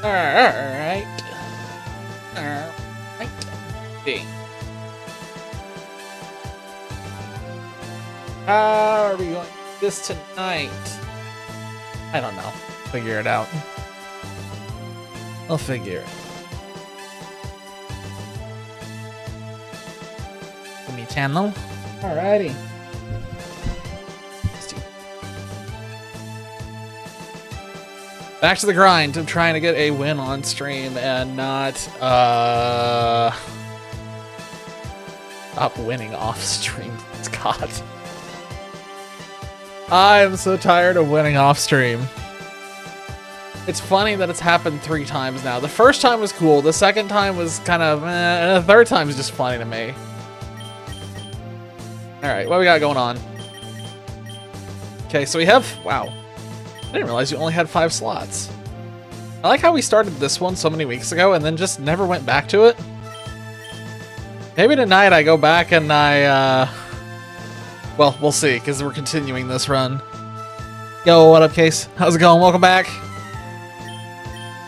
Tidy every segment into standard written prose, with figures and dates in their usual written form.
Alright. See. How are we going to do this tonight? I don't know. Figure it out. I'll figure it. Give me channel. Alrighty. Back to the grind of trying to get a win on stream and not stop winning off stream. God. I'm so tired of winning off stream. It's funny that it's happened 3 times now. The first time was cool, the second time was kind of and the third time is just funny to me. Alright, what we got going on? Okay, so we have, wow. I didn't realize you only had 5 slots. I like how we started this one so many weeks ago and then just never went back to it. Maybe tonight I go back and well, we'll see, because we're continuing this run. Yo, what up, Case? How's it going? Welcome back.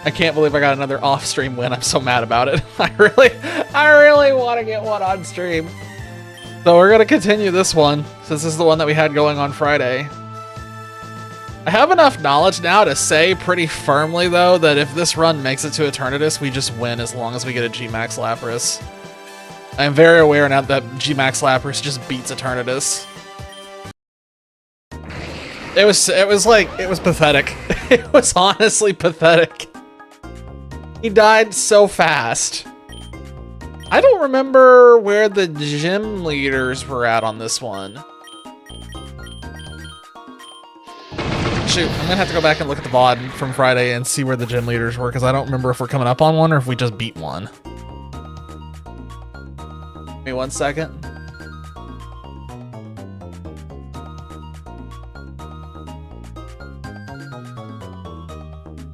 I can't believe I got another off-stream win. I'm so mad about it. I really want to get one on stream. So we're going to continue this one, since this is the one that we had going on Friday. I have enough knowledge now to say pretty firmly, though, that if this run makes it to Eternatus, we just win as long as we get a G-Max Lapras. I'm very aware now that G-Max Lapras just beats Eternatus. It was pathetic. It was honestly pathetic. He died so fast. I don't remember where the gym leaders were at on this one. Shoot, I'm gonna have to go back and look at the VOD from Friday and see where the gym leaders were, because I don't remember if we're coming up on one or if we just beat one. Give me 1 second.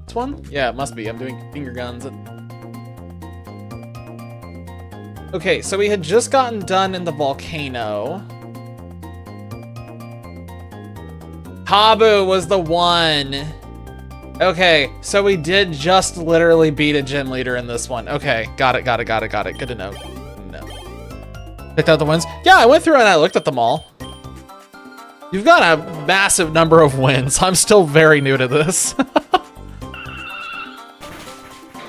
This one? Yeah, it must be. I'm doing finger guns. Okay, so we had just gotten done in the volcano. Habu was the one. Okay, so we did just literally beat a gym leader in this one. Okay, got it. Good to know. No. Picked out the wins? Yeah, I went through and I looked at them all. You've got a massive number of wins. I'm still very new to this.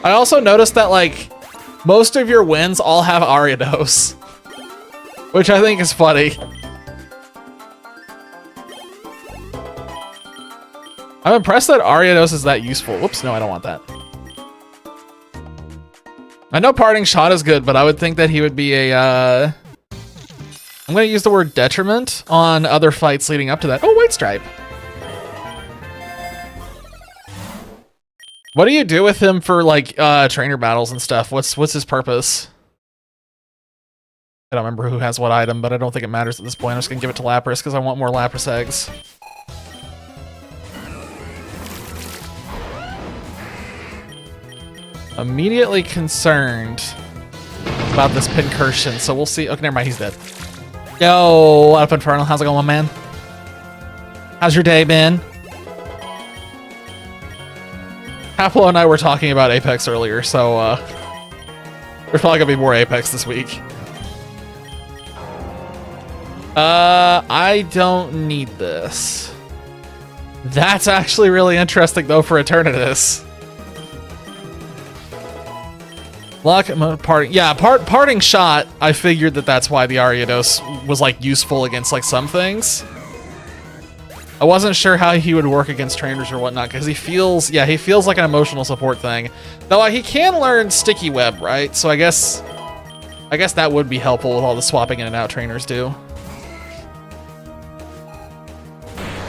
I also noticed that, like, most of your wins all have Ariados, which I think is funny. I'm impressed that Ariados is that useful. Whoops, no, I don't want that. I know Parting Shot is good, but I would think that he would be a, I'm gonna use the word detriment on other fights leading up to that. Oh, White Stripe. What do you do with him for, like, trainer battles and stuff? What's his purpose? I don't remember who has what item, but I don't think it matters at this point. I'm just gonna give it to Lapras because I want more Lapras eggs. Immediately concerned about this Pincursion, so we'll see. Okay, never mind, he's dead. Yo, what up, Infernal? How's it going, man? How's your day been? Apollo and I were talking about Apex earlier, so there's probably gonna be more Apex this week. I don't need this. That's actually really interesting, though, for Eternatus. Lock parting, yeah, parting shot. I figured that's why the Ariados was, like, useful against, like, some things. I wasn't sure how he would work against trainers or whatnot, because he feels like an emotional support thing. Though he can learn Sticky Web, right? So I guess that would be helpful with all the swapping in and out trainers do.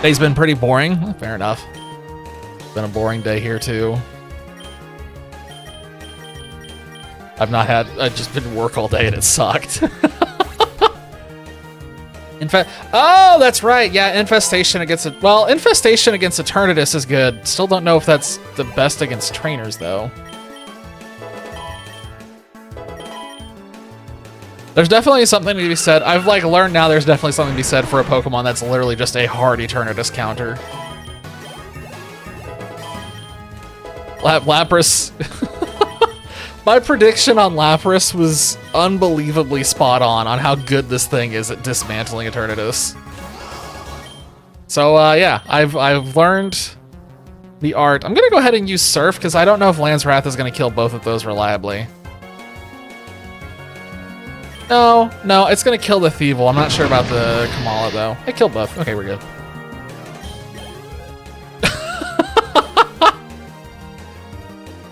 Day's been pretty boring. Fair enough. It's been a boring day here too. I've just been work all day and it sucked. In fact, oh, that's right. Yeah, Infestation against Eternatus is good. Still don't know if that's the best against trainers, though. There's definitely something to be said. I've, like, learned now there's definitely something to be said for a Pokemon that's literally just a hard Eternatus counter. Lapras. My prediction on Lapras was unbelievably spot on how good this thing is at dismantling Eternatus. So yeah, I've learned the art. I'm gonna go ahead and use Surf because I don't know if Land's Wrath is gonna kill both of those reliably. No, it's gonna kill the Thievul. I'm not sure about the Kamala though. It killed both. Okay, we're good.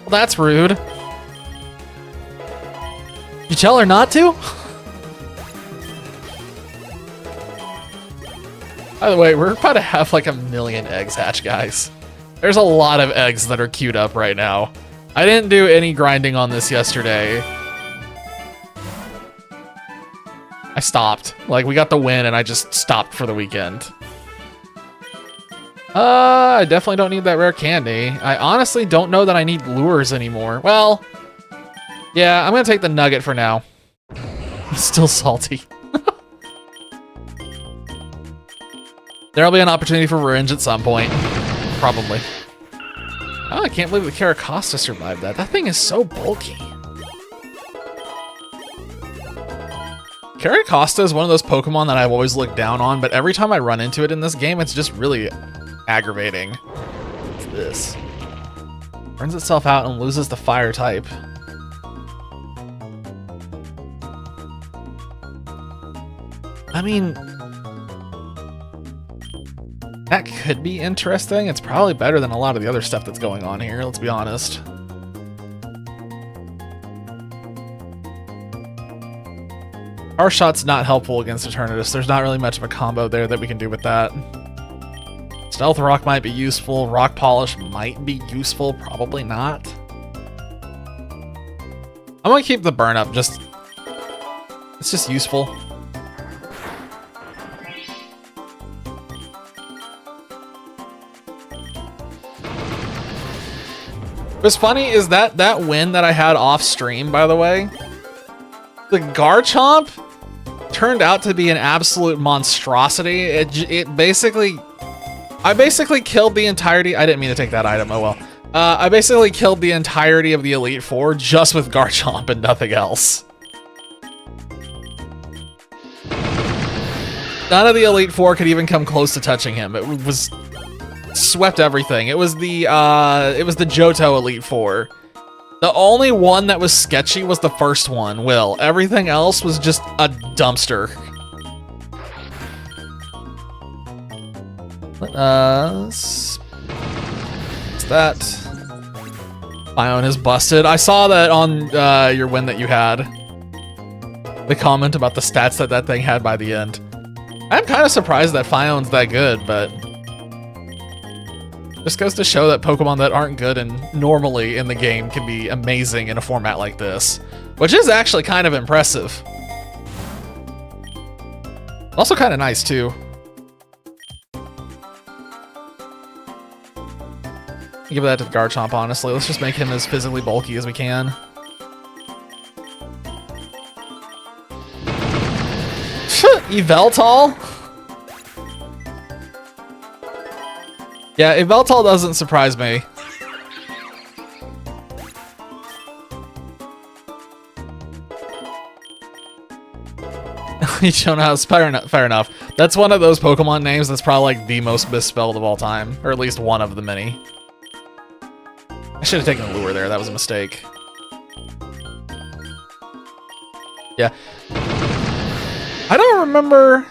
Well, that's rude. You tell her not to? By the way, we're about to have like 1,000,000 eggs hatch, guys. There's a lot of eggs that are queued up right now. I didn't do any grinding on this yesterday. I stopped. Like, we got the win and I just stopped for the weekend. I definitely don't need that rare candy. I honestly don't know that I need lures anymore. Well, yeah, I'm gonna take the nugget for now. It's still salty. There'll be an opportunity for revenge at some point. Probably. Oh, I can't believe the Caracosta survived that. That thing is so bulky. Caracosta is one of those Pokemon that I've always looked down on, but every time I run into it in this game, it's just really aggravating. What's this? Burns itself out and loses the fire type. I mean, that could be interesting. It's probably better than a lot of the other stuff that's going on here, let's be honest. Our shot's not helpful against Eternatus. There's not really much of a combo there that we can do with that. Stealth Rock might be useful. Rock Polish might be useful. Probably not. I'm gonna keep the burn up. It's just useful. What's funny is that win that I had off stream, by the way, the Garchomp turned out to be an absolute monstrosity. It basically, I basically killed the entirety. I didn't mean to take that item. Oh well. I basically killed the entirety of the Elite Four just with Garchomp and nothing else. None of the Elite Four could even come close to touching him. It was swept everything. It was the Johto Elite Four. The only one that was sketchy was the first one, Will. Everything else was just a dumpster. What's that? Ion is busted. I saw that on your win that you had. The comment about the stats that thing had by the end. I'm kind of surprised that Fion's that good, but this goes to show that Pokemon that aren't good and normally in the game can be amazing in a format like this, which is actually kind of impressive. Also kind of nice too. Give that to Garchomp, honestly. Let's just make him as physically bulky as we can. Yveltal? Yeah, Yveltal doesn't surprise me. You don't know how to fair enough. That's one of those Pokemon names that's probably like the most misspelled of all time. Or at least one of the many. I should have taken a lure there, that was a mistake. Yeah. I don't remember...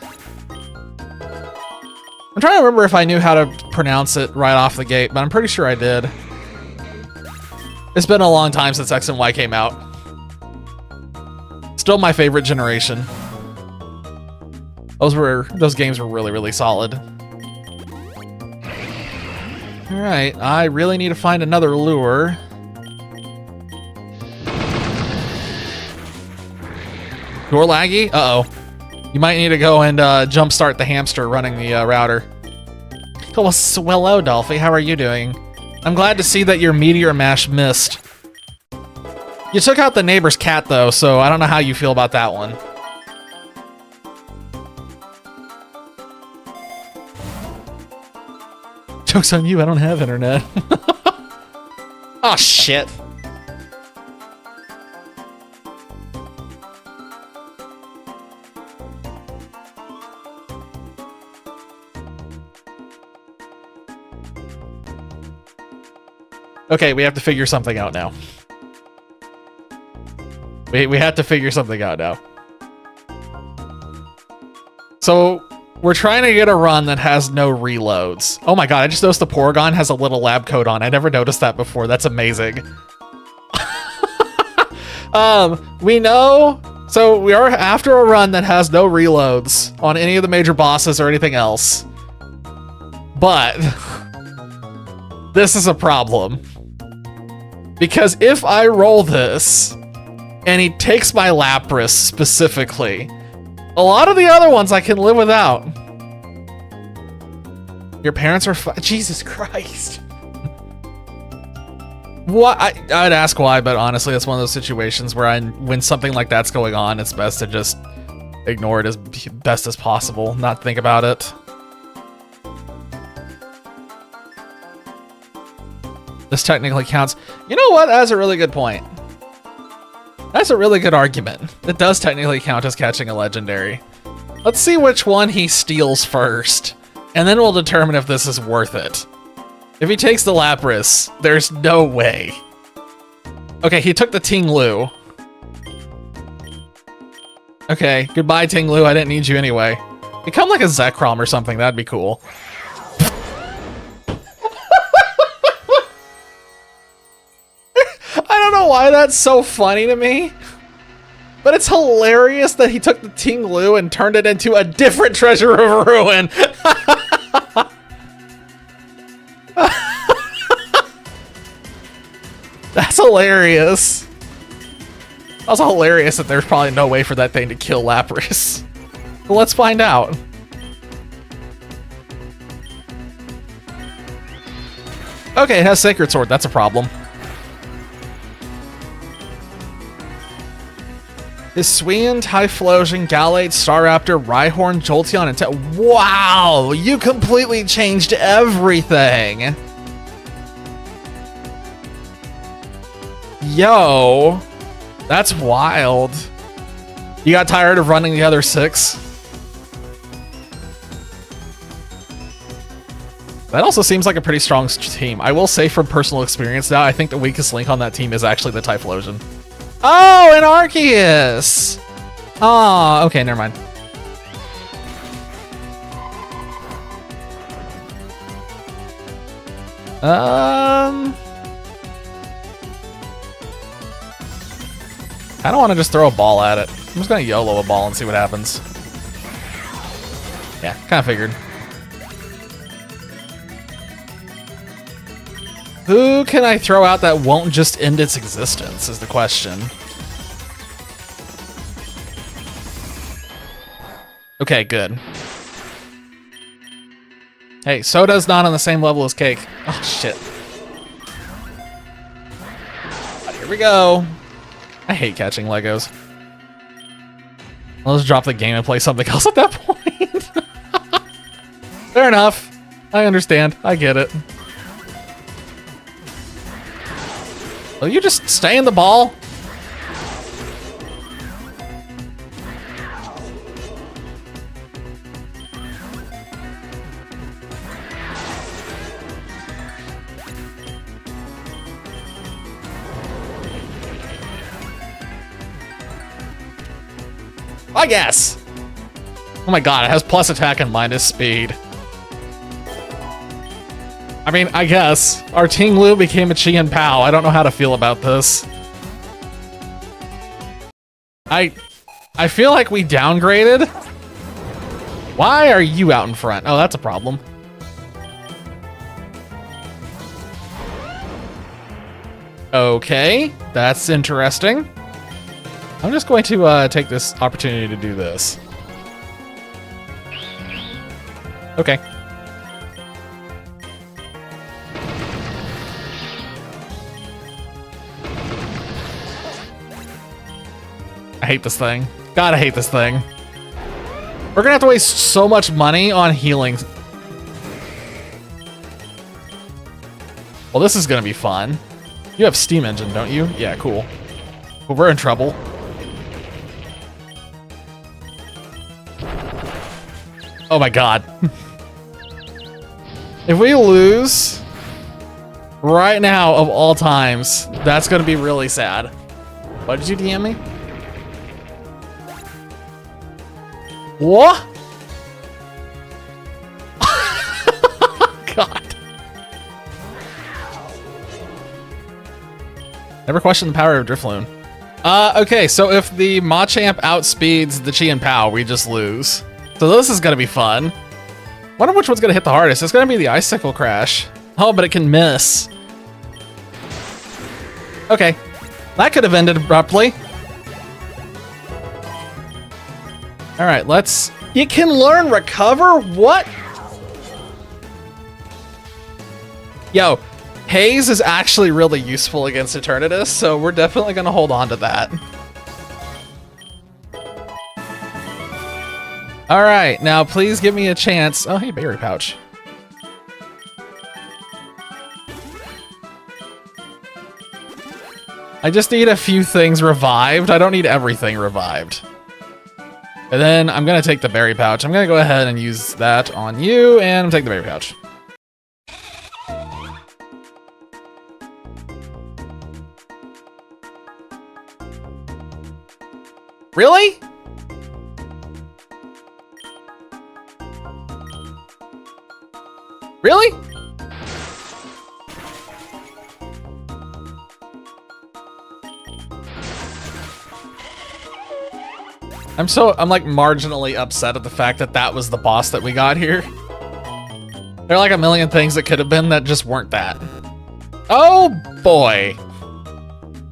I'm trying to remember if I knew how to pronounce it right off the gate, but I'm pretty sure I did. It's been a long time since X and Y came out. Still my favorite generation. Those games were really, really solid. Alright, I really need to find another lure. You're laggy? Uh-oh. You might need to go and jumpstart the hamster running the router. Oh, hello, Dolphy. How are you doing? I'm glad to see that your Meteor Mash missed. You took out the neighbor's cat, though, so I don't know how you feel about that one. Joke's on you, I don't have internet. Oh, shit. Okay, we have to figure something out now. We have to figure something out now. So, we're trying to get a run that has no reloads. Oh my god, I just noticed the Porygon has a little lab coat on. I never noticed that before. That's amazing. We know... So, we are after a run that has no reloads on any of the major bosses or anything else. But... this is a problem. Because if I roll this, and he takes my Lapras specifically, a lot of the other ones I can live without. Your parents are Jesus Christ. What? I'd ask why, but honestly, it's one of those situations where when something like that's going on, it's best to just ignore it as best as possible, not think about it. This technically counts. You know what? That's a really good point. That's a really good argument. It does technically count as catching a legendary. Let's see which one he steals first, and then we'll determine if this is worth it. If he takes the Lapras, there's no way. Okay, he took the Ting-Lu. Okay, goodbye Ting-Lu, I didn't need you anyway. Become like a Zekrom or something, that'd be cool. I don't know why that's so funny to me, but it's hilarious that he took the Ting-Lu and turned it into a different Treasure of Ruin. That's hilarious. Also hilarious that there's probably no way for that thing to kill Lapras. Well, let's find out. Okay, it has Sacred Sword, that's a problem. Hisuian, Typhlosion, Gallade, Staraptor, Rhyhorn, Jolteon, and wow! You completely changed everything! Yo! That's wild. You got tired of running the other 6? That also seems like a pretty strong team. I will say from personal experience now, I think the weakest link on that team is actually the Typhlosion. Oh, an Arceus! Oh, okay, never mind. I don't want to just throw a ball at it. I'm just gonna YOLO a ball and see what happens. Yeah, kind of figured. Who can I throw out that won't just end its existence is the question. Okay, good. Hey, soda's not on the same level as cake. Oh, shit. Here we go. I hate catching Legos. I'll just drop the game and play something else at that point. Fair enough. I understand. I get it. Will you just stay in the ball? I guess. Oh my god, it has plus attack and minus speed. I mean, I guess. Our Ting-Lu became a Chien Pao. I don't know how to feel about this. I feel like we downgraded. Why are you out in front? Oh, that's a problem. Okay, that's interesting. I'm just going to take this opportunity to do this. Okay. I hate this thing. God, I hate this thing. We're gonna have to waste so much money on healing. Well, this is gonna be fun. You have steam engine, don't you? Yeah, cool. Well, we're in trouble. Oh my god. If we lose right now of all times, that's gonna be really sad. What did you DM me? What? God. Never questioned the power of Drifloon. Okay, so if the Machamp outspeeds the Chi and Pow, we just lose. So this is gonna be fun. Wonder which one's gonna hit the hardest. It's gonna be the Icicle Crash. Oh, but it can miss. Okay, that could have ended abruptly. All right, let's... You can learn Recover? What? Yo, Haze is actually really useful against Eternatus, so we're definitely gonna hold on to that. All right, now please give me a chance. Oh, hey, Berry Pouch. I just need a few things revived. I don't need everything revived. And then I'm gonna take the Berry Pouch. I'm gonna go ahead and use that on you, and take the Berry Pouch. Really? Really? I'm like marginally upset at the fact that that was the boss that we got here. There are like a million things that could have been that just weren't that. Oh boy.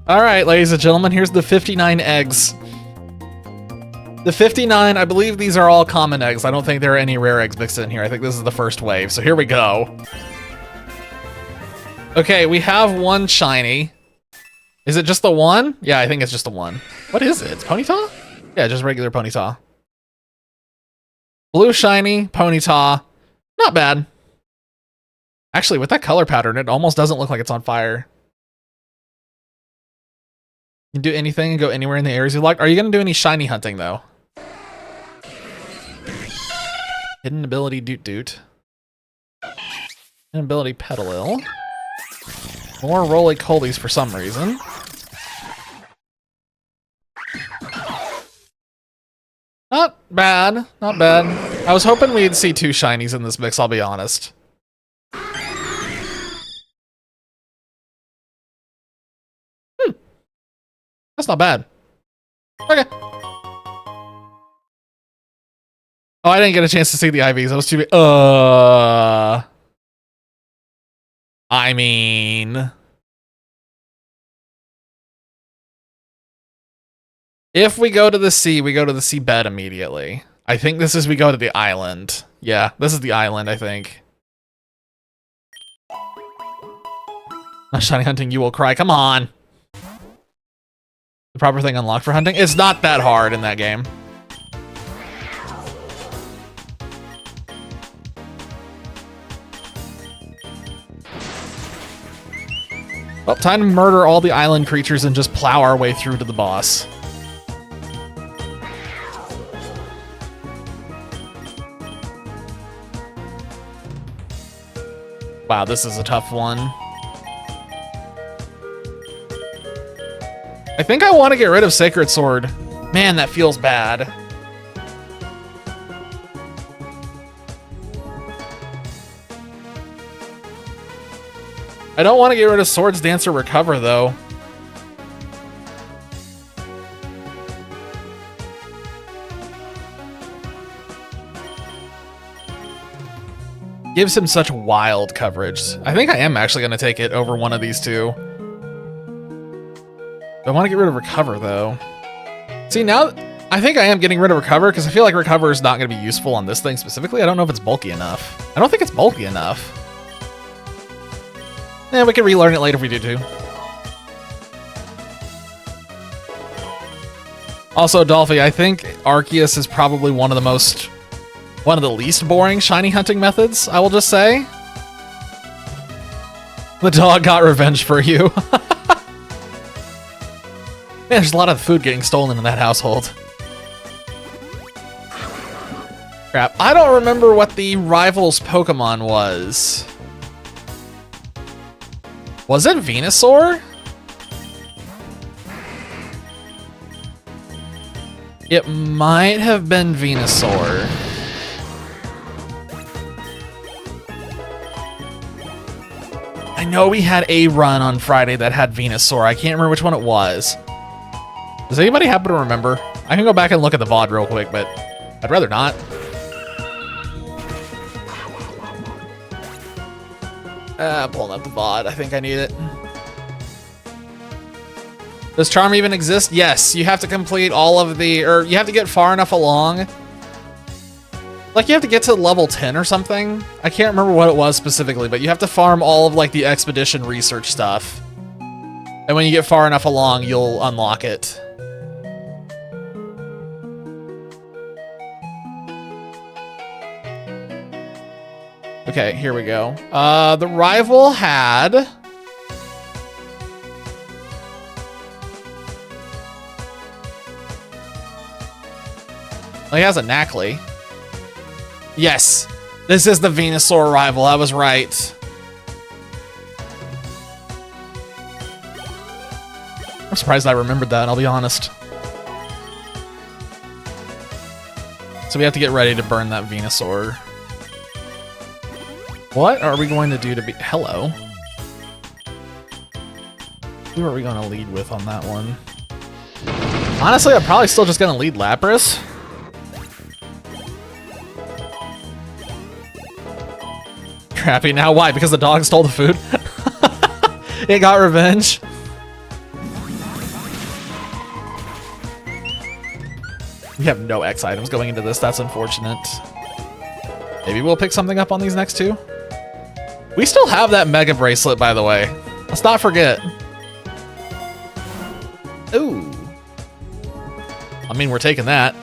All right, ladies and gentlemen, here's the 59 eggs. The 59, I believe these are all common eggs. I don't think there are any rare eggs mixed in here. I think this is the first wave, so here we go. Okay, we have one shiny. Is it just the one? Yeah, I think it's just the one. What is it? It's Ponyta? Yeah, just regular Ponyta. Blue shiny, Ponyta. Not bad. Actually, with that color pattern, it almost doesn't look like it's on fire. You can do anything and go anywhere in the areas you like. Are you going to do any shiny hunting, though? Hidden ability Doot Doot. Hidden ability Petalil. More Roly-Colies for some reason. Not bad, not bad. I was hoping we'd see two shinies in this mix, I'll be honest. That's not bad. Okay. Oh, I didn't get a chance to see the IVs. I was too big. I mean... If we go to the sea, we go to the seabed immediately. I think this is we go to the island. Yeah, this is the island, I think. Not shiny hunting, you will cry. Come on. The proper thing unlocked for hunting? It's not that hard in that game. Well, time to murder all the island creatures and just plow our way through to the boss. Wow, this is a tough one. I think I want to get rid of Sacred Sword. Man, that feels bad. I don't want to get rid of Swords Dance or Recover, though. Gives him such wild coverage. I think I am actually going to take it over one of these two. I want to get rid of Recover, though. See, now I think I am getting rid of Recover because I feel like Recover is not going to be useful on this thing specifically. I don't know if it's bulky enough. I don't think it's bulky enough. Yeah, we can relearn it later if we do too. Also, Dolphy, I think Arceus is probably one of the least boring shiny hunting methods, I will just say. The dog got revenge for you. Man, there's a lot of food getting stolen in that household. Crap. I don't remember what the rival's Pokemon was. Was it Venusaur? It might have been Venusaur. I know we had a run on Friday that had Venusaur. I can't remember which one it was. Does anybody happen to remember? I can go back and look at the VOD real quick, but I'd rather not. Pulling up the VOD. I think I need it. Does Charm even exist? Yes, you have to complete all of the, or you have to get far enough along. Like you have to get to level 10 or something. I can't remember what it was specifically, but you have to farm all of like the expedition research stuff. And when you get far enough along, you'll unlock it. Okay, here we go. The rival had... Well, he has a Knackley. Yes, this is the Venusaur rival. I was right. I'm surprised I remembered that, I'll be honest. So we have to get ready to burn that Venusaur. What are we going to do to be... Hello. Who are we going to lead with on that one? Honestly, I'm probably still just going to lead Lapras. Crappy now. Why? Because the dog stole the food? It got revenge. We have no X items going into this. That's unfortunate. Maybe we'll pick something up on these next two. We still have that Mega Bracelet, by the way. Let's not forget. Ooh. I mean, we're taking that.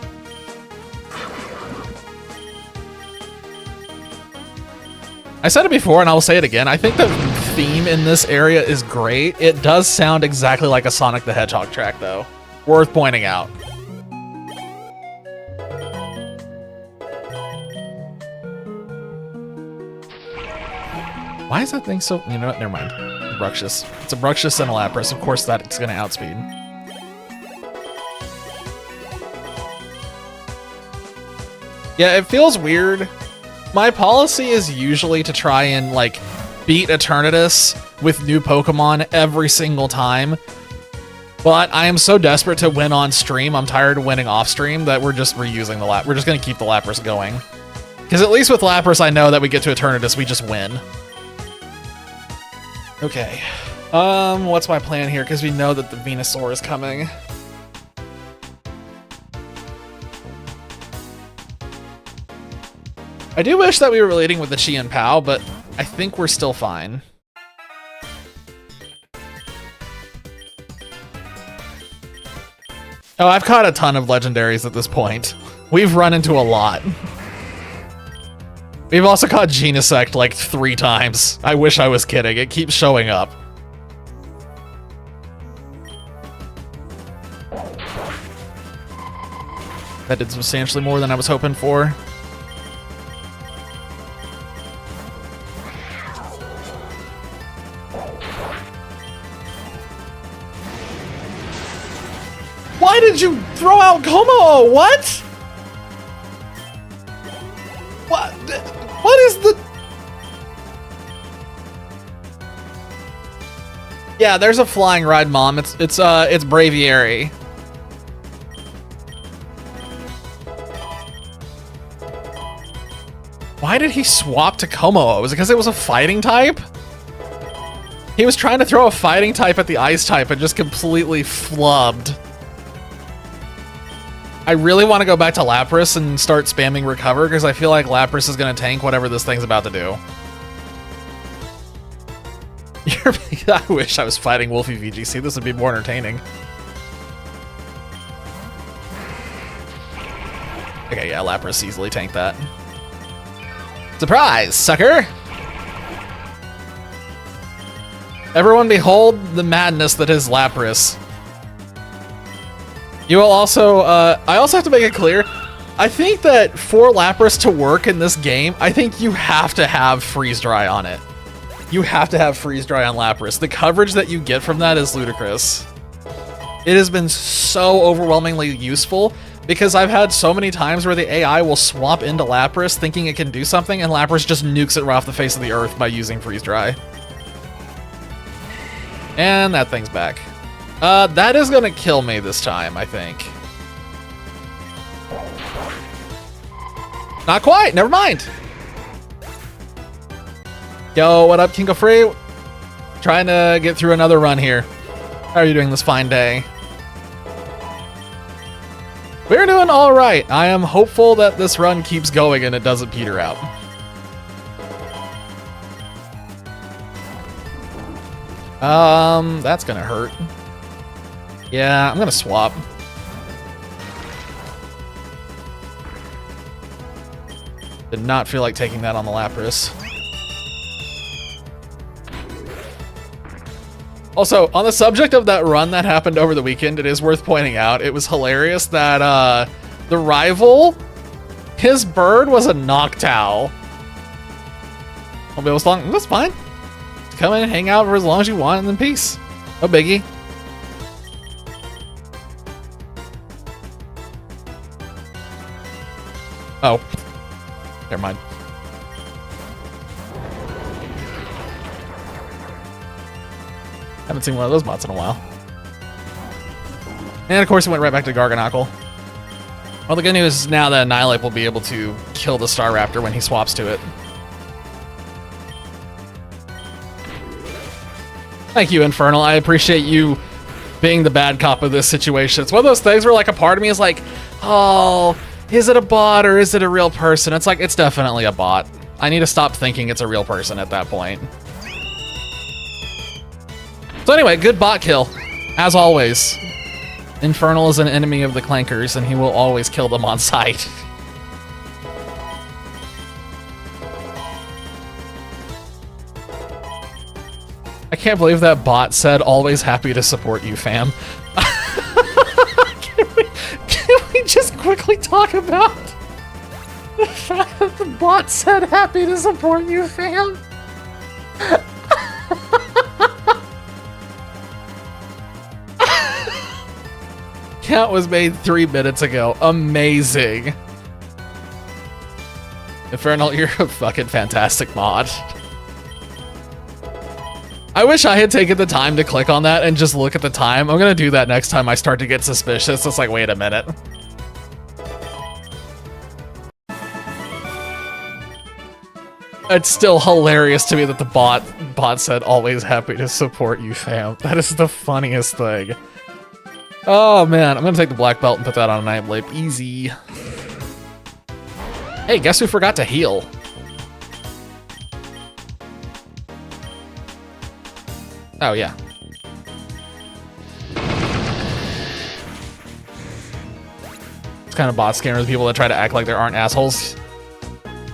I said it before, and I will say it again. I think the theme in this area is great. It does sound exactly like a Sonic the Hedgehog track, though. Worth pointing out. Why is that thing so... You know what? Never mind. Bruxious. It's a Bruxious and a Lapras. Of course, that's going to outspeed. Yeah, it feels weird. My policy is usually to try and, like, beat Eternatus with new Pokemon every single time. But I am so desperate to win on stream, I'm tired of winning off stream, that we're just reusing the Lapras. We're just going to keep the Lapras going. Because at least with Lapras, I know that we get to Eternatus, we just win. Okay. What's my plan here? Because we know that the Venusaur is coming. I do wish that we were leading with the Chi and Pao, but I think we're still fine. Oh, I've caught a ton of legendaries at this point. We've run into a lot. We've also caught Genesect like 3 times. I wish I was kidding. It keeps showing up. That did substantially more than I was hoping for. Why did you throw out Como? What? What is the... Yeah, there's a flying ride, Mom. It's Braviary. Why did he swap to Como? Was it because it was a fighting type? He was trying to throw a fighting type at the ice type and just completely flubbed. I really want to go back to Lapras and start spamming Recover because I feel like Lapras is going to tank whatever this thing's about to do. I wish I was fighting Wolfie VGC. This would be more entertaining. Okay, yeah, Lapras easily tanked that. Surprise, sucker! Everyone behold the madness that is Lapras. You will also, I also have to make it clear, I think that for Lapras to work in this game, I think you have to have Freeze Dry on it. You have to have Freeze Dry on Lapras. The coverage that you get from that is ludicrous. It has been so overwhelmingly useful because I've had so many times where the AI will swap into Lapras thinking it can do something, and Lapras just nukes it right off the face of the earth by using Freeze Dry. And that thing's back. That is gonna kill me this time, I think. Not quite, never mind. Yo, what up, King of Free? Trying to get through another run here. How are you doing this fine day? We're doing all right. I am hopeful that this run keeps going and it doesn't peter out. That's gonna hurt. Yeah, I'm gonna swap. Did not feel like taking that on the Lapras. Also, on the subject of that run that happened over the weekend, it is worth pointing out, it was hilarious that the rival, his bird was a Noctowl. Won't be able to long, that's fine. Come in and hang out for as long as you want and then peace. No biggie. Oh. Never mind. Haven't seen one of those bots in a while. And of course, it went right back to Garganacl. Well, the good news is now that Annihilate will be able to kill the Staraptor when he swaps to it. Thank you, Infernal. I appreciate you being the bad cop of this situation. It's one of those things where, like, a part of me is like, oh, is it a bot or is it a real person? It's like, it's definitely a bot. I need to stop thinking it's a real person at that point. So anyway, good bot kill, as always. Infernal is an enemy of the Clankers, and he will always kill them on sight. I can't believe that bot said, always happy to support you, fam. Can we just quickly talk about the fact that the bot said happy to support you, fam? Count was made 3 minutes ago. Amazing. Infernal, you're a fucking fantastic mod. I wish I had taken the time to click on that and just look at the time. I'm gonna do that next time I start to get suspicious. It's like, wait a minute. It's still hilarious to me that the bot said, always happy to support you, fam. That is the funniest thing. Oh man, I'm gonna take the black belt and put that on a Night Blade. Easy. Hey, guess who forgot to heal? Oh yeah. It's kind of bot scammers, people that try to act like there aren't assholes.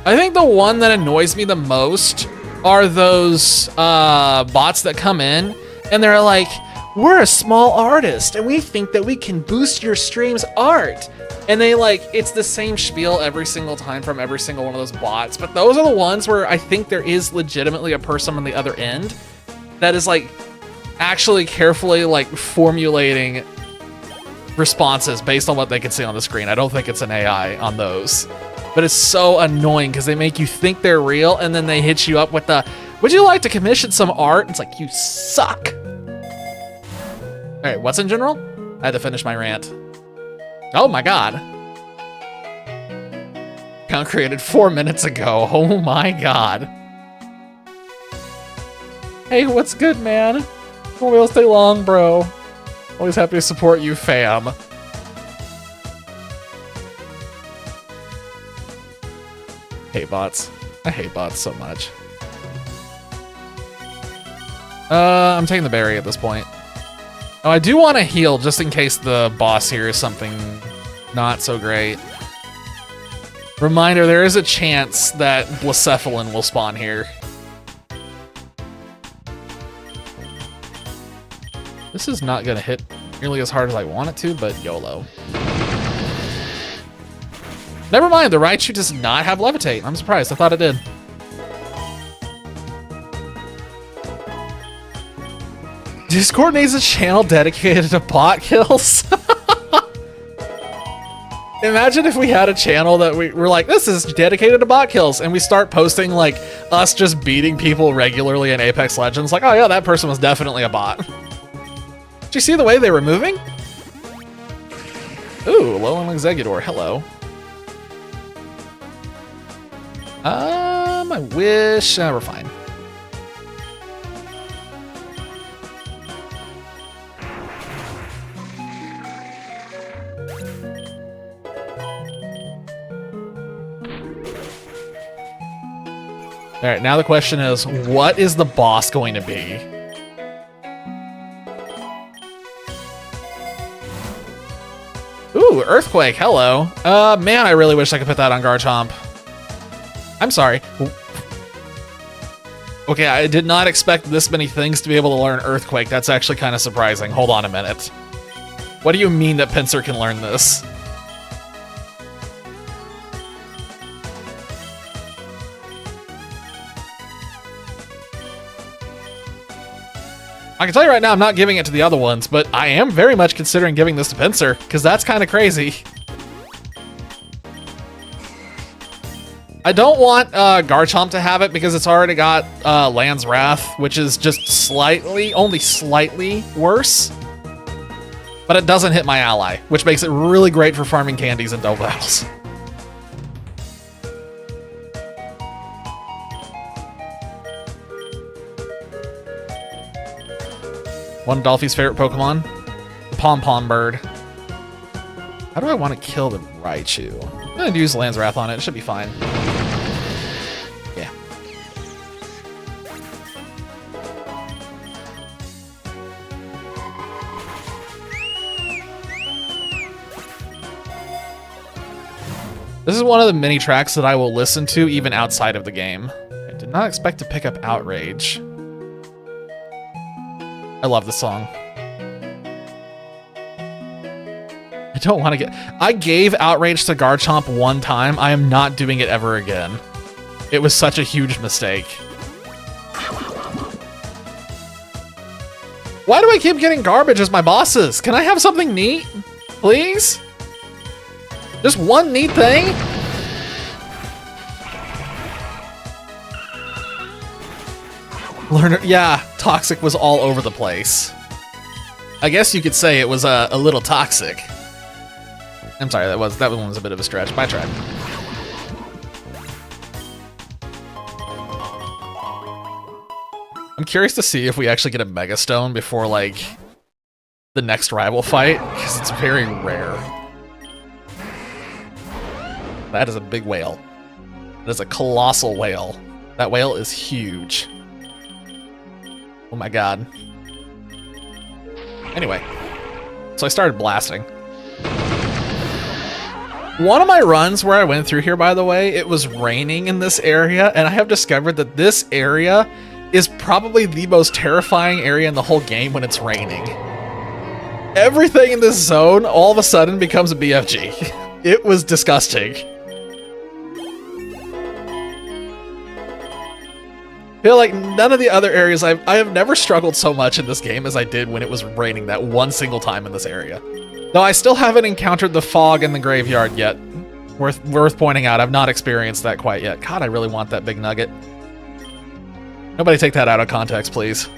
I think the one that annoys me the most are those bots that come in and they're like, we're a small artist and we think that we can boost your stream's art. And they like, it's the same spiel every single time from every single one of those bots. But those are the ones where I think there is legitimately a person on the other end that is like actually carefully like formulating responses based on what they can see on the screen. I don't think it's an AI on those. But it's so annoying because they make you think they're real and then they hit you up with the, would you like to commission some art? It's like, you suck. All right, what's in general? I had to finish my rant. Oh my God. Count created 4 minutes ago. Oh my God. Hey, what's good, man? Won't be able to stay long, bro. Always happy to support you, fam. Hate bots. I hate bots so much. I'm taking the berry at this point. Oh, I do want to heal just in case the boss here is something not so great. Reminder, there is a chance that Blacephalon will spawn here. This is not gonna hit nearly as hard as I want it to, but YOLO. Never mind, the Raichu does not have Levitate. I'm surprised, I thought it did. Discord needs a channel dedicated to bot kills. Imagine if we had a channel that we were like, this is dedicated to bot kills, and we start posting like us just beating people regularly in Apex Legends. Like, oh yeah, that person was definitely a bot. Did you see the way they were moving? Ooh, Alolan Exeggutor, hello. I wish, we're fine. All right, now the question is, what is the boss going to be? Ooh, Earthquake, hello. Man, I really wish I could put that on Garchomp. I'm sorry. Okay, I did not expect this many things to be able to learn Earthquake. That's actually kind of surprising. Hold on a minute. What do you mean that Pinsir can learn this? I can tell you right now, I'm not giving it to the other ones, but I am very much considering giving this to Pinsir, because that's kind of crazy. I don't want Garchomp to have it because it's already got Land's Wrath, which is just slightly, only slightly worse. But it doesn't hit my ally, which makes it really great for farming candies and double battles. One of Dolphy's favorite Pokemon, the Pom-Pom bird. How do I want to kill the Raichu? I'm gonna use Land's Wrath on it. It should be fine. Yeah. This is one of the many tracks that I will listen to even outside of the game. I did not expect to pick up Outrage. I love this song. I don't want to get... I gave Outrage to Garchomp one time. I am not doing it ever again. It was such a huge mistake. Why do I keep getting garbage as my bosses? Can I have something neat? Please? Just one neat thing? Learner, yeah, Toxic was all over the place. I guess you could say it was a little toxic. I'm sorry, that one was a bit of a stretch, but I tried. I'm curious to see if we actually get a Mega Stone before, like, the next rival fight, because it's very rare. That is a big whale. That is a colossal whale. That whale is huge. Oh my god. Anyway, so I started blasting. One of my runs where I went through here, by the way, it was raining in this area, and I have discovered that this area is probably the most terrifying area in the whole game when it's raining. Everything in this zone all of a sudden becomes a BFG. It was disgusting. I feel like none of the other areas, I have never struggled so much in this game as I did when it was raining that one single time in this area. Though I still haven't encountered the fog in the graveyard yet. Worth pointing out, I've not experienced that quite yet. God, I really want that big nugget. Nobody take that out of context, please.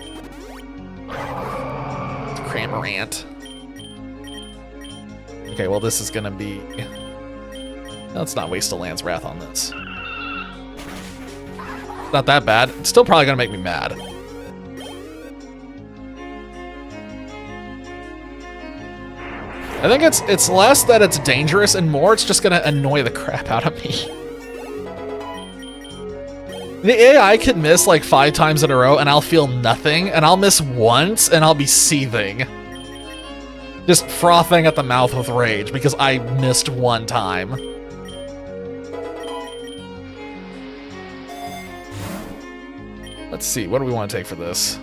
Cramorant. Okay, well this is gonna be... Let's not waste a Land's Wrath on this. Not that bad. It's still probably gonna make me mad. I think it's less that it's dangerous and more it's just gonna annoy the crap out of me. The AI could miss like 5 times in a row and I'll feel nothing, and I'll miss once and I'll be seething. Just frothing at the mouth with rage because I missed one time. Let's see, what do we want to take for this?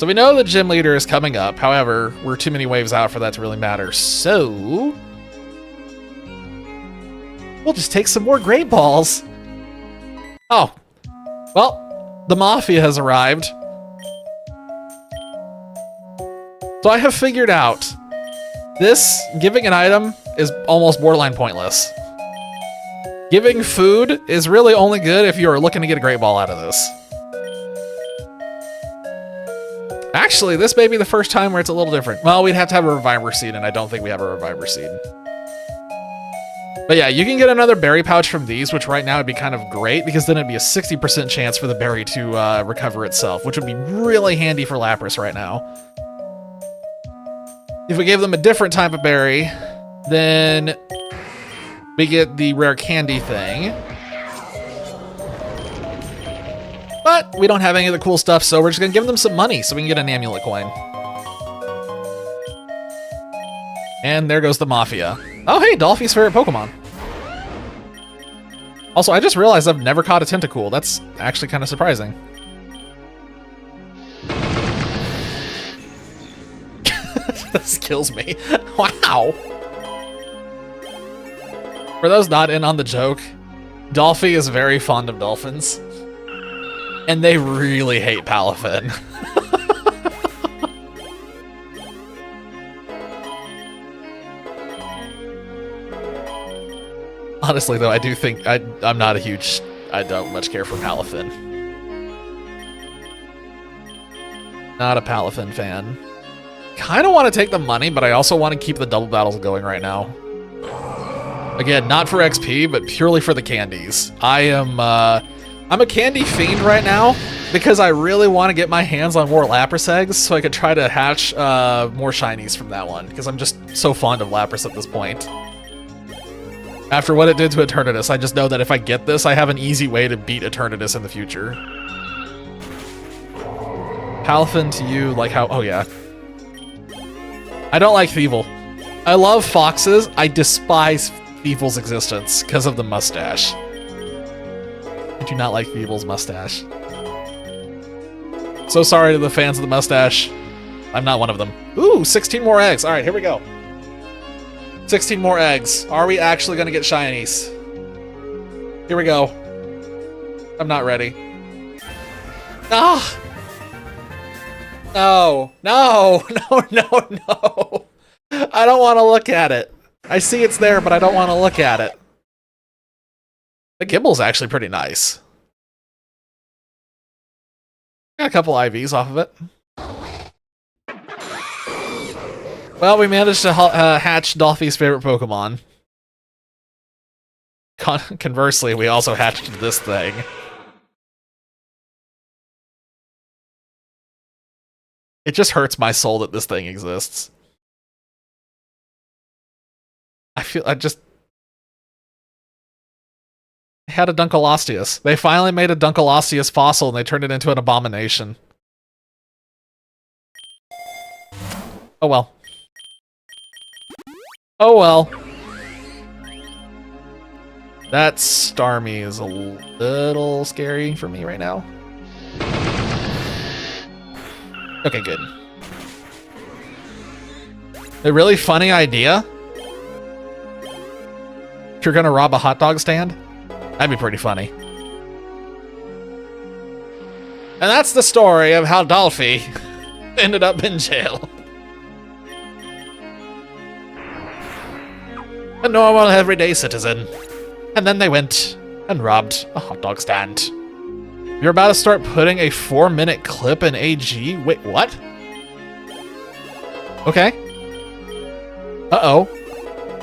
So we know the gym leader is coming up. However, we're too many waves out for that to really matter. So we'll just take some more great balls. Oh, well, the Mafia has arrived. So I have figured out this giving an item is almost borderline pointless. Giving food is really only good if you are looking to get a great ball out of this. Actually, this may be the first time where it's a little different. Well, we'd have to have a Reviver Seed, and I don't think we have a Reviver Seed. But yeah, you can get another berry pouch from these, which right now would be kind of great, because then it'd be a 60% chance for the berry to recover itself, which would be really handy for Lapras right now. If we gave them a different type of berry, then we get the rare candy thing. But we don't have any of the cool stuff, so we're just gonna give them some money so we can get an amulet coin. And there goes the Mafia. Oh hey, Dolphy's favorite Pokemon. Also, I just realized I've never caught a Tentacool. That's actually kind of surprising. This kills me. Wow. For those not in on the joke, Dolphy is very fond of dolphins. And they really hate Palafin. Honestly, though, I do think I'm not a huge... I don't much care for Palafin. Not a Palafin fan. Kind of want to take the money, but I also want to keep the double battles going right now. Again, not for XP, but purely for the candies. I'm a candy fiend right now because I really want to get my hands on more Lapras eggs so I could try to hatch more shinies from that one, because I'm just so fond of Lapras at this point. After what it did to Eternatus, I just know that if I get this, I have an easy way to beat Eternatus in the future. Palafin to you, like how... Oh, yeah. I don't like Thievul. I love foxes. I despise Thievul's existence because of the mustache. I do not like Thievul's mustache. So sorry to the fans of the mustache. I'm not one of them. Ooh, 16 more eggs. All right, here we go. 16 more eggs. Are we actually going to get shinies? Here we go. I'm not ready. Ah! No, no, no, no, no. I don't want to look at it. I see it's there, but I don't want to look at it. The Gibble's actually pretty nice. Got a couple IVs off of it. Well, we managed to hatch Dolphy's favorite Pokemon. Conversely, we also hatched this thing. It just hurts my soul that this thing exists. I had a Dunkleosteus. They finally made a Dunkleosteus fossil and they turned it into an abomination. Oh well. Oh well. That Starmie is a little scary for me right now. Okay, good. A really funny idea? If you're gonna rob a hot dog stand? That'd be pretty funny. And that's the story of how Dolphy ended up in jail. A normal, everyday citizen. And then they went and robbed a hot dog stand. You're about to start putting a 4-minute clip in AG? Wait, what? Okay. Uh-oh.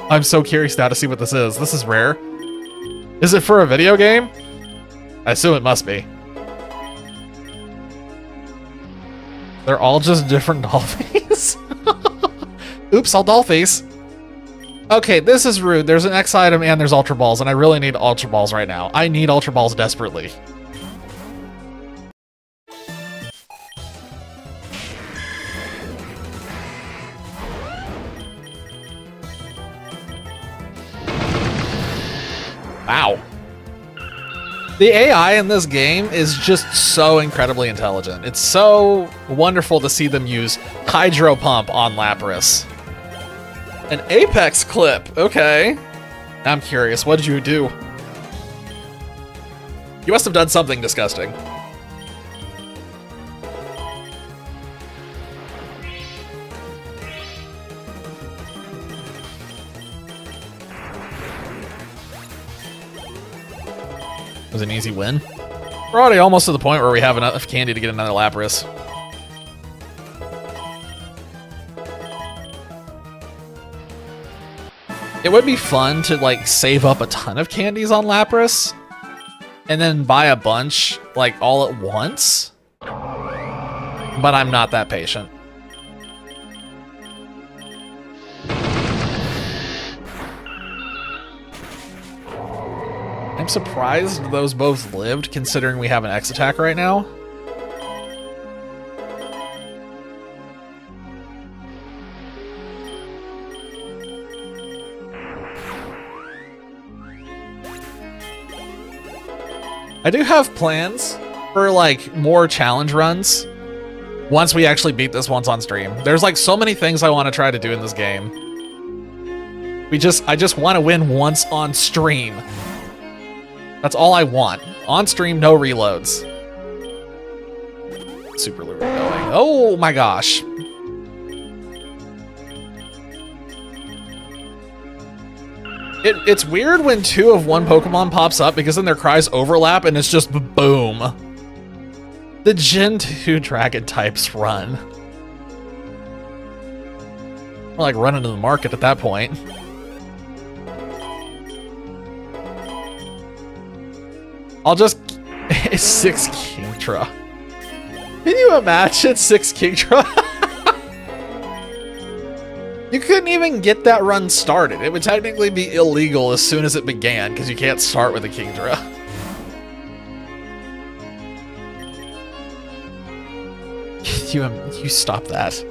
I'm so curious now to see what this is. This is rare. Is it for a video game? I assume it must be. They're all just different Dolphys? Oops, all Dolphys. Okay, this is rude. There's an X item and there's Ultra Balls, and I really need Ultra Balls right now. I need Ultra Balls desperately. Wow. The AI in this game is just so incredibly intelligent. It's so wonderful to see them use Hydro Pump on Lapras. An Apex clip, okay. I'm curious, what did you do? You must have done something disgusting. It was an easy win. We're already almost to the point where we have enough candy to get another Lapras. It would be fun to like save up a ton of candies on Lapras and then buy a bunch like all at once. But I'm not that patient. I'm surprised those both lived considering we have an X attack right now. I do have plans for like more challenge runs once we actually beat this once on stream. There's like so many things I want to try to do in this game. I just want to win once on stream. That's all I want. On stream, no reloads. Super lure going. Oh my gosh. It's weird when two of one Pokemon pops up because then their cries overlap and it's just boom. The Gen 2 Dragon types run. We're like running to the market at that point. I'll just... 6 Kingdra. Can you imagine 6 Kingdra? You couldn't even get that run started. It would technically be illegal as soon as it began, because you can't start with a Kingdra. You stop that.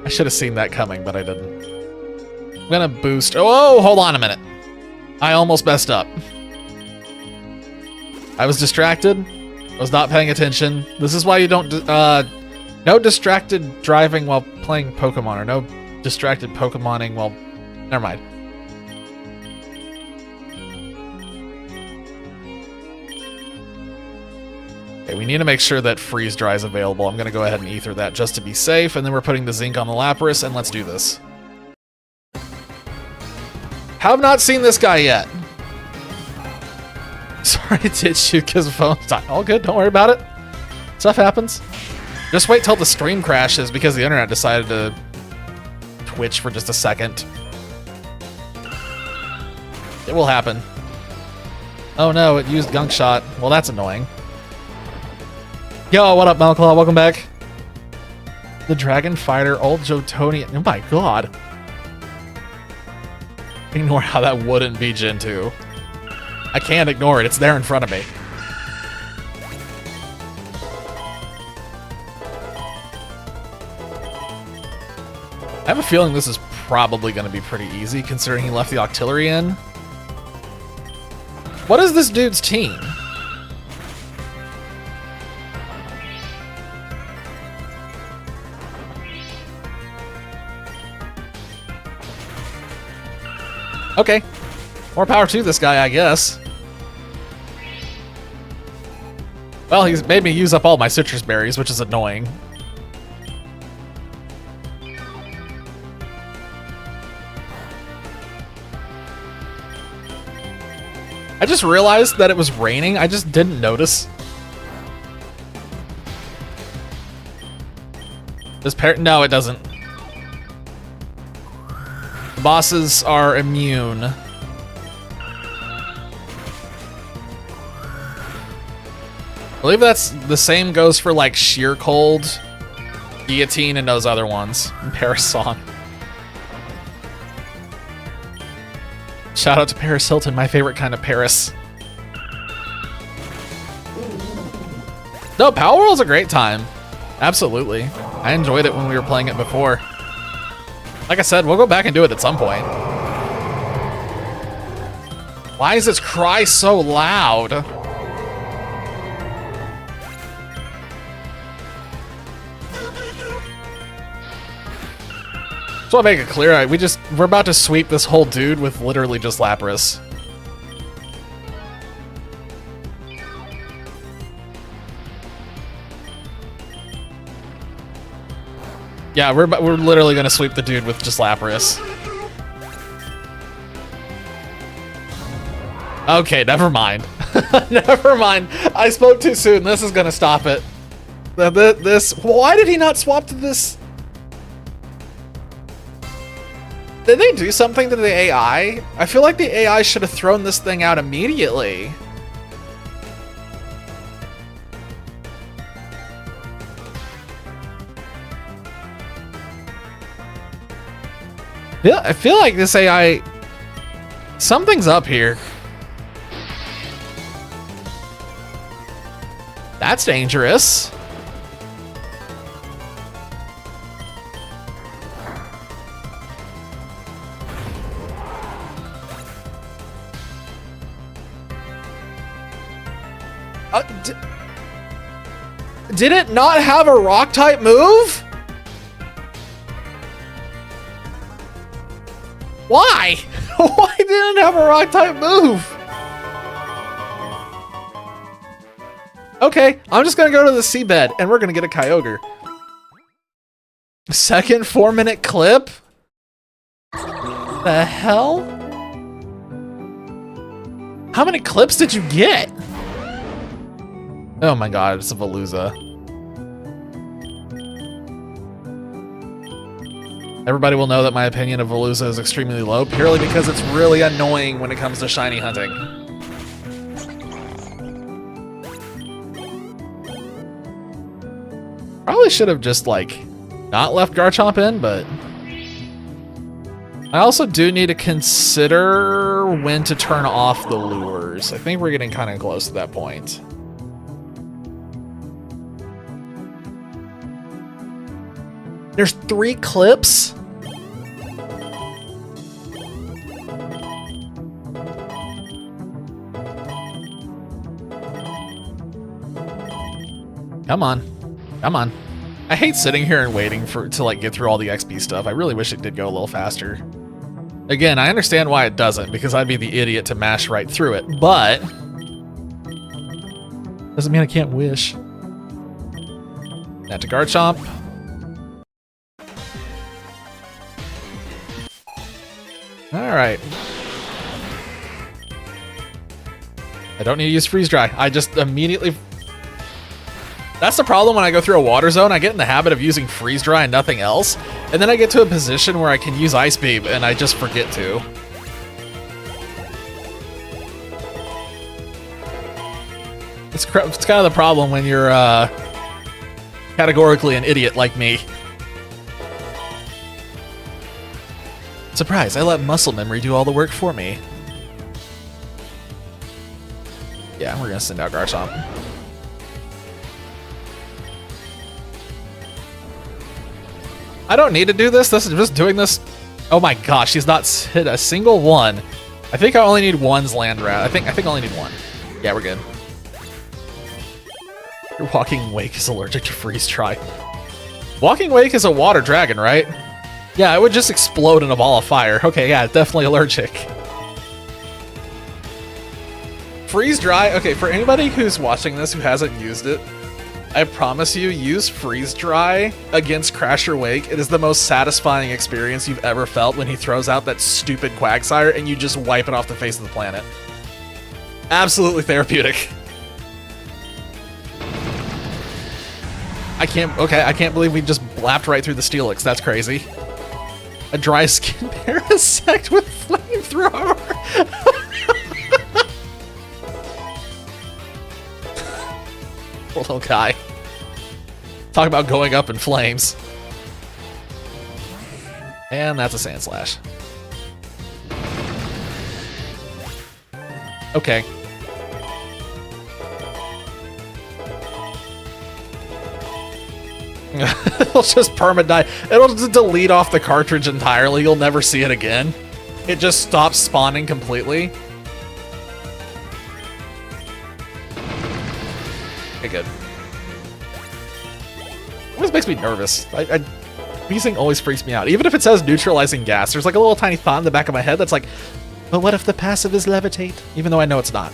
I should have seen that coming, but I didn't. I'm gonna boost... Oh, hold on a minute. I almost messed up. I was distracted. I was not paying attention. This is why you don't... no distracted driving while playing Pokemon, or no distracted Pokemoning while... Never mind. Okay, we need to make sure that Freeze Dry is available. I'm going to go ahead and Ether that just to be safe, and then we're putting the Zinc on the Lapras, and let's do this. Have not seen this guy yet. Sorry to ditch you because the phone's not all good. Don't worry about it. Stuff happens. Just wait till the stream crashes because the internet decided to twitch for just a second. It will happen. Oh no, it used Gunk Shot. Well, that's annoying. Yo, what up, Malclaw? Welcome back. The Dragon Fighter, Old Jotonian. Oh my god. Ignore how that wouldn't be Gen 2. I can't ignore it. It's there in front of me. I have a feeling this is probably going to be pretty easy, considering he left the Octillery in. What is this dude's team? Okay. More power to this guy, I guess. Well, he's made me use up all my citrus berries, which is annoying. I just realized that it was raining. I just didn't notice. No, it doesn't. The bosses are immune. I believe that's the same goes for like Sheer Cold, Guillotine, and those other ones. And Paris Song. Shout out to Paris Hilton, my favorite kind of Paris. No, Power World's a great time. Absolutely. I enjoyed it when we were playing it before. Like I said, we'll go back and do it at some point. Why is this cry so loud? want to make it clear, we're about to sweep this whole dude with literally just Lapras. Yeah, we're literally gonna sweep the dude with just Lapras. Okay, never mind. Never mind. I spoke too soon. This is gonna stop it. Why did he not swap to this? Did they do something to the AI? I feel like the AI should have thrown this thing out immediately. Yeah, I feel like this AI... Something's up here. That's dangerous. Did it not have a rock type move? Why? Why didn't it have a rock type move? Okay, I'm just gonna go to the seabed and we're gonna get a Kyogre. Second 4-minute clip? The hell? How many clips did you get? Oh my god, it's a Veluza. Everybody will know that my opinion of Veluza is extremely low, purely because it's really annoying when it comes to shiny hunting. Probably should have just, like, not left Garchomp in, but... I also do need to consider when to turn off the lures. I think we're getting kind of close to that point. There's 3 clips? Come on. Come on. I hate sitting here and waiting to like get through all the XP stuff. I really wish it did go a little faster. Again, I understand why it doesn't, because I'd be the idiot to mash right through it, but doesn't mean I can't wish. That to Garchomp. Alright. I don't need to use Freeze Dry. I just immediately... That's the problem when I go through a water zone. I get in the habit of using Freeze Dry and nothing else. And then I get to a position where I can use Ice Beam and I just forget to. It's kind of the problem when you're categorically an idiot like me. Surprise, I let muscle memory do all the work for me. Yeah, we're gonna send out Garchomp. I don't need to do this. This is just doing this. Oh my gosh, he's not hit a single one. I think I only need one's land rat. I think I only need one. Yeah, we're good. Your Walking Wake is allergic to Freeze Dry. Walking Wake is a water dragon, right? Yeah, it would just explode in a ball of fire. Okay, yeah, definitely allergic. Freeze Dry. Okay, for anybody who's watching this who hasn't used it, I promise you, use Freeze Dry against Crasher Wake. It is the most satisfying experience you've ever felt when he throws out that stupid Quagsire and you just wipe it off the face of the planet. Absolutely therapeutic. I can't believe we just blapped right through the Steelix. That's crazy. A dry skin parasect with flamethrower. Poor little guy. Talk about going up in flames. And that's a Sand Slash. Okay. It'll just perma-die. It'll just delete off the cartridge entirely. You'll never see it again. It just stops spawning completely. Okay, good. This makes me nervous. Wheezing always freaks me out. Even if it says neutralizing gas, there's like a little tiny thought in the back of my head that's like, but what if the passive is levitate? Even though I know it's not.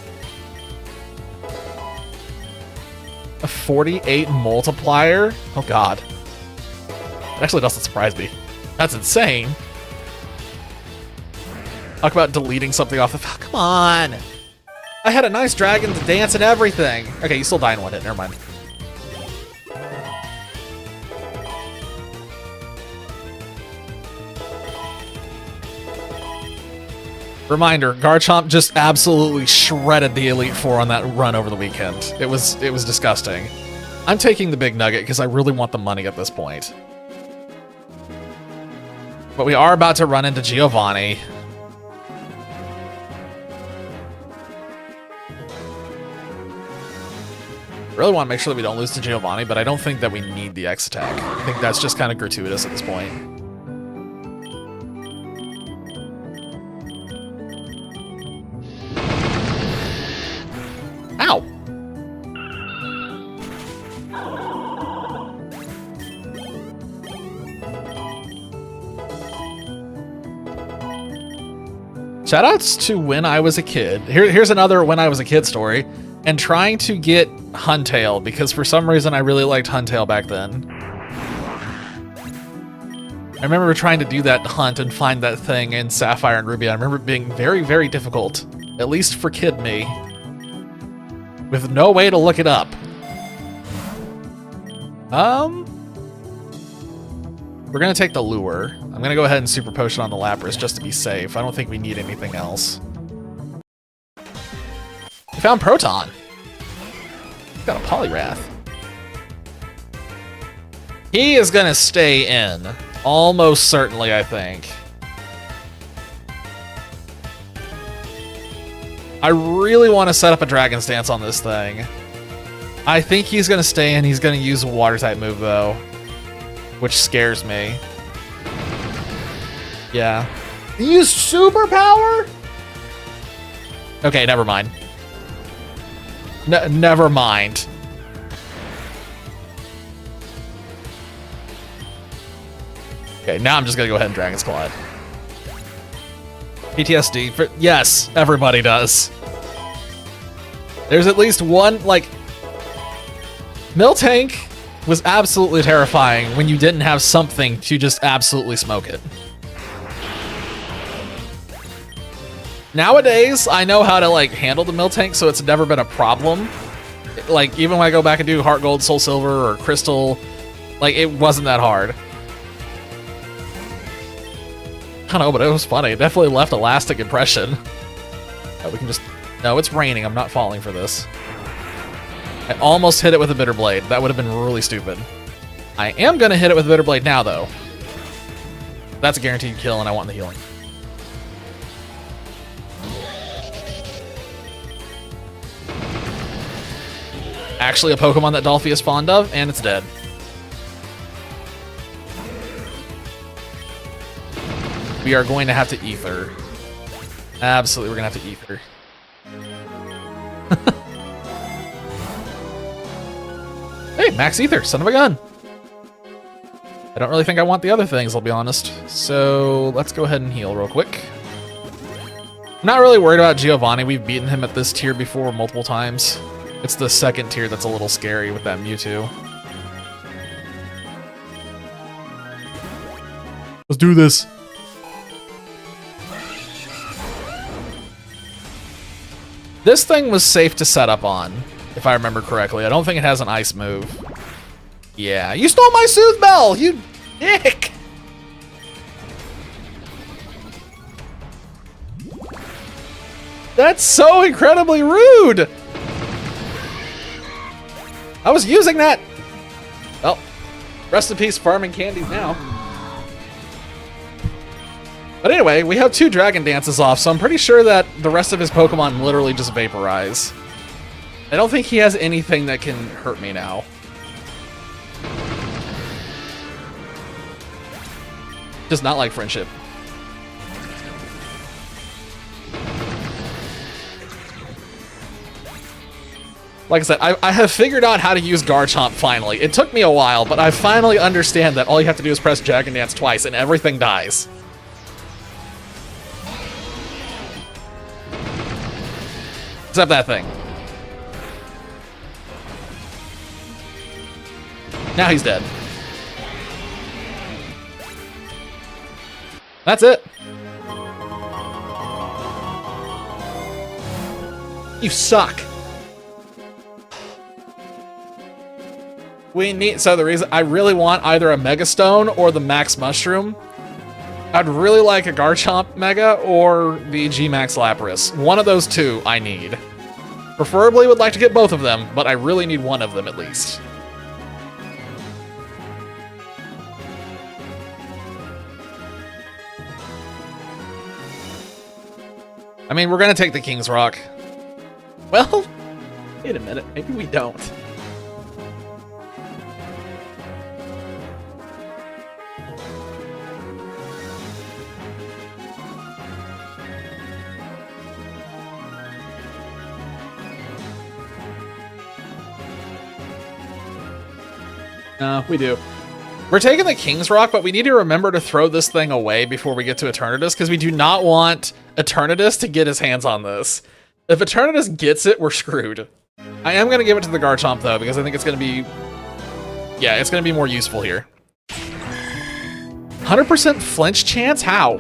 A 48 multiplier? Oh god. It actually doesn't surprise me. That's insane. Talk about deleting something off the... Come on! I had a nice dragon to dance and everything. Okay, you still die in one hit. Never mind. Reminder, Garchomp just absolutely shredded the Elite Four on that run over the weekend. It was disgusting. I'm taking the big nugget because I really want the money at this point. But we are about to run into Giovanni. Really want to make sure that we don't lose to Giovanni, but I don't think that we need the X attack. I think that's just kind of gratuitous at this point. Ow! Shoutouts to when I was a kid. Here's another when I was a kid story. And trying to get Huntail, because for some reason I really liked Huntail back then. I remember trying to do that hunt and find that thing in Sapphire and Ruby. I remember it being very, very difficult. At least for kid me. With no way to look it up. We're gonna take the Lure. I'm gonna go ahead and Super Potion on the Lapras just to be safe. I don't think we need anything else. We found Proton. Got a Poliwrath. He is gonna stay in. Almost certainly, I think. I really want to set up a Dragon Stance on this thing. I think he's gonna stay in. He's gonna use a Water-type move, though. Which scares me. Yeah. Use Superpower? Okay, never mind. Never mind. Okay, now I'm just gonna go ahead and Dragon's Claw. PTSD. Yes, everybody does. There's at least one, like... Miltank was absolutely terrifying when you didn't have something to just absolutely smoke it. Nowadays, I know how to like handle the Miltank, so it's never been a problem. Like, even when I go back and do Heart Gold, Soul Silver, or Crystal, like, it wasn't that hard. I don't know, but it was funny. It definitely left a lasting impression. We can just... No, it's raining. I'm not falling for this. I almost hit it with a Bitter Blade. That would have been really stupid. I am going to hit it with a Bitter Blade now, though. That's a guaranteed kill, and I want the healing. Actually a Pokemon that Dolphy is fond of, and it's dead. We are going to have to Ether. Absolutely, we're going to have to Ether. Hey, Max Ether, son of a gun. I don't really think I want the other things, I'll be honest. So let's go ahead and heal real quick. I'm not really worried about Giovanni. We've beaten him at this tier before multiple times. It's the second tier that's a little scary with that Mewtwo. Let's do this. This thing was safe to set up on, if I remember correctly. I don't think it has an ice move. Yeah, you stole my Soothe Bell, you dick! That's so incredibly rude! I was using that! Well, rest in peace, farming candies now. But anyway, we have 2 Dragon Dances off, so I'm pretty sure that the rest of his Pokemon literally just vaporize. I don't think he has anything that can hurt me now. Does not like friendship. Like I said, I have figured out how to use Garchomp finally. It took me a while, but I finally understand that all you have to do is press Dragon Dance twice and everything dies. Except that thing. Now he's dead. That's it. You suck. We need, so the reason I really want either a Mega Stone or the Max Mushroom. I'd really like a Garchomp Mega or the G-Max Lapras. One of those two I need. Preferably would like to get both of them, but I really need one of them at least. I mean, we're gonna take the King's Rock. Well, wait a minute, maybe we don't. No, we do. We're taking the King's Rock, but we need to remember to throw this thing away before we get to Eternatus, because we do not want Eternatus to get his hands on this. If Eternatus gets it, we're screwed. I am going to give it to the Garchomp, though, because I think it's going to be... Yeah, it's going to be more useful here. 100% flinch chance? How?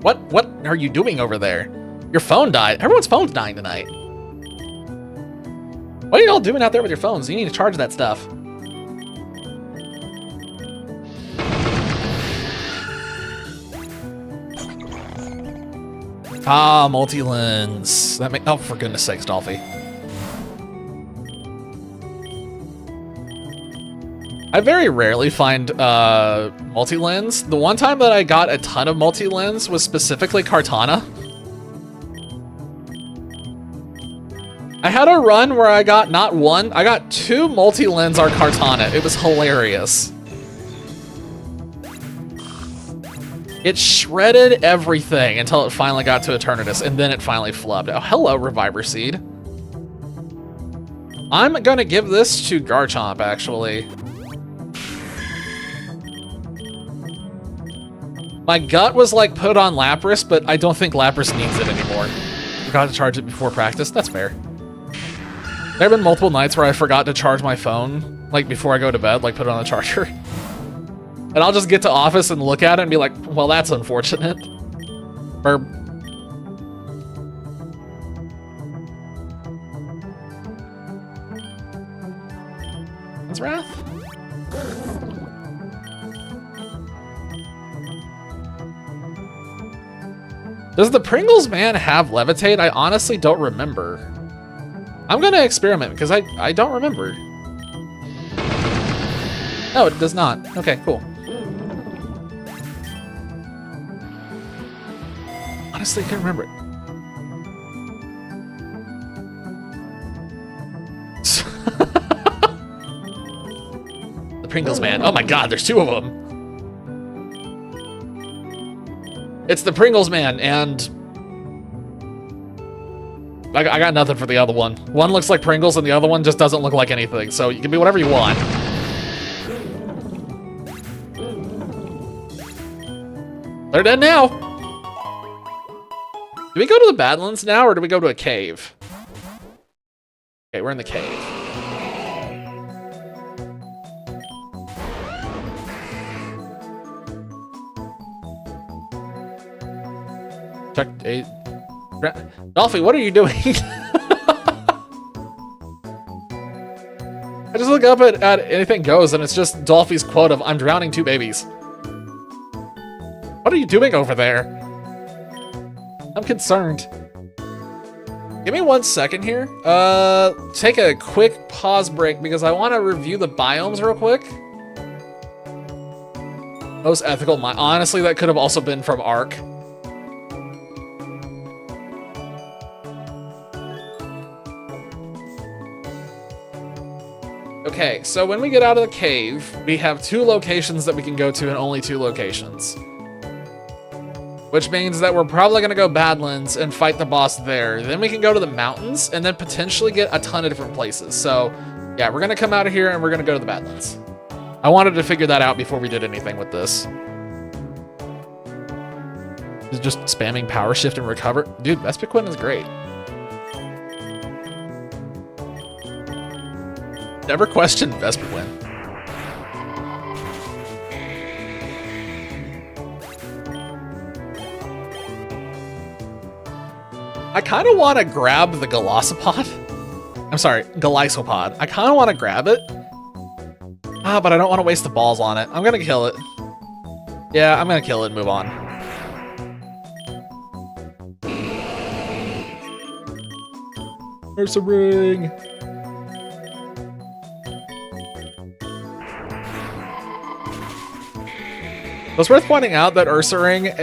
What are you doing over there? Your phone died. Everyone's phone's dying tonight. What are you all doing out there with your phones? You need to charge that stuff. Ah, multi-lens. That oh, for goodness sakes, Dolphy. I very rarely find multi-lens. The one time that I got a ton of multi-lens was specifically Kartana. I had a run where I got not one, I got 2 multi-lens are Kartana. It was hilarious. It shredded everything until it finally got to Eternatus, and then it finally flubbed. Oh, hello, Reviver Seed. I'm gonna give this to Garchomp, actually. My gut was like, put on Lapras, but I don't think Lapras needs it anymore. Forgot to charge it before practice. That's fair. There have been multiple nights where I forgot to charge my phone, like before I go to bed, like put it on the charger. And I'll just get to office and look at it and be like, well, that's unfortunate. Burp. That's Wrath? Does the Pringles man have Levitate? I honestly don't remember. I'm gonna experiment because I don't remember. No, it does not. Okay, cool. Honestly, I can't remember it. The Pringles man. Oh my god, there's 2 of them. It's the Pringles man, and I got nothing for the other one. One looks like Pringles, and the other one just doesn't look like anything. So you can be whatever you want. They're dead now. Do we go to the Badlands now, or do we go to a cave? Okay, we're in the cave. Check a... Dolphy, what are you doing? I just look up at Anything Goes, and it's just Dolphy's quote of, "I'm drowning 2 babies." What are you doing over there? I'm concerned. Give me 1 second here. Take a quick pause break because I want to review the biomes real quick. Most ethical mine. Honestly, that could have also been from Ark. Okay, so when we get out of the cave, we have 2 locations that we can go to and only 2 locations. which means that we're probably going to go Badlands and fight the boss there. Then we can go to the mountains and then potentially get a ton of different places. So yeah, we're going to come out of here and we're going to go to the Badlands. I wanted to figure that out before we did anything with this. Is just spamming power shift and recover. Dude, Vespiquen is great. Never questioned Vespiquen. I kind of want to grab the Golisopod. I'm sorry, Golisopod. I kind of want to grab it. But I don't want to waste the balls on it. I'm going to kill it. Yeah, I'm going to kill it and move on. There's a ring. It's worth pointing out that Ursaring,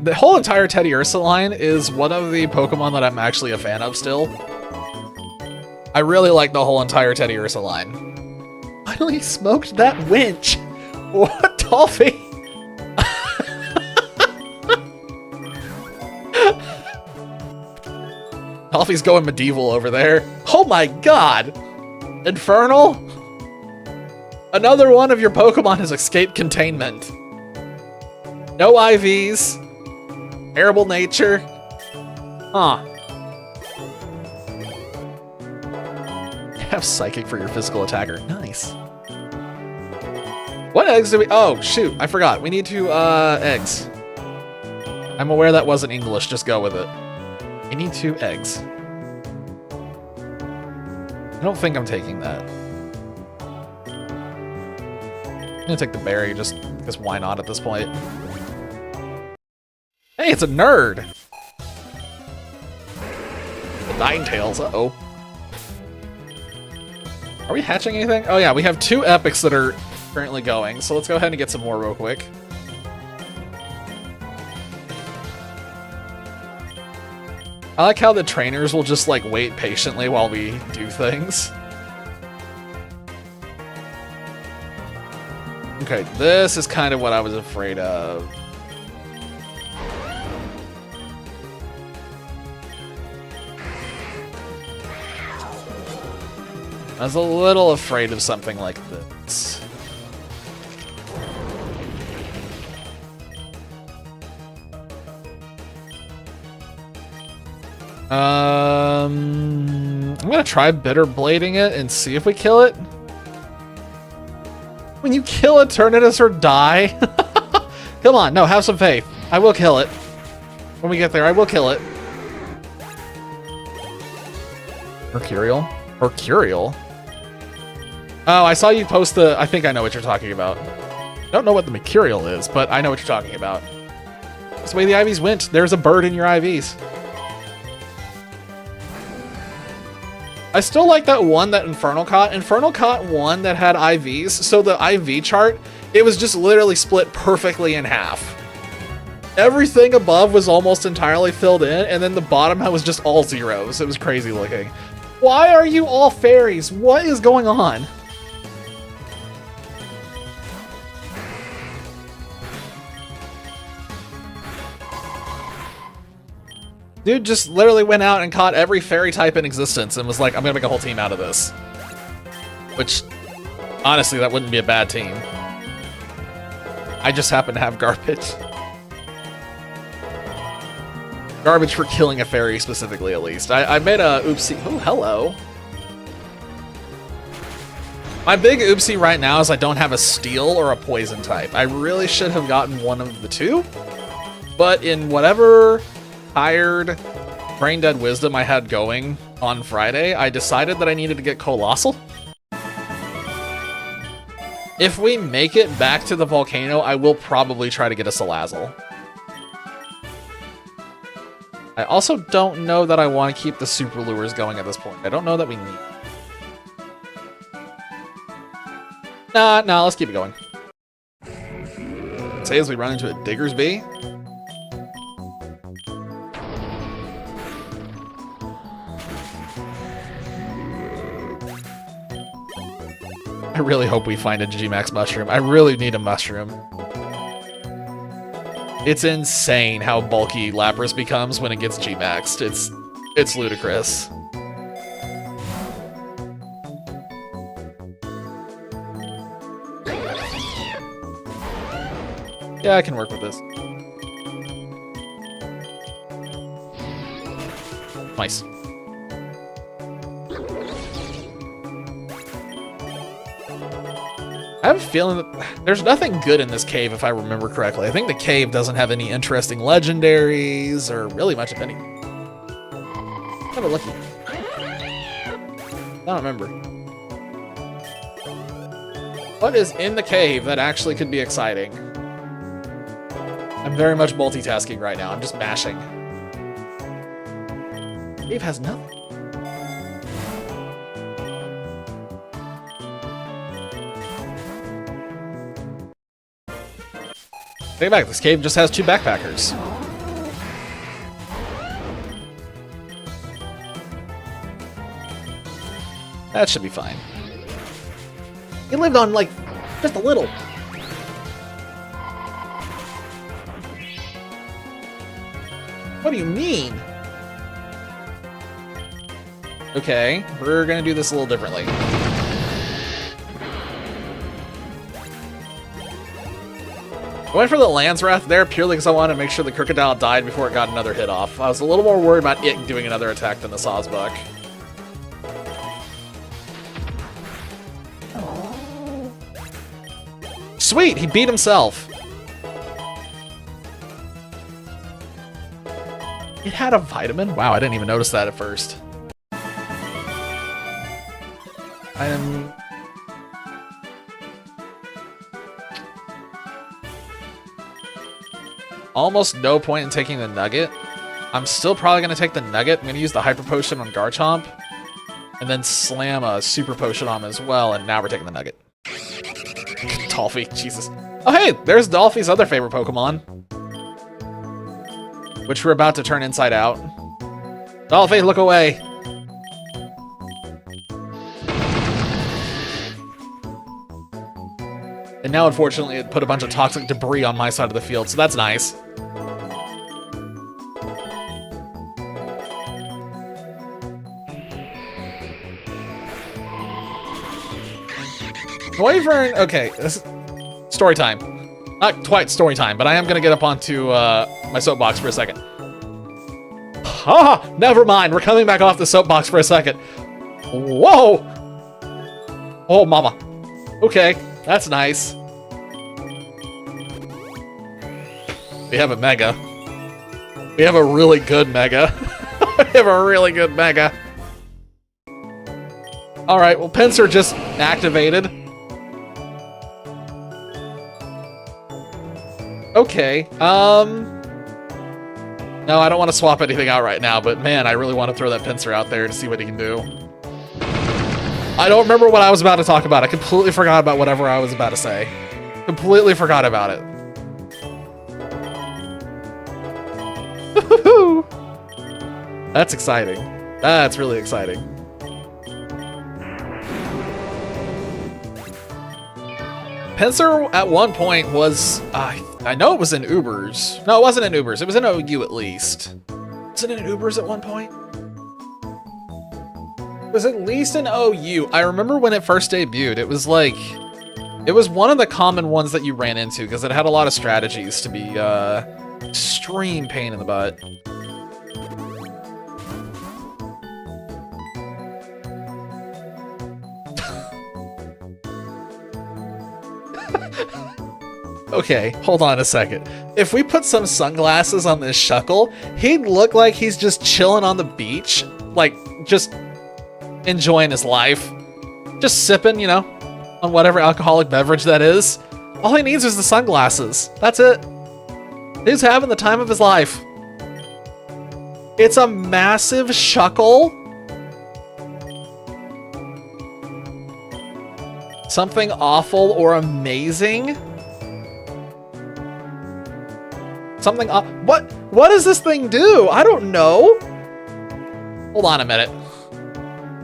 the whole entire Teddiursa line is one of the Pokemon that I'm actually a fan of still. I really like the whole entire Teddiursa line. Finally smoked that winch. What, Toffee? Toffee's going medieval over there. Oh my god! Infernal? Another one of your Pokemon has escaped containment. No IVs. Terrible nature. Huh. Have Psychic for your physical attacker. Nice. What eggs do we... Oh, shoot. I forgot. We need two eggs. I'm aware that wasn't English. Just go with it. We need 2 eggs. I don't think I'm taking that. I'm gonna take the berry just because why not at this point? Hey, it's a nerd! The Ninetales, uh-oh. Are we hatching anything? Oh yeah, we have 2 epics that are currently going, so let's go ahead and get some more real quick. I like how the trainers will just like wait patiently while we do things. Okay, this is kind of what I was afraid of. I was a little afraid of something like this. I'm gonna try bitter blading it and see if we kill it. When you kill a Eternatus or die. Come on, no, have some faith. I will kill it. When we get there, I will kill it. Mercurial? Mercurial? Oh, I saw you post the... I think I know what you're talking about. I don't know what the Mercurial is, but I know what you're talking about. That's the way the IVs went. There's a bird in your IVs. I still like that one that Infernal caught. Infernal caught one that had IVs, so the IV chart, it was just literally split perfectly in half. Everything above was almost entirely filled in, and then the bottom was just all zeros. It was crazy looking. Why are you all fairies? What is going on? Dude just literally went out and caught every fairy type in existence and was like, I'm gonna make a whole team out of this. Which, honestly, that wouldn't be a bad team. I just happen to have garbage. Garbage for killing a fairy, specifically, at least. I made a oopsie. Oh, hello. My big oopsie right now is I don't have a steel or a poison type. I really should have gotten one of the two. But in whatever tired, brain-dead wisdom I had going on Friday, I decided that I needed to get Colossal. If we make it back to the volcano, I will probably try to get a Salazzle. I also don't know that I want to keep the Super Lures going at this point. I don't know that we need. Nah, let's keep it going. Say as we run into a Diggersby. I really hope we find a Gmax mushroom. I really need a mushroom. It's insane how bulky Lapras becomes when it gets G-maxed. It's ludicrous. Yeah, I can work with this. Nice. I have a feeling that there's nothing good in this cave, if I remember correctly. I think the cave doesn't have any interesting legendaries, or really much of any. Kind of lucky. I don't remember. What is in the cave that actually could be exciting? I'm very much multitasking right now. I'm just mashing. Cave has nothing. Take it back, this cave just has 2 backpackers. That should be fine. He lived on, like, just a little. What do you mean? Okay, we're gonna do this a little differently. I went for the Lance Wrath there purely because I wanted to make sure the Crocodile died before it got another hit off. I was a little more worried about it doing another attack than the Sawsbuck. Sweet, he beat himself. It had a vitamin? Wow, I didn't even notice that at first. I am... almost no point in taking the Nugget. I'm still probably going to take the Nugget. I'm going to use the Hyper Potion on Garchomp. And then slam a Super Potion on him as well, and now we're taking the Nugget. Dolphy, Jesus. Oh hey, there's Dolphy's other favorite Pokemon. Which we're about to turn inside out. Dolphy, look away! And now, unfortunately, it put a bunch of toxic debris on my side of the field, so that's nice. Wyvern, okay, this is story time. Not quite story time, but I am gonna get up onto my soapbox for a second. Ah, never mind, we're coming back off the soapbox for a second. Whoa! Oh, mama. Okay, that's nice. We have a Mega. We have a really good Mega. We have a really good Mega. Alright, well, Pinsir just activated. Okay, no, I don't want to swap anything out right now, but man, I really want to throw that Pinsir out there to see what he can do. I don't remember what I was about to talk about. I completely forgot about whatever I was about to say. Completely forgot about it. That's exciting. That's really exciting. Pinsir at one point was, I know it was in Ubers. No, it wasn't in Ubers. It was in OU at least. Was it in Ubers at one point? It was at least in OU. I remember when it first debuted. It was like, it was one of the common ones that you ran into because it had a lot of strategies to be extreme pain in the butt. Okay, hold on a second. If we put some sunglasses on this Shuckle, he'd look like he's just chilling on the beach, like, just enjoying his life. Just sipping, you know, on whatever alcoholic beverage that is. All he needs is the sunglasses. That's it. He's having the time of his life. It's a massive Shuckle. Something awful or amazing? Something what does this thing do? I don't know. Hold on a minute.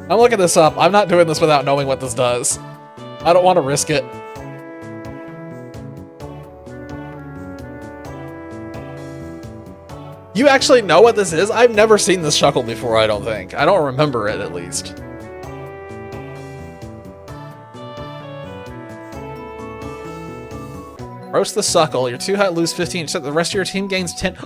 I'm looking this up. I'm not doing this without knowing what this does. I don't want to risk it. You actually know what this is? I've never seen this Shuckle before, I don't think. I don't remember it, at least. Roast the Suckle. You're too high, lose 15, except the rest of your team gains 10.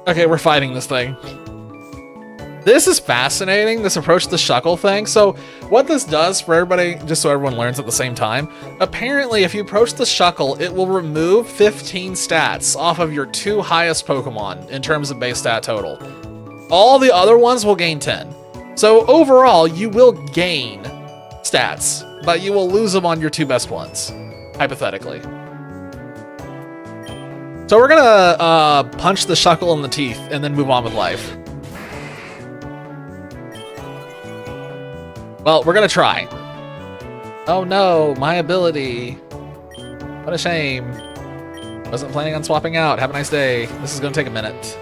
Okay, we're fighting this thing. This is fascinating, this approach to the Shuckle thing. So what this does for everybody, just so everyone learns at the same time, apparently if you approach the Shuckle, it will remove 15 stats off of your 2 highest Pokemon in terms of base stat total. All the other ones will gain 10. So overall, you will gain stats, but you will lose them on your 2 best ones, hypothetically. So we're gonna punch the Shuckle in the teeth and then move on with life. Well, we're gonna try. Oh no, my ability. What a shame. Wasn't planning on swapping out. Have a nice day. This is gonna take a minute.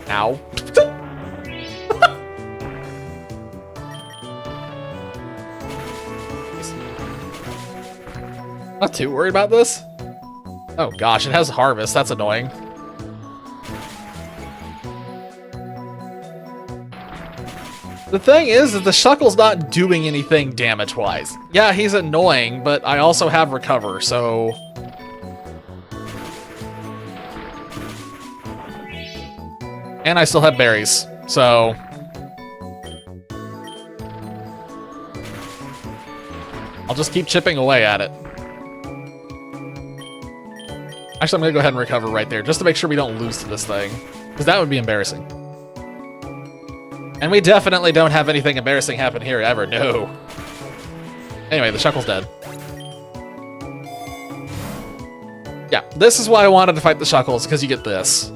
Ow. Not too worried about this. Oh gosh, it has Harvest. That's annoying. The thing is that the Shuckle's not doing anything damage-wise. Yeah, he's annoying, but I also have Recover, so... And I still have berries, so... I'll just keep chipping away at it. Actually, I'm gonna go ahead and recover right there, just to make sure we don't lose to this thing. Because that would be embarrassing. And we definitely don't have anything embarrassing happen here ever, no. Anyway, the Shuckle's dead. Yeah, this is why I wanted to fight the Shuckles, because you get this.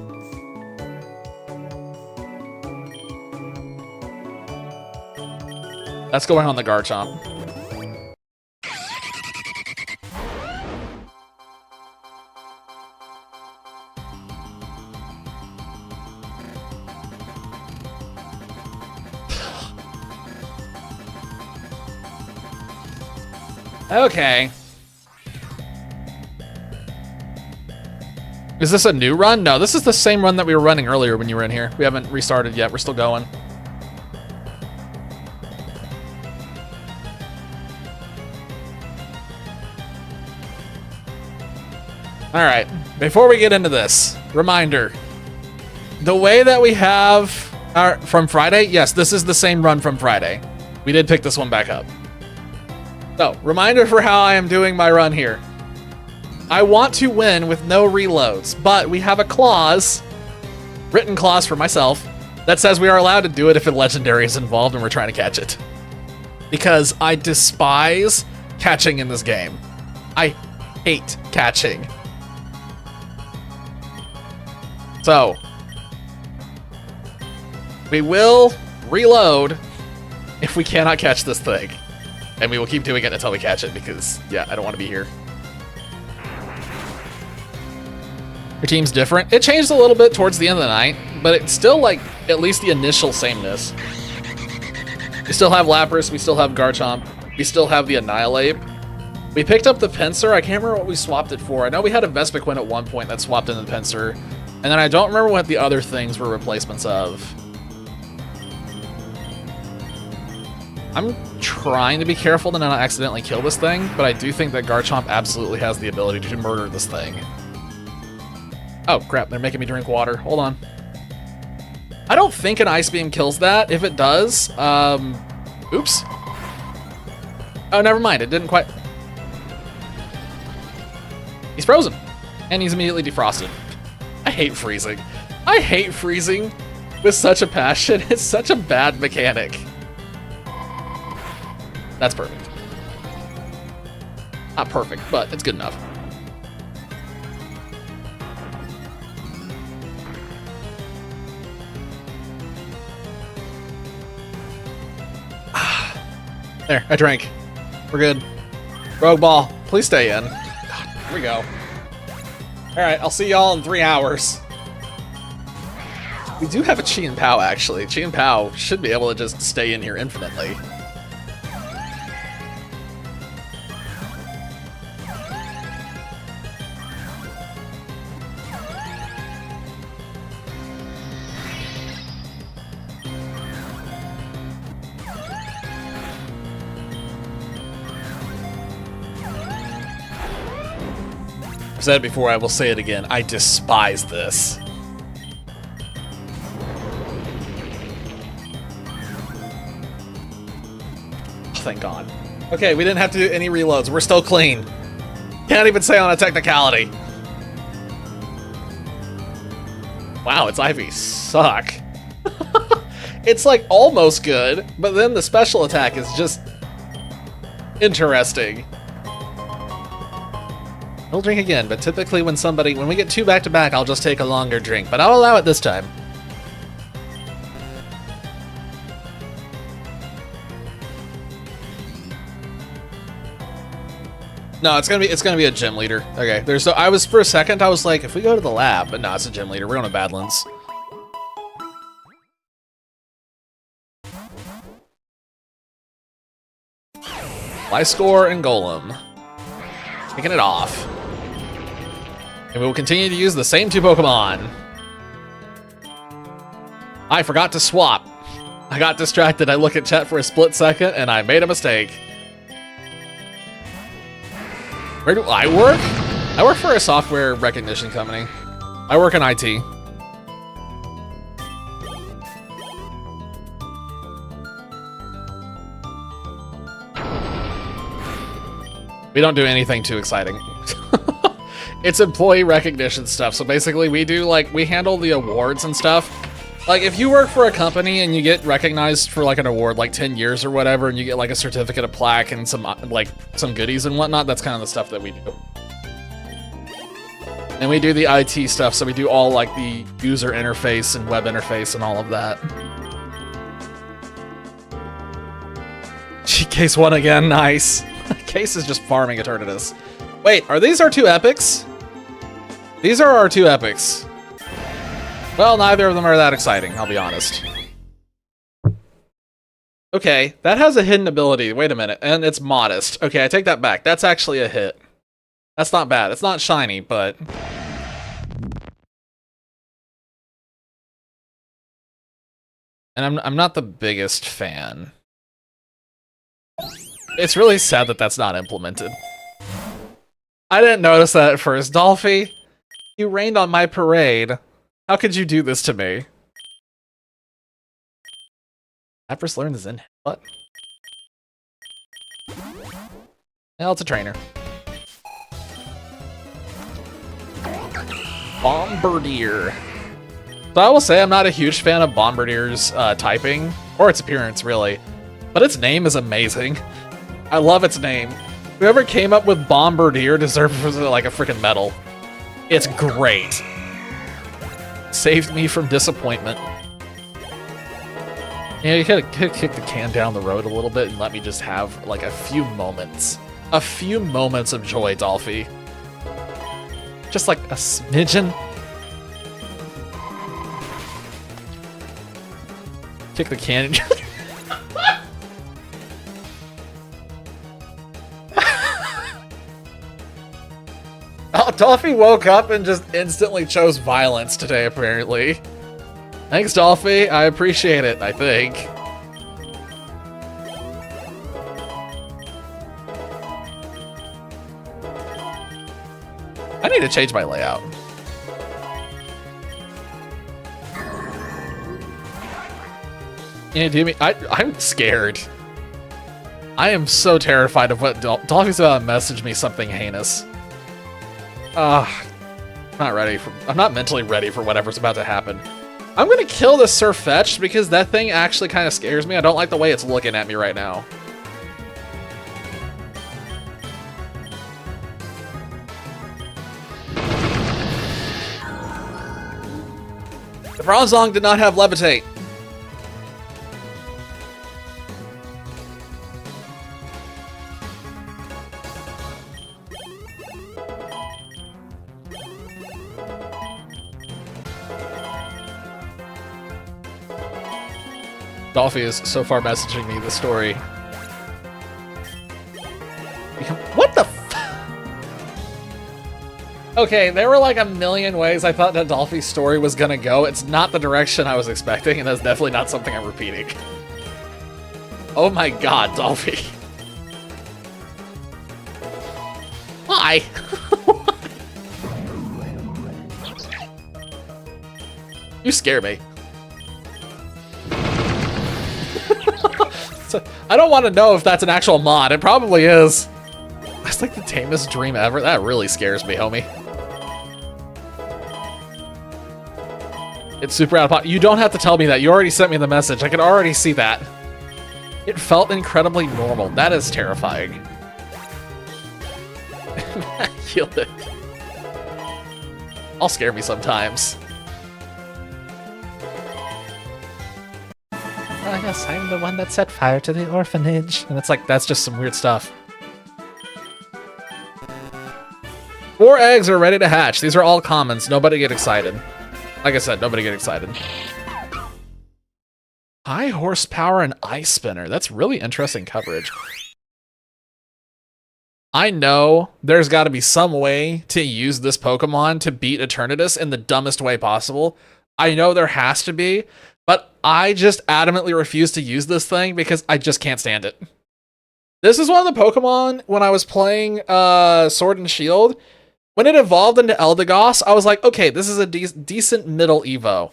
That's going on the Garchomp. Okay. Is this a new run? No, this is the same run that we were running earlier when you were in here. We haven't restarted yet. We're still going. All right. Before we get into this, reminder. The way that we have from Friday, yes, this is the same run from Friday. We did pick this one back up. So, reminder for how I am doing my run here. I want to win with no reloads, but we have a clause, written clause for myself, that says we are allowed to do it if a legendary is involved and we're trying to catch it. Because I despise catching in this game. I hate catching. So, we will reload if we cannot catch this thing. And we will keep doing it until we catch it because, yeah, I don't want to be here. Your team's different. It changed a little bit towards the end of the night, but it's still, like, at least the initial sameness. We still have Lapras, we still have Garchomp, we still have the Annihilate. We picked up the Pinsir. I can't remember what we swapped it for. I know we had a Vespiquen at one point that swapped into the Pinsir. And then I don't remember what the other things were replacements of. I'm trying to be careful to not accidentally kill this thing, but I do think that Garchomp absolutely has the ability to murder this thing. Oh, crap, they're making me drink water. Hold on. I don't think an Ice Beam kills that. If it does, oops. Oh, never mind, it didn't quite... He's frozen, and he's immediately defrosted. I hate freezing. I hate freezing with such a passion. It's such a bad mechanic. That's perfect. Not perfect, but it's good enough. There, I drank. We're good. Rogue Ball, please stay in. God, here we go. Alright, I'll see y'all in 3 hours. We do have a Chi and Pao, actually. Chi and Pao should be able to just stay in here infinitely. I've said it before, I will say it again. I despise this. Thank God. Okay, we didn't have to do any reloads. We're still clean. Can't even say on a technicality. Wow, its IV suck. It's like almost good, but then the special attack is just interesting. I'll drink again, but typically when we get 2 back-to-back, I'll just take a longer drink, but I'll allow it this time. No, it's gonna be a gym leader. Okay, for a second I was like, if we go to the lab, but no, it's a gym leader. We're going to Badlands. Life Score and Golem. Taking it off. And we will continue to use the same 2 Pokemon. I forgot to swap. I got distracted. I look at chat for a split second and I made a mistake. Where do I work? I work for a software recognition company. I work in IT. We don't do anything too exciting. It's employee recognition stuff. So basically we handle the awards and stuff. Like if you work for a company and you get recognized for like an award, like 10 years or whatever, and you get like a certificate, a plaque, and some goodies and whatnot, that's kind of the stuff that we do. And we do the IT stuff, so we do all like the user interface and web interface and all of that. Case 1 again, nice. Case is just farming Eternatus. Wait, are these our 2 epics? These are our 2 epics. Well, neither of them are that exciting, I'll be honest. Okay, that has a hidden ability. Wait a minute, and it's modest. Okay, I take that back. That's actually a hit. That's not bad. It's not shiny, but... And I'm not the biggest fan. It's really sad that that's not implemented. I didn't notice that at first. Dolphy, you rained on my parade. How could you do this to me? Lapras learned his in what? Well, it's a trainer. Bombardier. So I will say I'm not a huge fan of Bombardier's typing, or its appearance, really. But its name is amazing. I love its name. Whoever came up with Bombardier deserves like a freaking medal. It's great. Saved me from disappointment. Yeah, you gotta kick the can down the road a little bit and let me just have like a few moments. A few moments of joy, Dolphy. Just like a smidgen. Kick the can. Oh, Dolphy woke up and just instantly chose violence today, apparently. Thanks, Dolphy. I appreciate it, I think. I need to change my layout. Yeah, do me. I'm scared. I am so terrified of what Dolphy's about to message me something heinous. I'm not mentally ready for whatever's about to happen. I'm gonna kill the Surfetch because that thing actually kind of scares me. I don't like the way it's looking at me right now. The Bronzong did not have Levitate. Dolphy is so far messaging me the story. What the Okay, there were like a million ways I thought that Dolphy's story was gonna go. It's not the direction I was expecting, and that's definitely not something I'm repeating. Oh my god, Dolphy. Why? You scare me. So, I don't want to know if that's an actual mod. It probably is. That's like the tamest dream ever. That really scares me, homie. It's super out of pocket. You don't have to tell me that. You already sent me the message. I could already see that. It felt incredibly normal. That is terrifying. Immaculate. All scare me sometimes. I guess I'm the one that set fire to the orphanage. And it's like, that's just some weird stuff. 4 eggs are ready to hatch. These are all commons. Nobody get excited. Like I said, nobody get excited. High horsepower and ice spinner. That's really interesting coverage. I know there's got to be some way to use this Pokemon to beat Eternatus in the dumbest way possible. I know there has to be, but I just adamantly refuse to use this thing because I just can't stand it. This is one of the Pokemon when I was playing Sword and Shield. When it evolved into Eldegoss, I was like, okay, this is a decent middle Evo.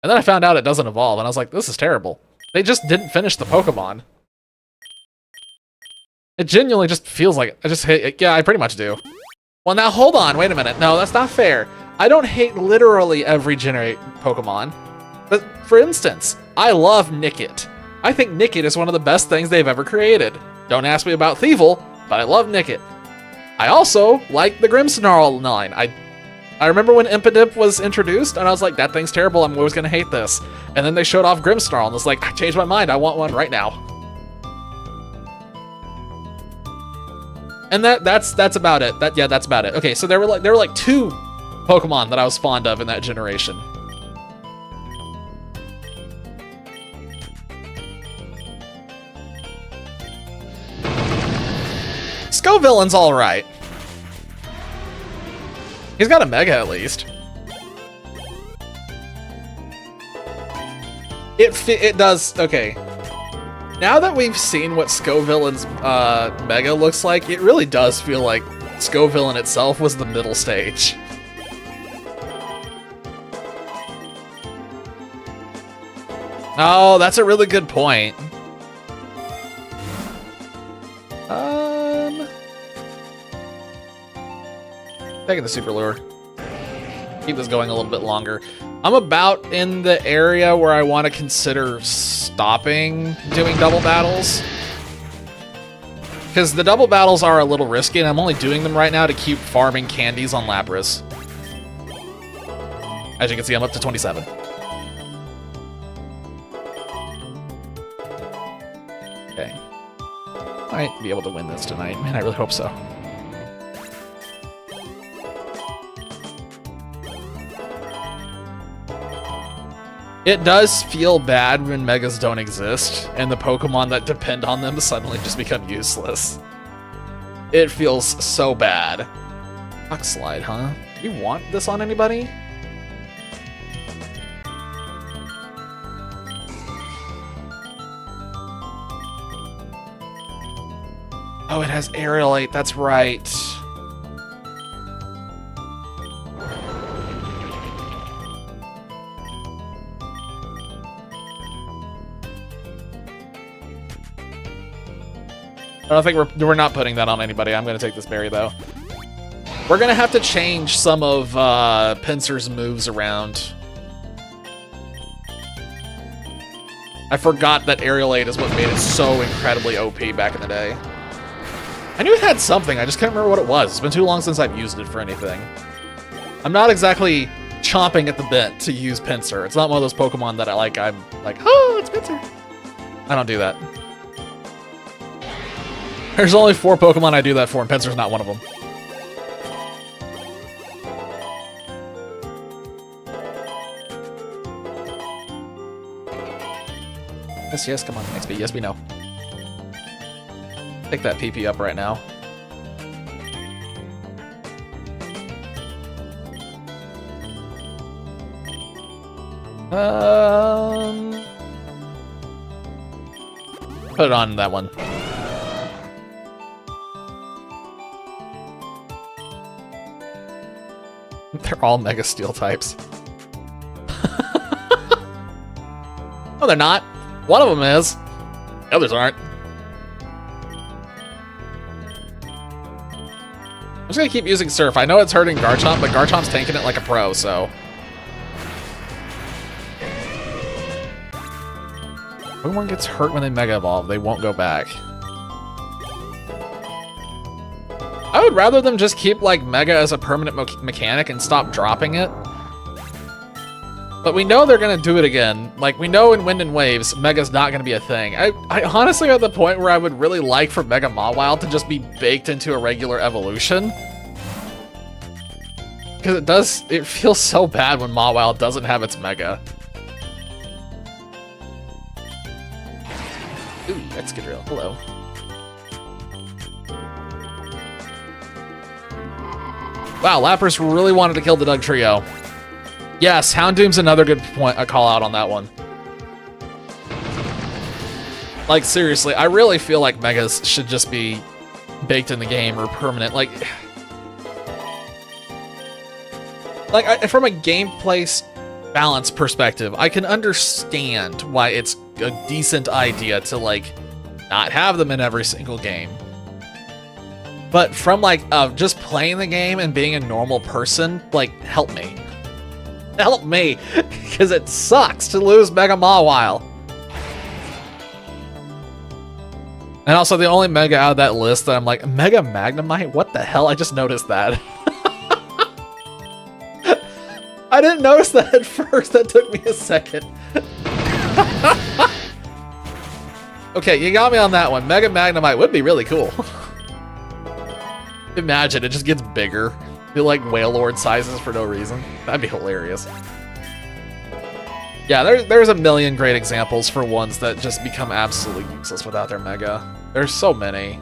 And then I found out it doesn't evolve, and I was like, this is terrible. They just didn't finish the Pokemon. It genuinely just feels like I just hate it. Yeah, I pretty much do. Well, now hold on, wait a minute. No, that's not fair. I don't hate literally every generate Pokemon. But for instance, I love Nickit. I think Nickit is one of the best things they've ever created. Don't ask me about Thievul, but I love Nickit. I also like the Grimmsnarl line. I remember when Impidimp was introduced, and I was like, that thing's terrible, I'm always gonna hate this. And then they showed off Grimmsnarl, and it's like, I changed my mind, I want one right now. And that's about it. That's about it. Okay, so there were like 2 Pokemon that I was fond of in that generation. Scovillain's alright. He's got a Mega at least. It does, okay. Now that we've seen what Scovillain's Mega looks like, it really does feel like Scovillain itself was the middle stage. Oh, that's a really good point. Taking the Super Lure. Keep this going a little bit longer. I'm about in the area where I want to consider stopping doing double battles. Because the double battles are a little risky, and I'm only doing them right now to keep farming candies on Lapras. As you can see, I'm up to 27. Okay. Might be able to win this tonight. Man, I really hope so. It does feel bad when Megas don't exist, and the Pokemon that depend on them suddenly just become useless. It feels so bad. Rock Slide, huh? Do you want this on anybody? Oh, it has Aerialate, that's right. I don't think we're not putting that on anybody. I'm going to take this berry, though. We're going to have to change some of Pinsir's moves around. I forgot that Aerialate is what made it so incredibly OP back in the day. I knew it had something, I just can't remember what it was. It's been too long since I've used it for anything. I'm not exactly chomping at the bit to use Pinsir. It's not one of those Pokemon that I'm like, oh, it's Pinsir. I don't do that. There's only 4 Pokemon I do that for, and Pinsir's not one of them. Yes, yes, come on, XP. Yes, we know. Pick that PP up right now. Put it on that one. They're all Mega Steel types. No, they're not. One of them is. The others aren't. I'm just gonna keep using Surf. I know it's hurting Garchomp, but Garchomp's tanking it like a pro, so. When one gets hurt when they Mega Evolve, they won't go back. I would rather them just keep, like, Mega as a permanent mechanic and stop dropping it. But we know they're gonna do it again. Like, we know in Wind and Waves, Mega's not gonna be a thing. I honestly at the point where I would really like for Mega Mawile to just be baked into a regular evolution. Because it feels so bad when Mawile doesn't have its Mega. Ooh, Excadrill, hello. Wow, Lapras really wanted to kill the Doug Trio. Yes, Houndoom's another good point, a call out on that one. Like, seriously, I really feel like Megas should just be baked in the game or permanent. Like from a gameplay balance perspective, I can understand why it's a decent idea to, like, not have them in every single game. But from, like, just playing the game and being a normal person, like, help me. Help me, because it sucks to lose Mega Mawile. And also, the only Mega out of that list that I'm like, Mega Magnemite? What the hell? I just noticed that. I didn't notice that at first. That took me a second. Okay, you got me on that one. Mega Magnemite would be really cool. Imagine, it just gets bigger. Be like Wailord sizes for no reason. That'd be hilarious. Yeah, there's a million great examples for ones that just become absolutely useless without their Mega. There's so many.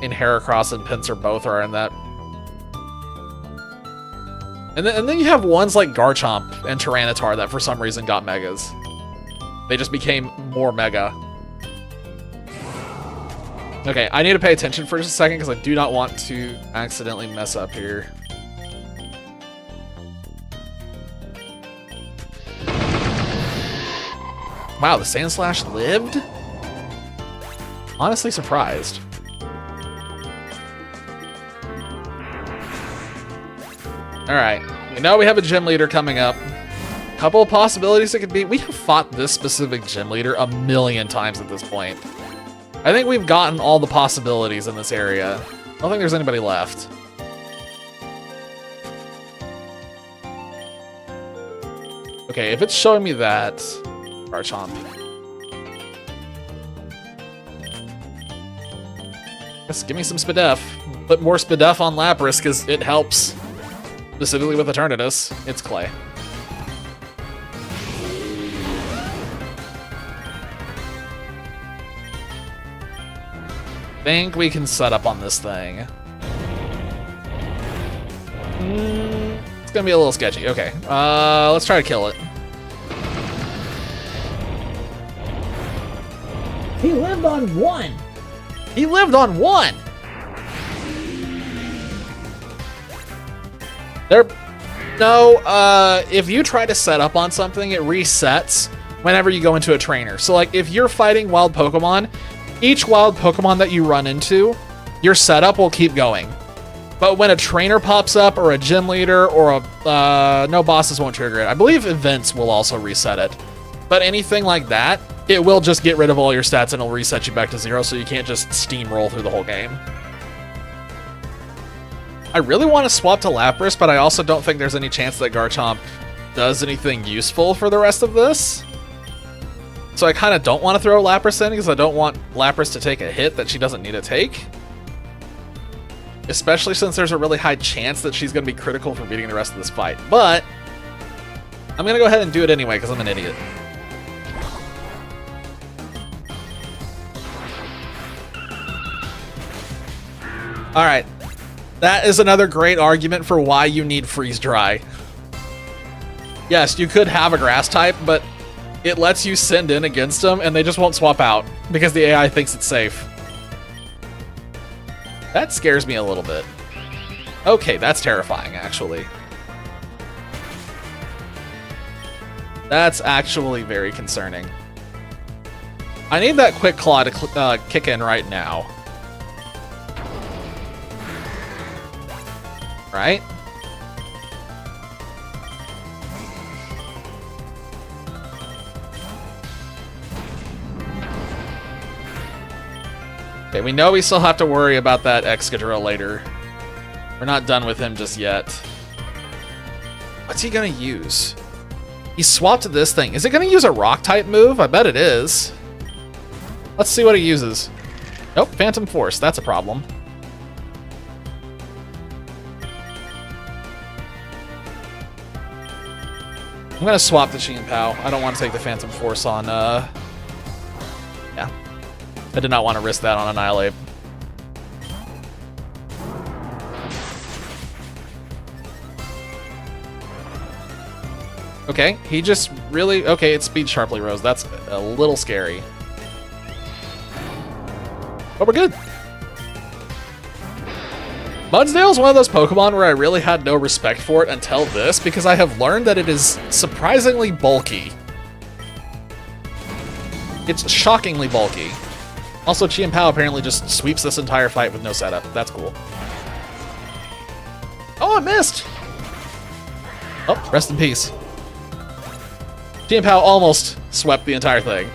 In Heracross and Pinsir both are in that. And then you have ones like Garchomp and Tyranitar that for some reason got Megas. They just became more Mega. Okay, I need to pay attention for just a second because I do not want to accidentally mess up here. Wow, the Sandslash lived? Honestly surprised. Alright, we know we have a gym leader coming up. Couple of possibilities it could be. We have fought this specific gym leader a million times at this point. I think we've gotten all the possibilities in this area. I don't think there's anybody left. Okay, if it's showing me that... Garchomp. Just give me some Spadef. Put more Spadef on Lapras, because it helps. Specifically with Eternatus. It's Clay. Think we can set up on this thing. It's gonna be a little sketchy. Okay, let's try to kill it. He lived on one. He lived on one. If you try to set up on something, it resets whenever you go into a trainer. So, like, if you're fighting wild Pokemon, each wild Pokemon that you run into, your setup will keep going. But when a trainer pops up, or a gym leader, or a... no, bosses won't trigger it. I believe events will also reset it. But anything like that, it will just get rid of all your stats and it'll reset you back to 0, so you can't just steamroll through the whole game. I really want to swap to Lapras, but I also don't think there's any chance that Garchomp does anything useful for the rest of this. So I kind of don't want to throw Lapras in, because I don't want Lapras to take a hit that she doesn't need to take. Especially since there's a really high chance that she's going to be critical for beating the rest of this fight. But I'm gonna go ahead and do it anyway, because I'm an idiot. Alright. That is another great argument for why you need freeze dry. Yes, you could have a grass type, but it lets you send in against them and they just won't swap out because the AI thinks it's safe. That scares me a little bit. Okay, that's terrifying, actually. That's actually very concerning. I need that quick claw to kick in right now. Right? Okay, we know we still have to worry about that Excadrill later. We're not done with him just yet. What's he gonna use? He swapped to this thing. Is it gonna use a rock type move? I bet it is. Let's see what he uses. Nope, Phantom Force. That's a problem. I'm gonna swap the Chien-Pao. I don't want to take the Phantom Force on, yeah. I did not want to risk that on Annihilate. Okay, he just really... Okay, it's Speed Sharply Rose. That's a little scary. But we're good. Mudsdale is one of those Pokemon where I really had no respect for it until this, because I have learned that it is surprisingly bulky. It's shockingly bulky. Also, Chien-Pao apparently just sweeps this entire fight with no setup. That's cool. Oh, I missed! Oh, rest in peace. Chien-Pao almost swept the entire thing.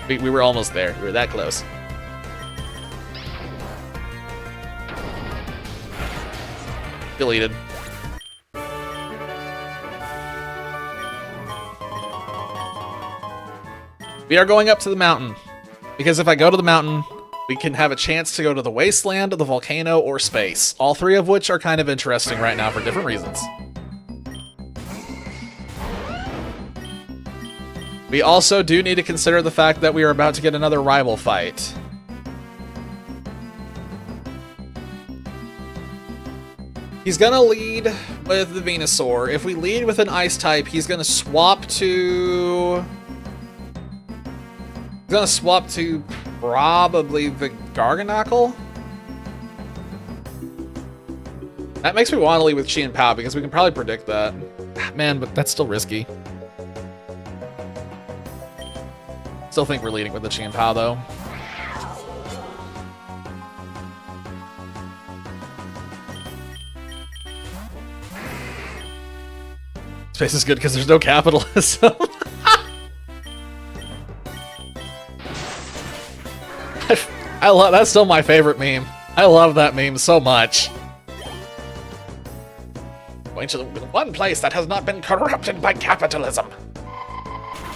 We were almost there. We were that close. Deleted. We are going up to the mountain. Because if I go to the mountain, we can have a chance to go to the wasteland, the volcano, or space. All three of which are kind of interesting right now for different reasons. We also do need to consider the fact that we are about to get another rival fight. He's gonna lead with the Venusaur. If we lead with an ice type, he's gonna swap to... He's gonna swap to probably the Garganacl. That makes me want to lead with Chien-Pao because we can probably predict that. Man, but that's still risky. Still think we're leading with the Chien-Pao though. Space is good because there's no capitalism. I love that's still my favorite meme. I love that meme so much. Going to the one place that has not been corrupted by capitalism.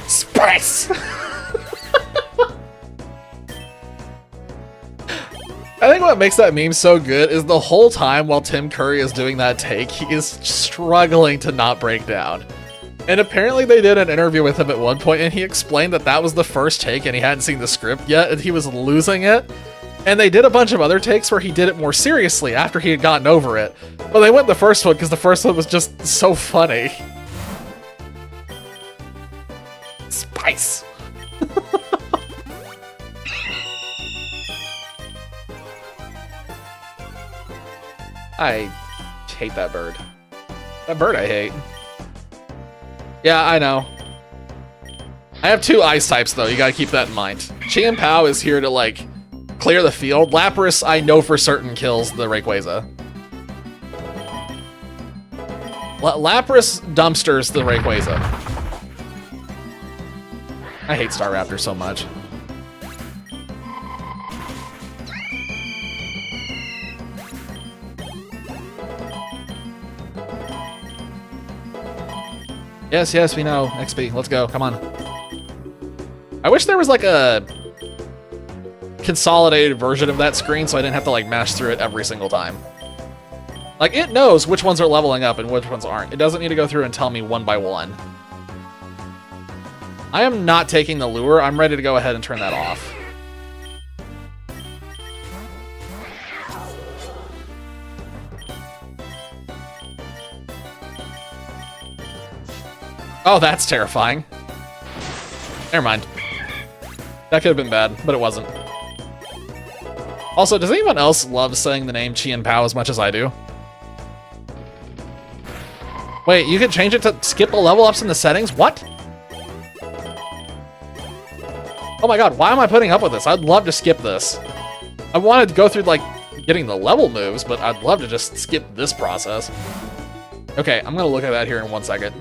Space. I think what makes that meme so good is the whole time while Tim Curry is doing that take, he is struggling to not break down. And apparently they did an interview with him at one point and he explained that that was the first take and he hadn't seen the script yet and he was losing it. And they did a bunch of other takes where he did it more seriously after he had gotten over it. But they went the first one because the first one was just so funny. Spice. I hate that bird. That bird I hate. Yeah, I know. I have two ice types though, you gotta keep that in mind. Chien-Pao is here to like clear the field. Lapras, I know for certain kills the Rayquaza. Lapras dumpsters the Rayquaza. I hate Staraptor so much. Yes, yes, we know. XP, let's go. Come on. I wish there was like a consolidated version of that screen so I didn't have to like mash through it every single time. Like, it knows which ones are leveling up and which ones aren't. It doesn't need to go through and tell me one by one. I am not taking the lure. I'm ready to go ahead and turn that off. Oh, that's terrifying. Never mind. That could have been bad, but it wasn't. Also, does anyone else love saying the name Chien Pao as much as I do? Wait, you can change it to skip the level ups in the settings? What? Oh my god, why am I putting up with this? I'd love to skip this. I wanted to go through, like, getting the level moves, but I'd love to just skip this process. Okay, I'm gonna look at that here in 1 second.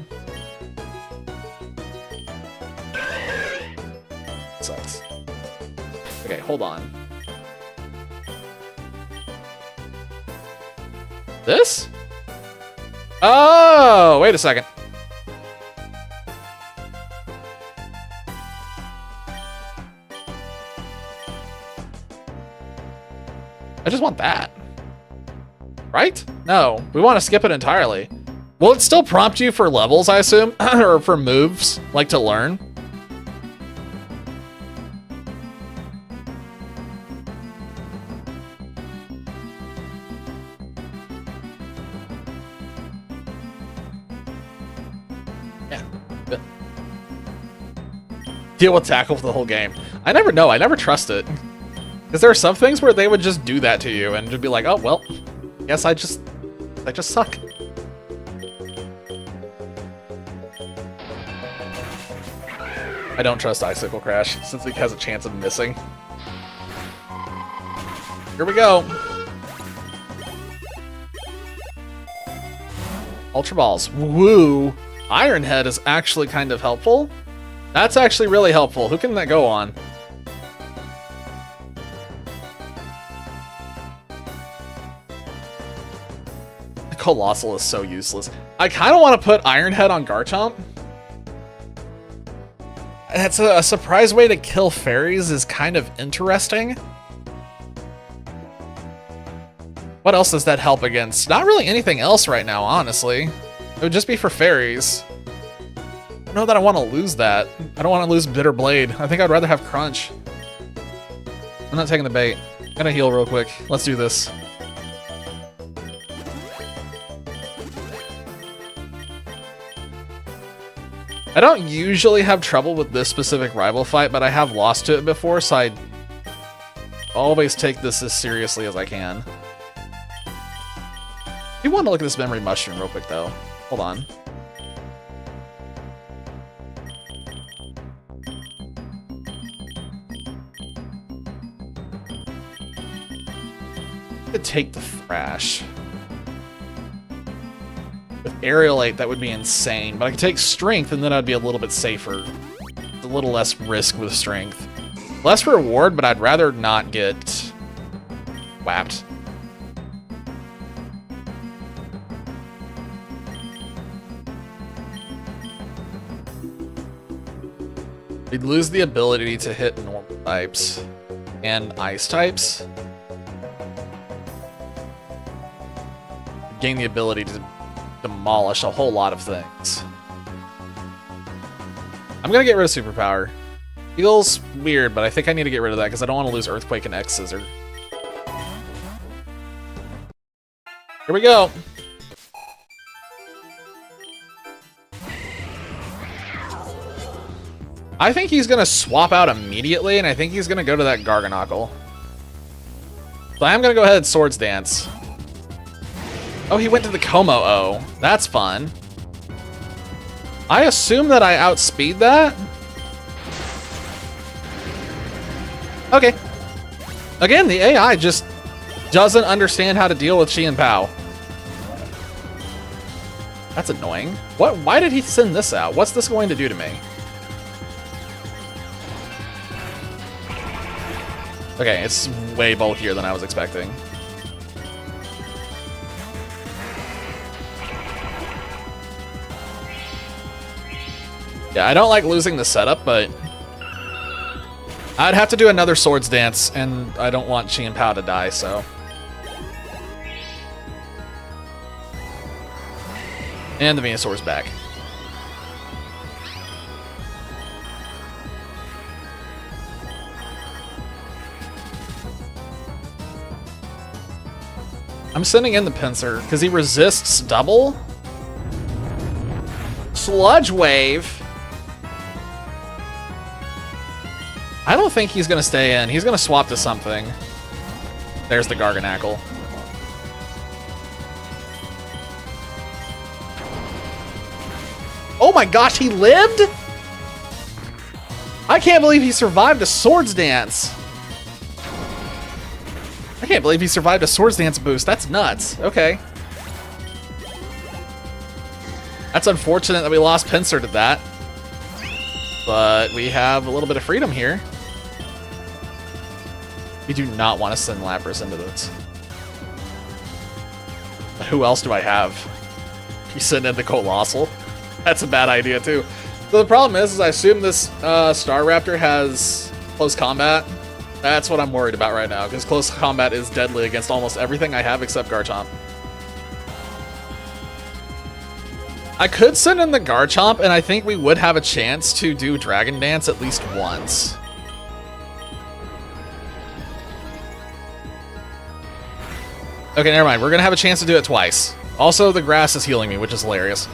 Sucks. Okay, hold on. This? Oh, wait a second. I just want that. Right? No, we want to skip it entirely. Will it still prompt you for levels, I assume? Or for moves, like to learn? Yeah. Good. Deal with tackle for the whole game. I never know. I never trust it. Because there are some things where they would just do that to you and just be like, oh, well, guess I just suck. I don't trust Icicle Crash since it has a chance of missing. Here we go. Ultra Balls. Woo! Iron Head is actually kind of helpful. That's actually really helpful. Who can that go on? Colossal is so useless. I kind of want to put Iron Head on Garchomp. That's a surprise way to kill fairies is kind of interesting. What else does that help against? Not really anything else right now, honestly. It would just be for fairies. I don't know that I want to lose that. I don't want to lose Bitter Blade. I think I'd rather have Crunch. I'm not taking the bait. I'm gonna heal real quick. Let's do this. I don't usually have trouble with this specific rival fight, but I have lost to it before, so I always take this as seriously as I can. You want to look at this memory mushroom real quick, though. Hold on. I could take the Thrash. With Aerialate, that would be insane, but I could take Strength and then I'd be a little bit safer. It's a little less risk with Strength. Less reward, but I'd rather not get whapped. We'd lose the ability to hit normal types and ice types. Gain the ability to demolish a whole lot of things. I'm gonna get rid of Superpower. Feels weird, but I think I need to get rid of that because I don't want to lose Earthquake and X Scissor. Here we go. I think he's gonna swap out immediately, and I think he's gonna go to that Garganacl. So I am gonna go ahead and Swords Dance. Oh, he went to the Como-O. That's fun. I assume that I outspeed that. Okay. Again, the AI just doesn't understand how to deal with Chien Pao. That's annoying. What? Why did he send this out? What's this going to do to me? Okay, it's way bulkier than I was expecting. Yeah, I don't like losing the setup, but I'd have to do another Swords Dance, and I don't want Chien Pao to die, so. And the Venusaur's back. I'm sending in the Pinsir because he resists double. Sludge Wave. I don't think he's going to stay in. He's going to swap to something. There's the Garganackle. Oh my gosh, he lived? I can't believe he survived a Swords Dance. I can't believe he survived a Swords Dance boost. That's nuts. Okay. That's unfortunate that we lost Pinsir to that. But we have a little bit of freedom here. We do not want to send Lapras into this. But who else do I have? You send in the Colossal. That's a bad idea too. So the problem is I assume this Staraptor has close combat. That's what I'm worried about right now, because close combat is deadly against almost everything I have except Garchomp. I could send in the Garchomp, and I think we would have a chance to do Dragon Dance at least once. Okay, never mind. We're going to have a chance to do it twice. Also, the grass is healing me, which is hilarious.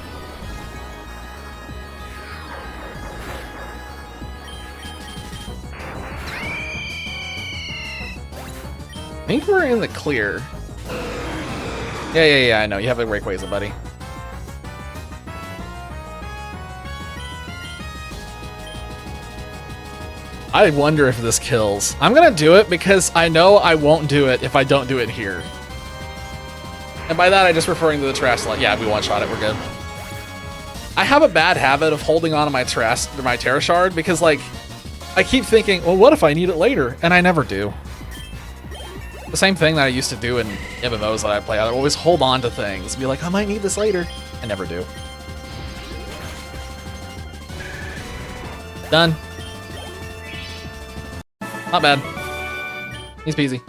I think we're in the clear. Yeah, I know. You have a Rayquaza, buddy. I wonder if this kills. I'm gonna do it because I know I won't do it if I don't do it here. And by that, I'm just referring to the trash slot. Yeah, we one-shot it. We're good. I have a bad habit of holding on to my Terra Shard because, like, I keep thinking, well, what if I need it later? And I never do. The same thing that I used to do in MMOs that I play. I would always hold on to things. Be like, I might need this later. I never do. Done. Not bad. Easy peasy.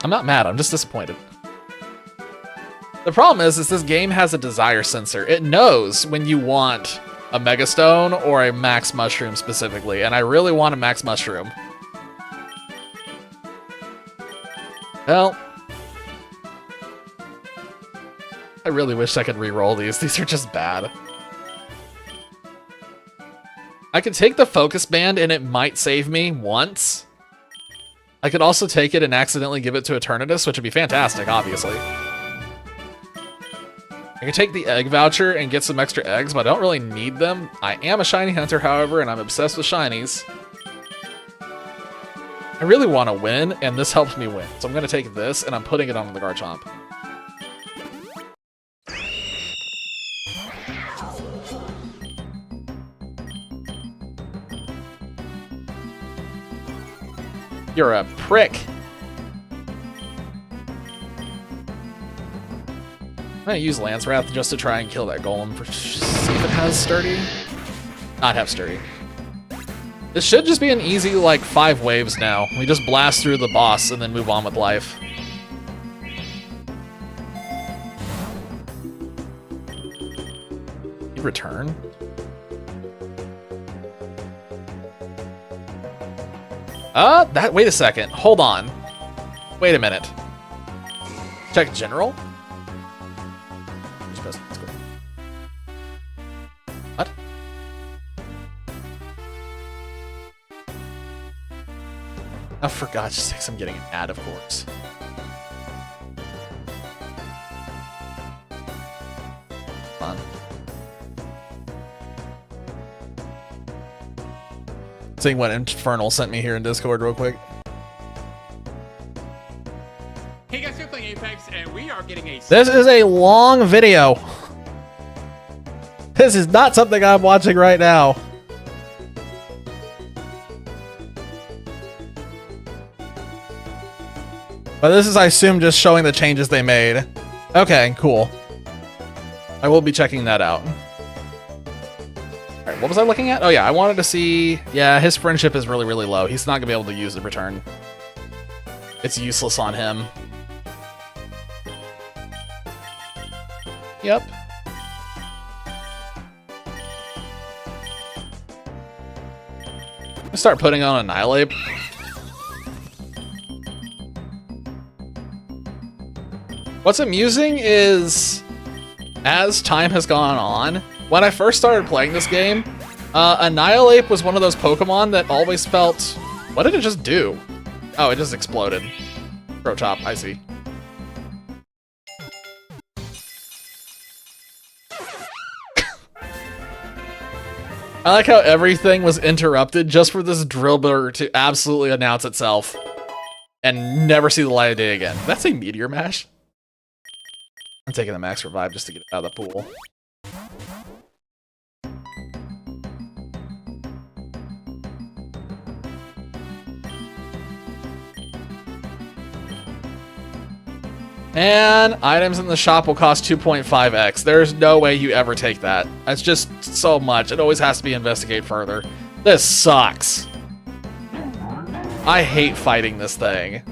I'm not mad, I'm just disappointed. The problem is this game has a desire sensor. It knows when you want a Mega Stone or a Max Mushroom specifically, and I really want a Max Mushroom. Well, I really wish I could re-roll these. These are just bad. I could take the Focus Band and it might save me once. I could also take it and accidentally give it to Eternatus, which would be fantastic, obviously. I could take the egg voucher and get some extra eggs, but I don't really need them. I am a shiny hunter, however, and I'm obsessed with shinies. I really want to win, and this helps me win. So I'm going to take this, and I'm putting it on the Garchomp. You're a prick. I'm gonna use Lance Wrath just to try and kill that golem for see if it has sturdy. Not have sturdy. This should just be an easy, like, 5 waves now. We just blast through the boss and then move on with life. You return? Wait a second. Hold on. Wait a minute. Check general? What? Oh, for God's sakes, I'm getting an ad, of course. Fun. Seeing what Infernal sent me here in Discord real quick. Hey guys, we're playing Apex, and we are getting a... This is a long video. This is not something I'm watching right now. But this is, I assume, just showing the changes they made. Okay, cool. I will be checking that out. All right, what was I looking at? Oh yeah, I wanted to see... Yeah, his friendship is really, really low. He's not gonna be able to use the return. It's useless on him. Yep. Let's start putting on Annihilate. What's amusing is, as time has gone on, when I first started playing this game, Annihilate was one of those Pokemon that always felt... What did it just do? Oh, it just exploded. Throat chop, I see. I like how everything was interrupted just for this Drillbur to absolutely announce itself and never see the light of day again. Did that say Meteor Mash? I'm taking the max revive just to get it out of the pool. And items in the shop will cost 2.5x. There's no way you ever take that. That's just so much. It always has to be investigated further. This sucks. I hate fighting this thing.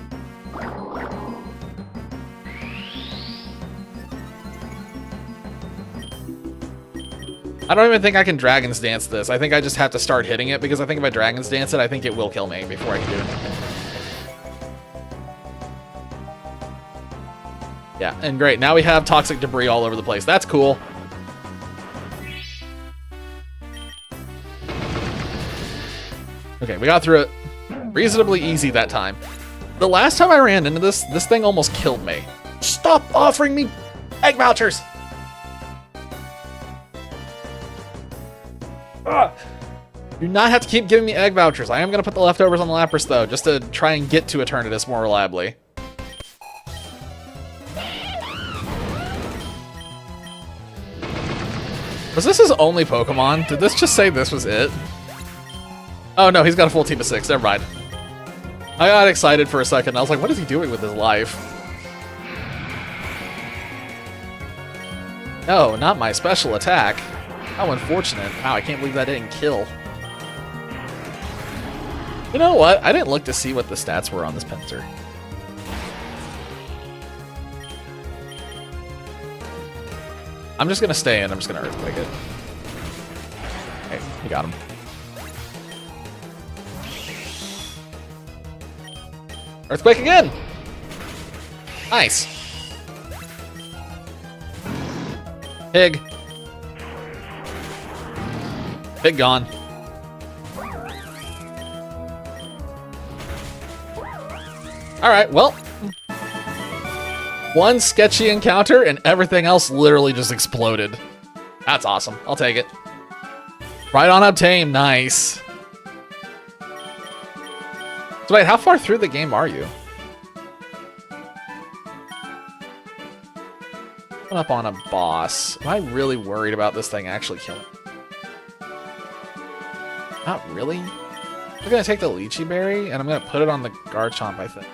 I don't even think I can Dragon's Dance this. I think I just have to start hitting it, because I think if I Dragon's Dance it, I think it will kill me before I can do it. Yeah, and great. Now we have toxic debris all over the place. That's cool. Okay, we got through it reasonably easy that time. The last time I ran into this thing almost killed me. Stop offering me egg vouchers! Ugh. Do not have to keep giving me egg vouchers. I am going to put the leftovers on the Lapras, though, just to try and get to Eternatus more reliably. Was this his only Pokemon? Did this just say this was it? Oh no, he's got a full team of 6. Never mind. I got excited for a second. I was like, what is he doing with his life? No, not my special attack. How unfortunate. Wow, I can't believe that didn't kill. You know what? I didn't look to see what the stats were on this Pinsir. I'm just gonna stay in. I'm just gonna Earthquake it. Okay, we got him. Earthquake again! Nice. Pig. Pig gone. Alright, well. One sketchy encounter and everything else literally just exploded. That's awesome. I'll take it. Right on Obtain. Nice. So wait, how far through the game are you? Coming up on a boss. Am I really worried about this thing actually killing? Not really. I'm gonna take the Lychee Berry and I'm gonna put it on the Garchomp, I think.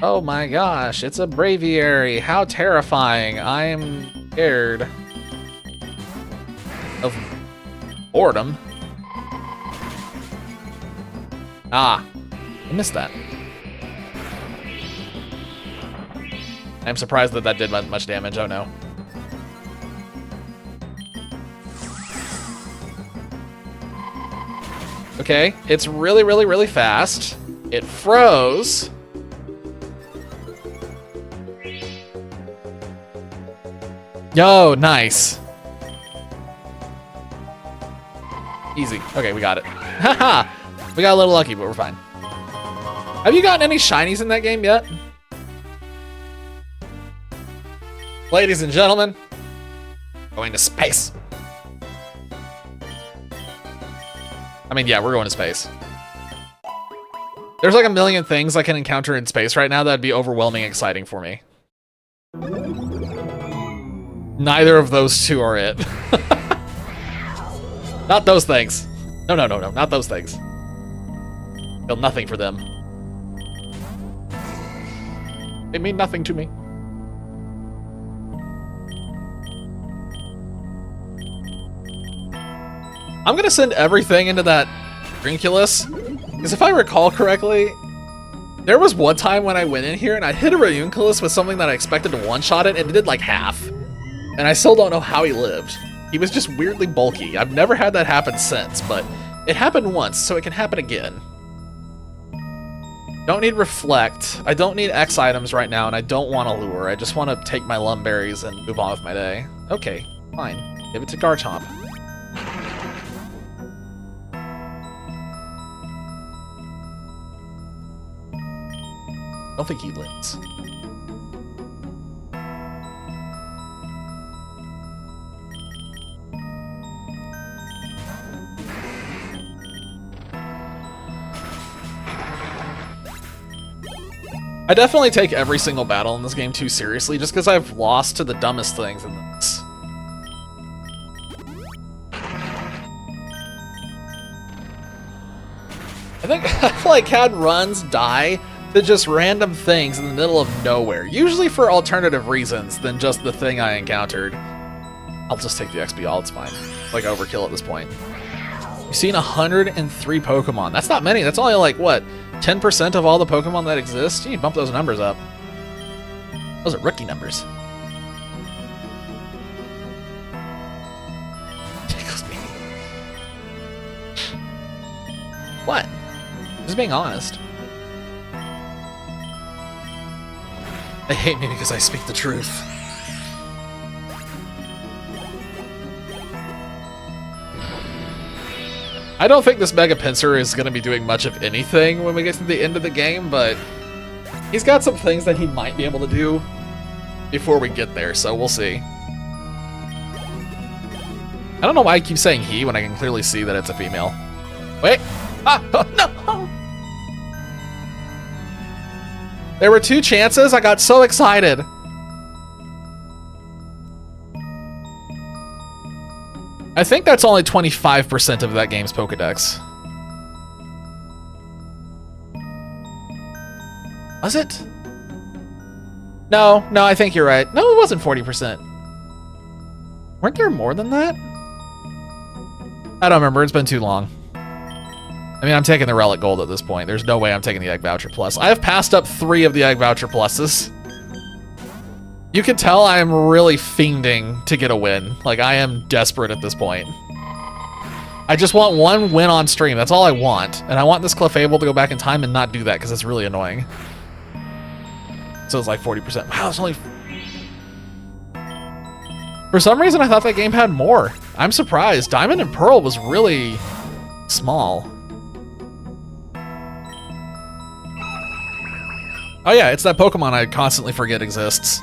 Oh my gosh, it's a Braviary. How terrifying. I'm scared of boredom. Ah, I missed that. I'm surprised that that did much damage. Oh no. Okay, it's really, really, really fast. It froze. Yo, nice. Easy. Okay, we got it. Haha! We got a little lucky, but we're fine. Have you gotten any shinies in that game yet? Ladies and gentlemen, going to space. I mean, yeah, we're going to space. There's like a million things I can encounter in space right now that'd be overwhelming exciting for me. Neither of those two are it. Not those things. No, no, no, no, not those things. Feel nothing for them. They mean nothing to me. I'm gonna send everything into that Rinculus, because if I recall correctly, there was one time when I went in here and I hit a Ranunculus with something that I expected to one-shot it, and it did like half. And I still don't know how he lived. He was just weirdly bulky. I've never had that happen since, but it happened once, so it can happen again. Don't need Reflect. I don't need X items right now, and I don't want a Lure. I just want to take my Lumberries and move on with my day. Okay, fine. Give it to Garchomp. I don't think he lives. I definitely take every single battle in this game too seriously, just because I've lost to the dumbest things in this. I feel like CAD runs die to just random things in the middle of nowhere, usually for alternative reasons than just the thing I encountered. I'll just take the XP all, it's fine. Like overkill at this point. You've seen 103 Pokemon. That's not many, that's only like, what, 10% of all the Pokemon that exist? You need to bump those numbers up. Those are rookie numbers. Tickles me. What? Just being honest. They hate me because I speak the truth. I don't think this Mega Pinsir is going to be doing much of anything when we get to the end of the game, but he's got some things that he might be able to do before we get there, so we'll see. I don't know why I keep saying he when I can clearly see that it's a female. Wait! Ah! Oh, no! There were 2 chances, I got so excited! I think that's only 25% of that game's Pokedex. Was it? No, I think you're right. No, it wasn't 40%. Weren't there more than that? I don't remember, it's been too long. I mean, I'm taking the Relic Gold at this point. There's no way I'm taking the Egg Voucher Plus. I have passed up 3 of the Egg Voucher Pluses. You can tell I am really fiending to get a win. Like, I am desperate at this point. I just want 1 win on stream. That's all I want. And I want this Clefable to go back in time and not do that, because it's really annoying. So it's like 40%. Wow, it's only... For some reason, I thought that game had more. I'm surprised. Diamond and Pearl was really small. Oh yeah, it's that Pokemon I constantly forget exists.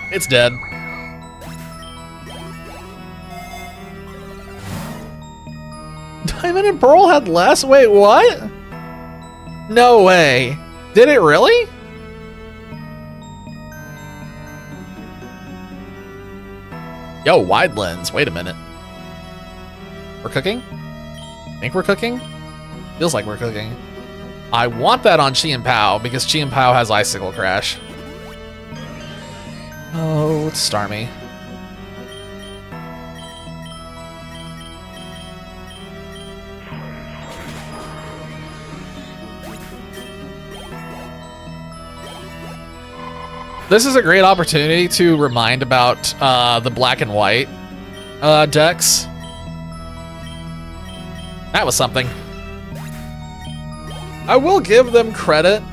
It's dead. Diamond and Pearl had less? Wait, what? No way. Did it really? Yo, wide lens. Wait a minute. We're cooking? Think we're cooking? Feels like we're cooking. I want that on Chi-Pao because Chi-Pao has Icicle Crash. Oh, it's Starmie. This is a great opportunity to remind about the black and white decks. That was something. I will give them credit.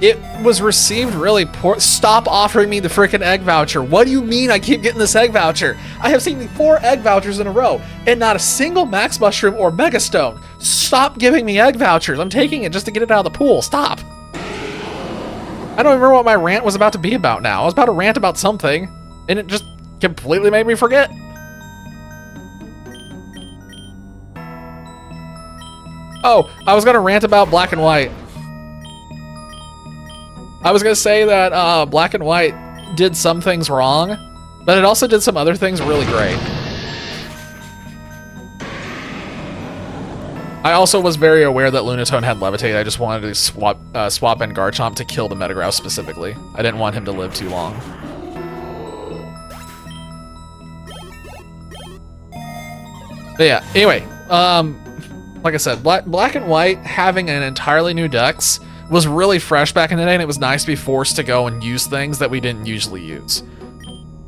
It was received really poor. Stop offering me the freaking egg voucher. What do you mean I keep getting this egg voucher? I have seen 4 egg vouchers in a row and not a single Max Mushroom or Mega Stone. Stop giving me egg vouchers. I'm taking it just to get it out of the pool. Stop. I don't remember what my rant was about to be about now. I was about to rant about something and it just completely made me forget. Oh, I was gonna rant about black and white. I was gonna say that black and white did some things wrong, but it also did some other things really great. I also was very aware that Lunatone had Levitate. I just wanted to swap in Garchomp to kill the Metagross specifically. I didn't want him to live too long. But yeah, anyway, like I said, Black and White having an entirely new dex was really fresh back in the day, and it was nice to be forced to go and use things that we didn't usually use.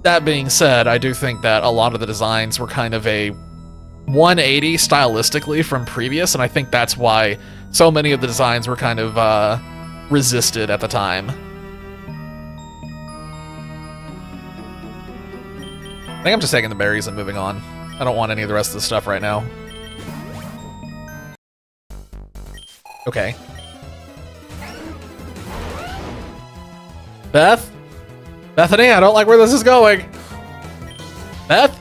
That being said, I do think that a lot of the designs were kind of a 180 stylistically from previous, and I think that's why so many of the designs were kind of resisted at the time. I think I'm just taking the berries and moving on. I don't want any of the rest of the stuff right now. Okay. Bethany, I don't like where this is going. Beth,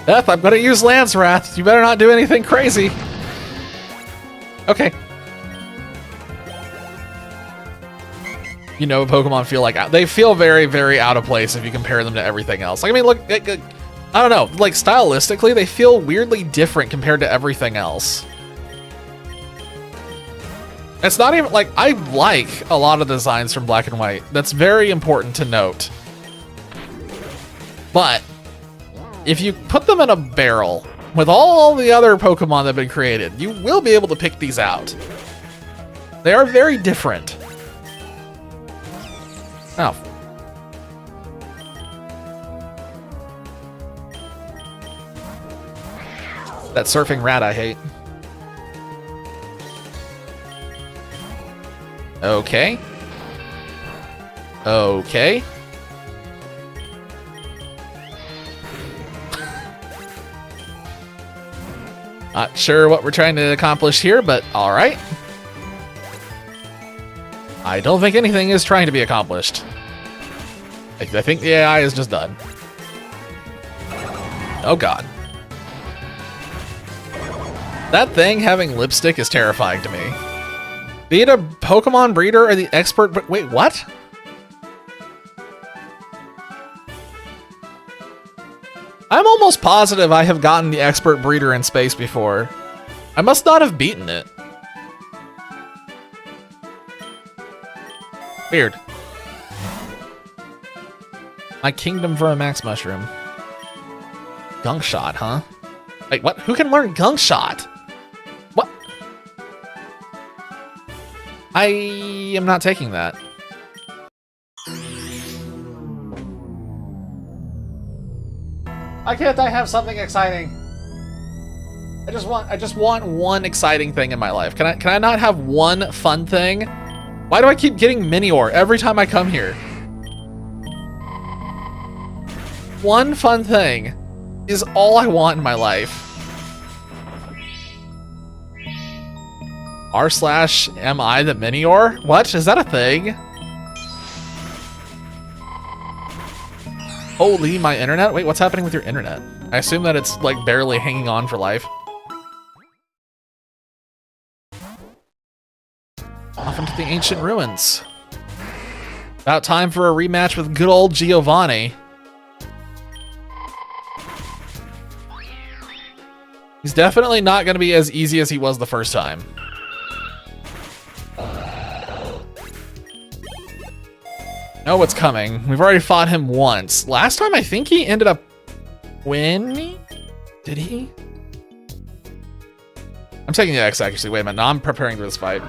I'm gonna use Lance Wrath. You better not do anything crazy. Okay. You know, Pokemon feel like they feel very, very out of place if you compare them to everything else. Like, I mean, look, I don't know, like stylistically, they feel weirdly different compared to everything else. It's not even like I like a lot of designs from Black and White. That's very important to note. But if you put them in a barrel with all the other Pokemon that have been created, you will be able to pick these out. They are very different. Oh. That surfing rat I hate. Okay. Okay. Not sure what we're trying to accomplish here, but all right. I don't think anything is trying to be accomplished. I think the AI is just done. Oh god. That thing having lipstick is terrifying to me. Be it a Pokemon breeder or the expert, but wait, what? I'm almost positive I have gotten the expert breeder in space before. I must not have beaten it. Weird. My kingdom for a max mushroom. Gunk shot, huh? Wait, what? Who can learn gunk shot? What? I am not taking that. Why can't I have something exciting? I just want one exciting thing in my life. Can I not have one fun thing? Why do I keep getting Minior every time I come here? One fun thing is all I want in my life. r/am I the Minior? What? Is that a thing? Holy, my internet? Wait, what's happening with your internet? I assume that it's like barely hanging on for life. Off into the ancient ruins. About time for a rematch with good old Giovanni. He's definitely not going to be as easy as he was the first time. Know what's coming. We've already fought him once. Last time I think he ended up winning? Did he? I'm taking the X actually. Wait a minute. No, I'm preparing for this fight.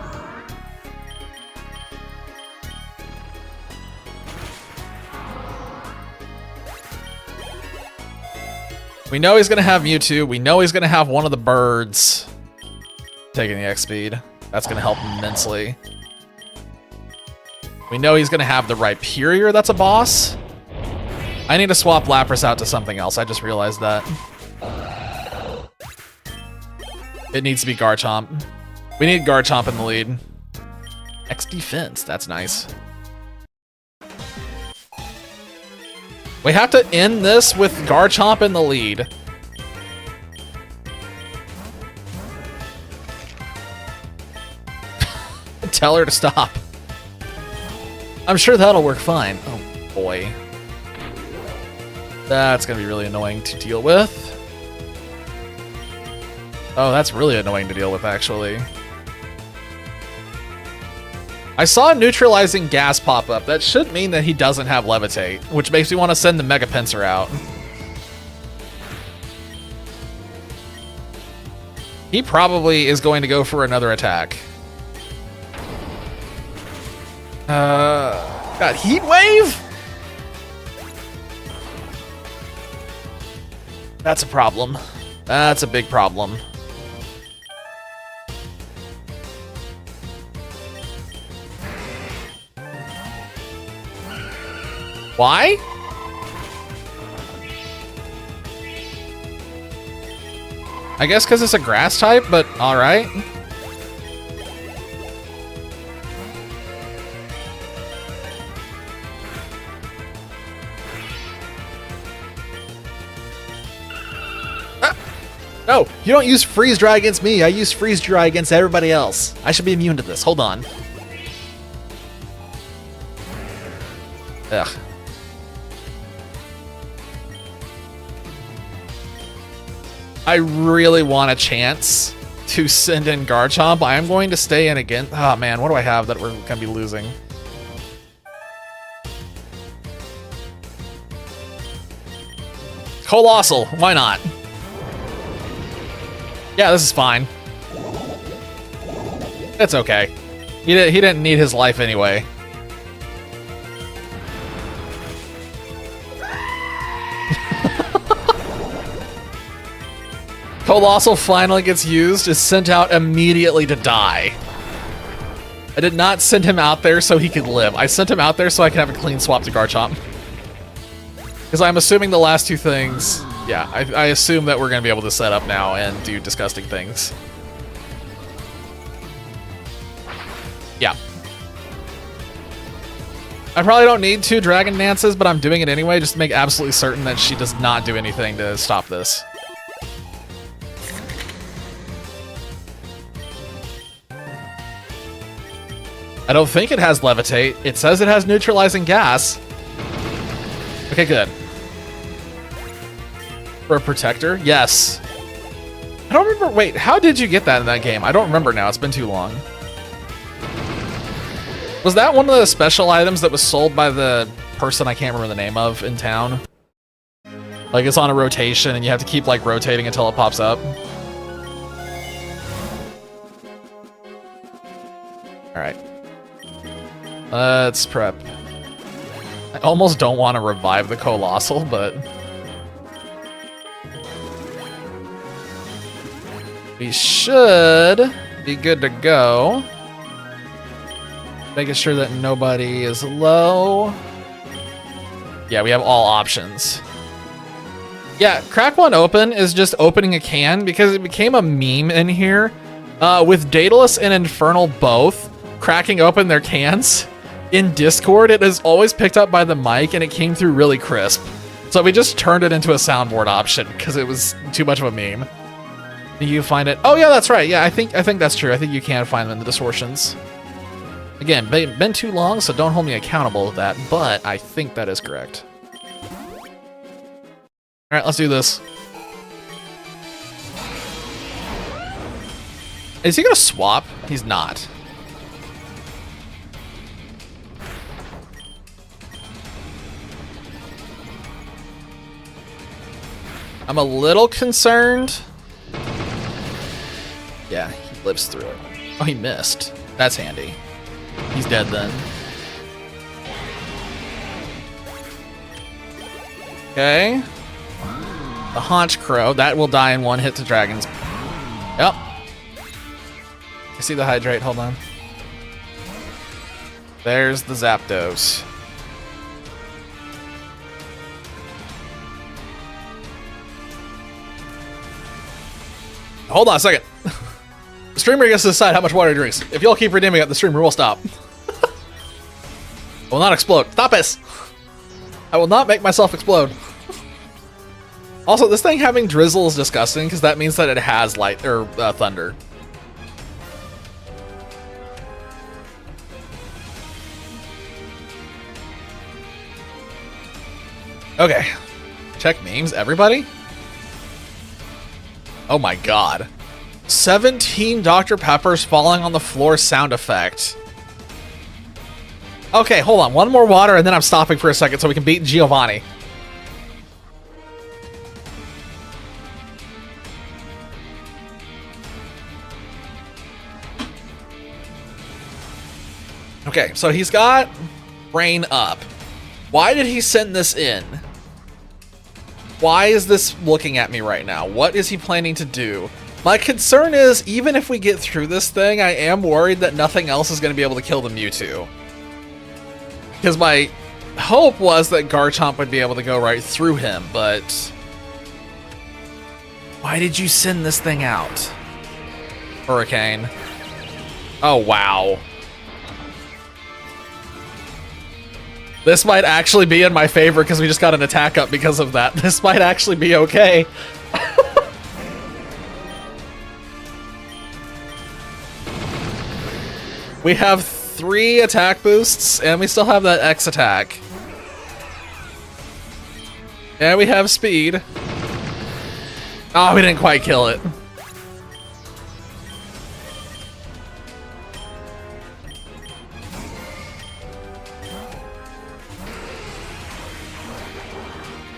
We know he's gonna have Mewtwo. We know he's gonna have one of the birds. Taking the X speed. That's gonna help immensely. We know he's gonna have the Rhyperior that's a boss. I need to swap Lapras out to something else. I just realized that. It needs to be Garchomp. We need Garchomp in the lead. X defense, that's nice. We have to end this with Garchomp in the lead. Tell her to stop. I'm sure that'll work fine. Oh boy. That's gonna be really annoying to deal with. Oh, that's really annoying to deal with, actually. I saw a neutralizing gas pop up. That should mean that he doesn't have Levitate, which makes me want to send the Mega Pinsir out. He probably is going to go for another attack. Got Heat Wave? That's a problem. That's a big problem. Why? I guess because it's a grass type, but alright. No, you don't use freeze dry against me. I use freeze dry against everybody else. I should be immune to this. Hold on. Ugh. I really want a chance to send in Garchomp. I am going to stay in again. Oh man, what do I have that we're gonna be losing? Colossal, why not? Yeah, this is fine. It's okay. He didn't need his life anyway. Colossal finally gets used, is sent out immediately to die. I did not send him out there so he could live. I sent him out there so I can have a clean swap to Garchomp. Because I'm assuming the last two things... Yeah, I assume that we're going to be able to set up now and do disgusting things. Yeah. I probably don't need 2 Dragon Dances, but I'm doing it anyway just to make absolutely certain that she does not do anything to stop this. I don't think it has Levitate. It says it has Neutralizing Gas. Okay, good. For a Protector? Yes. I don't remember. Wait, how did you get that in that game? I don't remember now. It's been too long. Was that one of the special items that was sold by the person I can't remember the name of in town? Like, it's on a rotation and you have to keep, like, rotating until it pops up. Alright. Let's prep. I almost don't want to revive the Colossal, but... we should be good to go. Making sure that nobody is low. Yeah, we have all options. Yeah, Crack One Open is just opening a can because it became a meme in here. With Daedalus and Infernal both cracking open their cans in Discord, it is always picked up by the mic and it came through really crisp. So we just turned it into a soundboard option because it was too much of a meme. You find it? Oh yeah, that's right. Yeah, I think that's true. I think you can find them in the distortions. Again, been too long, so don't hold me accountable with that, but I think that is correct. Alright, let's do this. Is he gonna swap? He's not. I'm a little concerned. Yeah, he lives through it. Oh, he missed. That's handy. He's dead then. Okay. The Haunch Crow. That will die in one hit to dragons. Yep. I see the Hydrate. Hold on. There's the Zapdos. Hold on a second. The streamer gets to decide how much water he drinks. If y'all keep redeeming it, the streamer will stop. I will not explode. Stop this! I will not make myself explode. Also, this thing having Drizzle is disgusting because that means that it has light or thunder. Okay. Check memes, everybody. Oh my god. 17 Dr. Peppers falling on the floor sound effect. Okay, hold on. One more water and then I'm stopping for a second so we can beat Giovanni. Okay, so he's got Brain up. Why did he send this in? Why is this looking at me right now? What is he planning to do? My concern is, even if we get through this thing, I am worried that nothing else is going to be able to kill the Mewtwo. Because my hope was that Garchomp would be able to go right through him, but... Why did you send this thing out? Hurricane. Oh, wow. This might actually be in my favor because we just got an attack up because of that. This might actually be okay. We have 3 attack boosts, and we still have that X attack. And we have speed. Oh, we didn't quite kill it.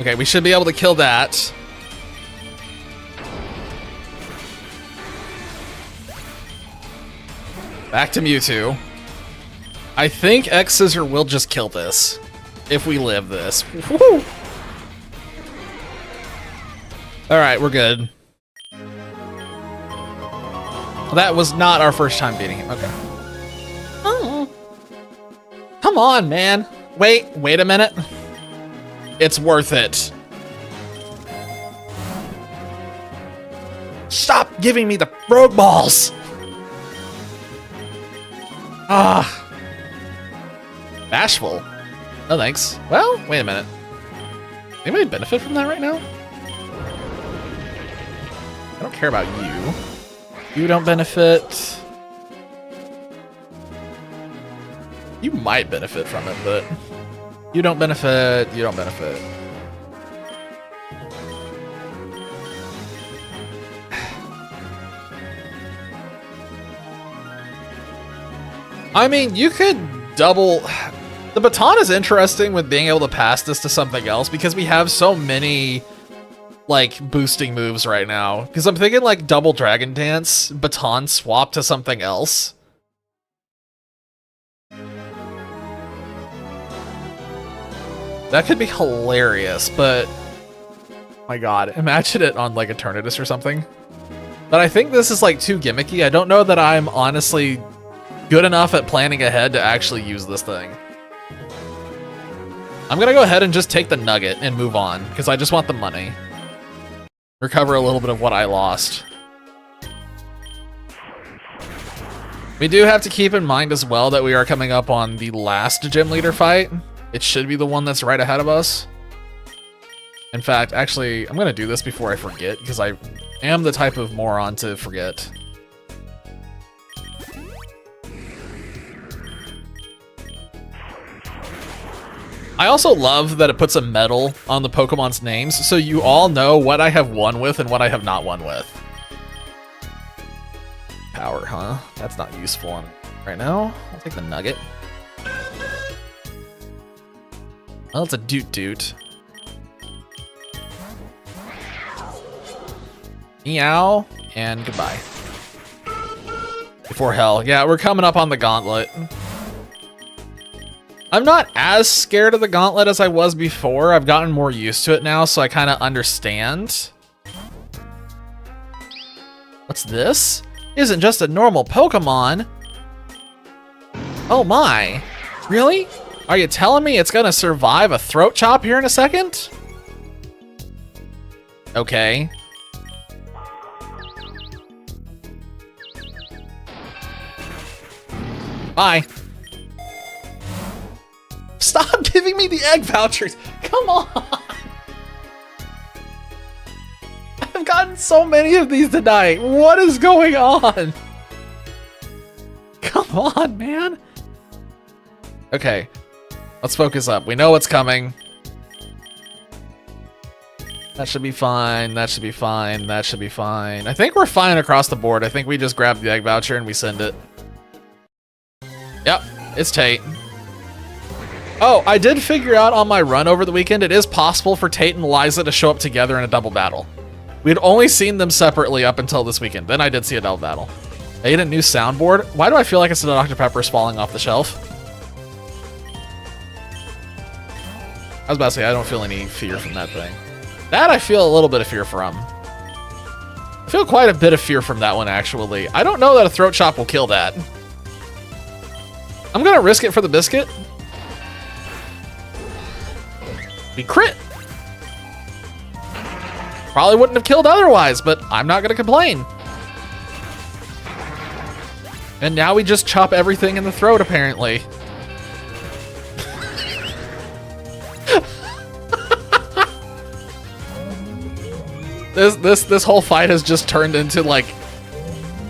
Okay, we should be able to kill that. Back to Mewtwo. I think X Scissor will just kill this. If we live this. Woo! Alright, we're good. That was not our first time beating him. Okay. Oh. Come on, man. Wait a minute. It's worth it. Stop giving me the rogue balls! Ah. Bashful. No thanks. Well, wait a minute. Anybody benefit from that right now? I don't care about you. You don't benefit. You might benefit from it, but you don't benefit. You don't benefit. I mean, you could double... The baton is interesting with being able to pass this to something else because we have so many, like, boosting moves right now. Because I'm thinking, like, double Dragon Dance, baton swap to something else. That could be hilarious, but... My god, imagine it on, like, Eternatus or something. But I think this is, like, too gimmicky. I don't know that I'm honestly good enough at planning ahead to actually use this thing. I'm gonna go ahead and just take the nugget and move on, because I just want the money. Recover a little bit of what I lost. We do have to keep in mind as well that we are coming up on the last gym leader fight. It should be the one that's right ahead of us. In fact, actually, I'm gonna do this before I forget, because I am the type of moron to forget. I also love that it puts a medal on the Pokemon's names, so you all know what I have won with and what I have not won with. Power, huh? That's not useful right now. I'll take the nugget. Well, it's a doot. Meow, and goodbye. Before hell. Yeah, we're coming up on the gauntlet. I'm not as scared of the gauntlet as I was before. I've gotten more used to it now, so I kind of understand. What's this? Isn't just a normal Pokemon. Oh my. Really? Are you telling me it's gonna survive a throat chop here in a second? Okay. Bye. Stop giving me the egg vouchers. Come on. I've gotten so many of these tonight. What is going on? Come on, man. Okay. Let's focus up. We know what's coming. That should be fine. That should be fine. That should be fine. I think we're fine across the board. I think we just grab the egg voucher and we send it. Yep. It's Tate. Oh, I did figure out on my run over the weekend, it is possible for Tate and Liza to show up together in a double battle. We'd only seen them separately up until this weekend. Then I did see a double battle. I ate a new soundboard. Why do I feel like it's the Dr. Pepper's falling off the shelf? was about to say, I don't feel any fear from that thing. That I feel a little bit of fear from. I feel quite a bit of fear from that one, actually. I don't know that a throat chop will kill that. I'm gonna risk it for the biscuit. We crit. Probably wouldn't have killed otherwise, but I'm not gonna complain. And now we just chop everything in the throat, apparently. This whole fight has just turned into like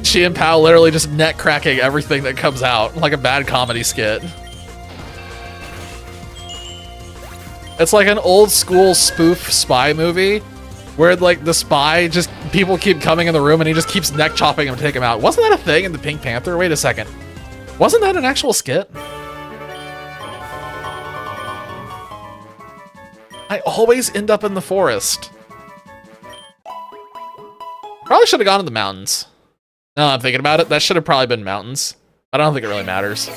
Chi and Pao literally just neck cracking everything that comes out, like a bad comedy skit. It's like an old school spoof spy movie where like the spy just, people keep coming in the room and he just keeps neck chopping him to take him out. Wasn't that a thing in the Pink Panther? Wait a second. Wasn't that an actual skit? I always end up in the forest. Probably should have gone to the mountains. No, I'm thinking about it. That should have probably been mountains. I don't think it really matters.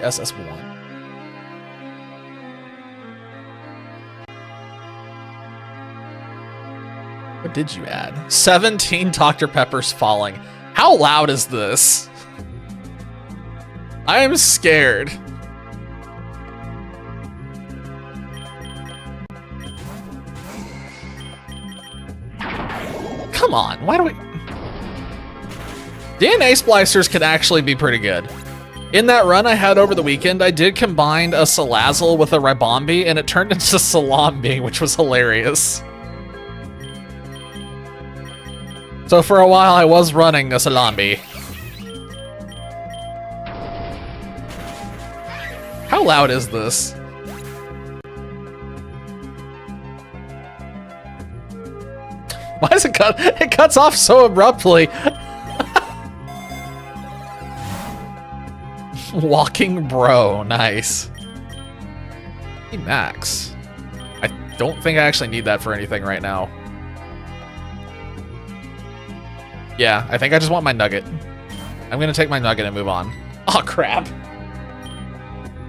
SS1. What did you add? 17 Dr. Peppers falling. How loud is this? I am scared. Come on, why do we... DNA splicers can actually be pretty good. In that run I had over the weekend, I did combine a Salazzle with a Ribombee, and it turned into Salambi, which was hilarious. So for a while I was running a Salambi. How loud is this? Why does it cut? It cuts off so abruptly. Walking bro, nice. Hey, Max. I don't think I actually need that for anything right now. Yeah, I think I just want my nugget. I'm gonna take my nugget and move on. Oh crap.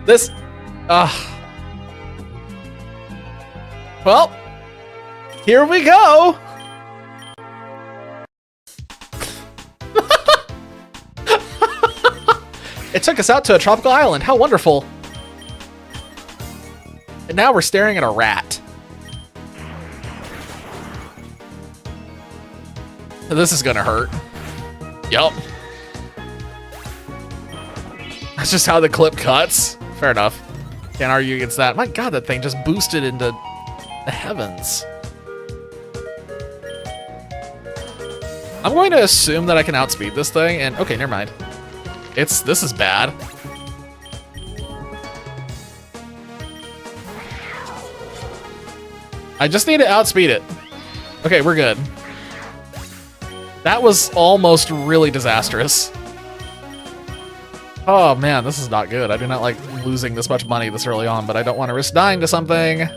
This, well, here we go. It took us out to a tropical island. How wonderful. And now we're staring at a rat. This is gonna hurt. Yup. That's just how the clip cuts. Fair enough. Can't argue against that. My god, that thing just boosted into the heavens. I'm going to assume that I can outspeed this thing, and okay, never mind. This is bad. I just need to outspeed it. Okay, we're good. That was almost really disastrous. Oh man, this is not good. I do not like losing this much money this early on, but I don't want to risk dying to something.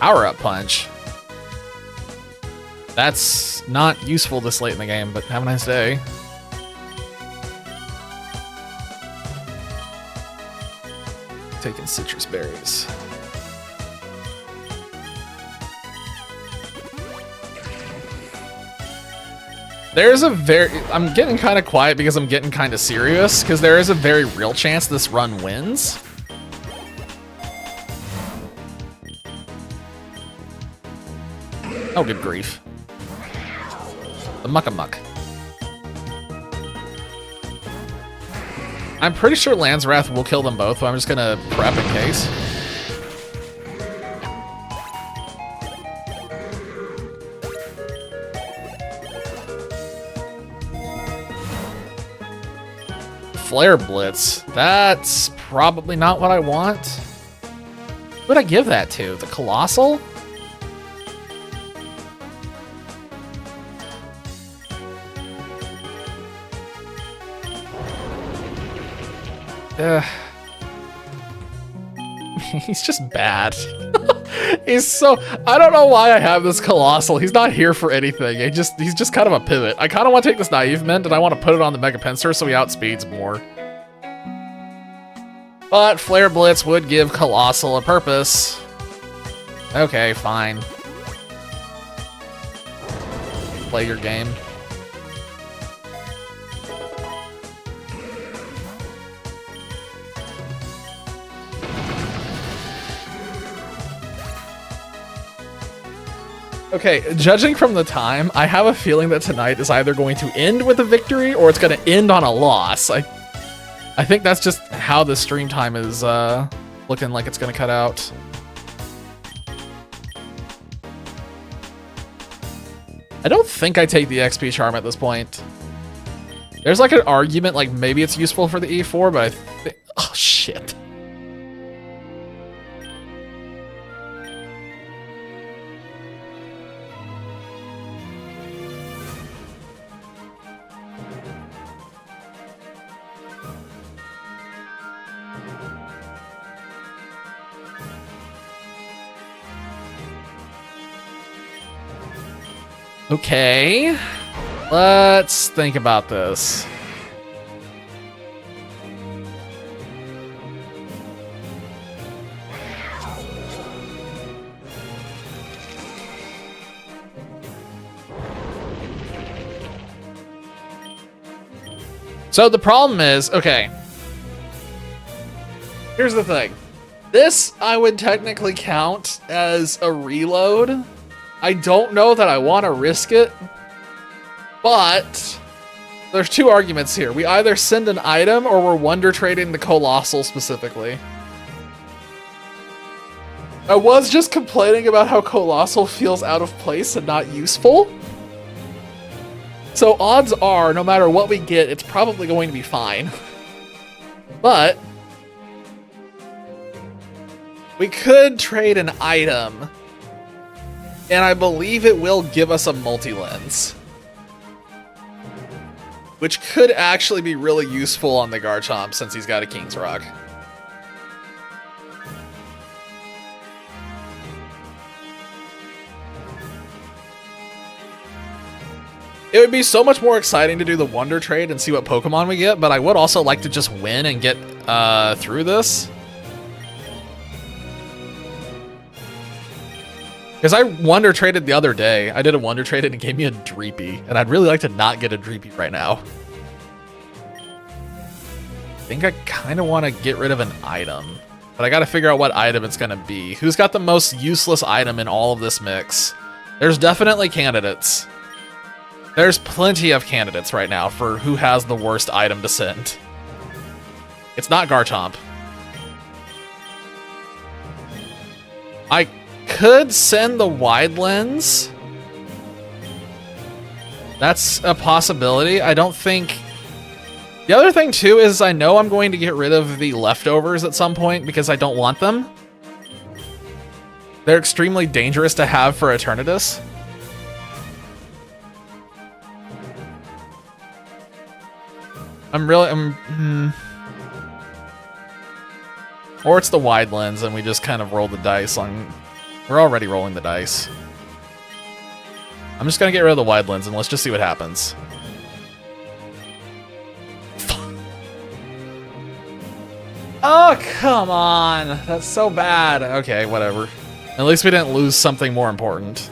Power-up punch. That's not useful this late in the game, but have a nice day. Taking citrus berries. There's a I'm getting kind of quiet because I'm getting kind of serious, because there is a very real chance this run wins. Oh, good grief. The Muck-a-Muck. I'm pretty sure Land's Wrath will kill them both, but I'm just gonna prep in case. Flare Blitz. That's probably not what I want. Who would I give that to? The Colossal? He's just bad. He's so... I don't know why I have this Colossal. He's not here for anything. He's just kind of a pivot. I kind of want to take this Naive Mint, and I want to put it on the Mega Pinsir so he outspeeds more. But Flare Blitz would give Colossal a purpose. Okay, fine. Play your game. Okay, judging from the time, I have a feeling that tonight is either going to end with a victory or it's going to end on a loss. I think that's just how the stream time is looking like it's going to cut out. I don't think I take the XP Charm at this point. There's like an argument like maybe it's useful for the E4, but I think... Oh, shit. Okay, let's think about this. So the problem is, okay, here's the thing. This I would technically count as a reload. I don't know that I want to risk it, but there's two arguments here. We either send an item or we're Wonder Trading the Colossal specifically. I was just complaining about how Colossal feels out of place and not useful. So odds are, no matter what we get, it's probably going to be fine. But we could trade an item. And I believe it will give us a multi-lens, which could actually be really useful on the Garchomp since he's got a King's Rock. It would be so much more exciting to do the Wonder Trade and see what Pokemon we get, but I would also like to just win and get through this. Because I Wonder Traded the other day. I did a Wonder Trade and it gave me a Dreepy. And I'd really like to not get a Dreepy right now. I think I kind of want to get rid of an item. But I got to figure out what item it's going to be. Who's got the most useless item in all of this mix? There's definitely candidates. There's plenty of candidates right now for who has the worst item to send. It's not Garchomp. I could send the Wide Lens. That's a possibility. I don't think... The other thing, too, is I know I'm going to get rid of the leftovers at some point because I don't want them. They're extremely dangerous to have for Eternatus. Or it's the Wide Lens and we just kind of roll the dice on... We're already rolling the dice. I'm just gonna get rid of the Wide Lens and let's just see what happens. Oh, come on. That's so bad. Okay, whatever. At least we didn't lose something more important.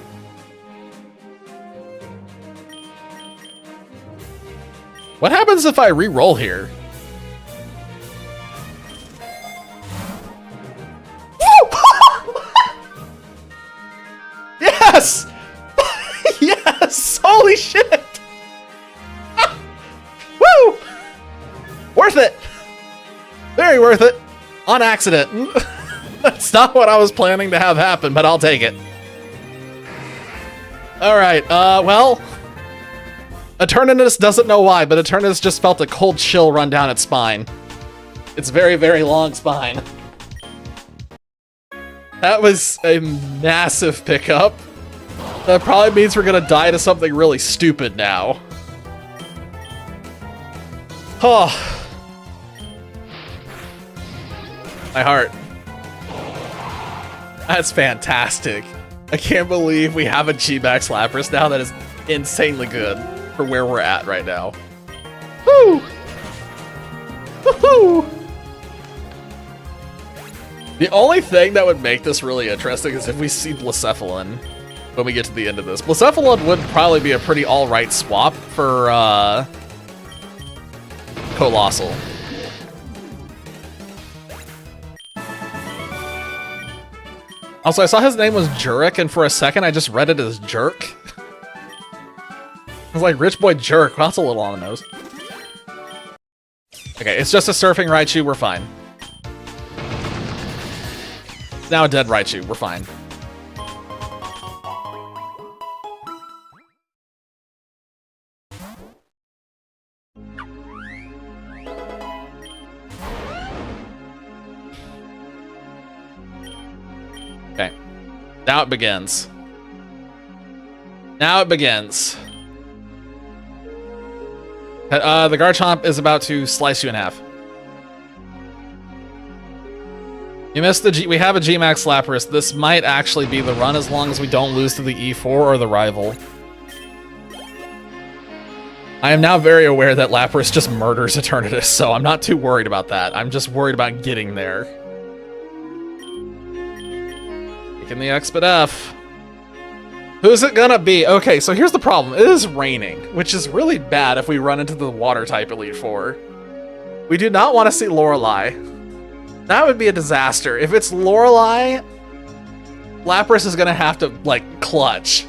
What happens if I re-roll here? Yes! Yes! Holy shit! Woo! Worth it! Very worth it. On accident. That's not what I was planning to have happen, but I'll take it. Alright, well... Eternatus doesn't know why, but Eternatus just felt a cold chill run down its spine. Its very, very long spine. That was a massive pickup. That probably means we're gonna die to something really stupid now. Oh. My heart. That's fantastic. I can't believe we have a G-Max Lapras now. That is insanely good for where we're at right now. Woo! Woohoo! The only thing that would make this really interesting is if we see Blacephalon when we get to the end of this. Blacephalon would probably be a pretty alright swap for Colossal. Also, I saw his name was Jurek, and for a second I just read it as Jerk. I was like, Rich Boy Jerk. Well, that's a little on the nose. Okay, it's just a surfing Raichu, we're fine. Now a dead Raichu, we're fine. Okay, now it begins. Now it begins. The Garchomp is about to slice you in half. You missed the G. We have a G-Max Lapras. This might actually be the run as long as we don't lose to the E4 or the rival. I am now very aware that Lapras just murders Eternatus, so I'm not too worried about that. I'm just worried about getting there. Taking the Exped F. Who's it gonna be? Okay, so here's the problem. It is raining, which is really bad if we run into the water type Elite Four. We do not want to see Lorelei. That would be a disaster. If it's Lorelei, Lapras is gonna have to, like, clutch.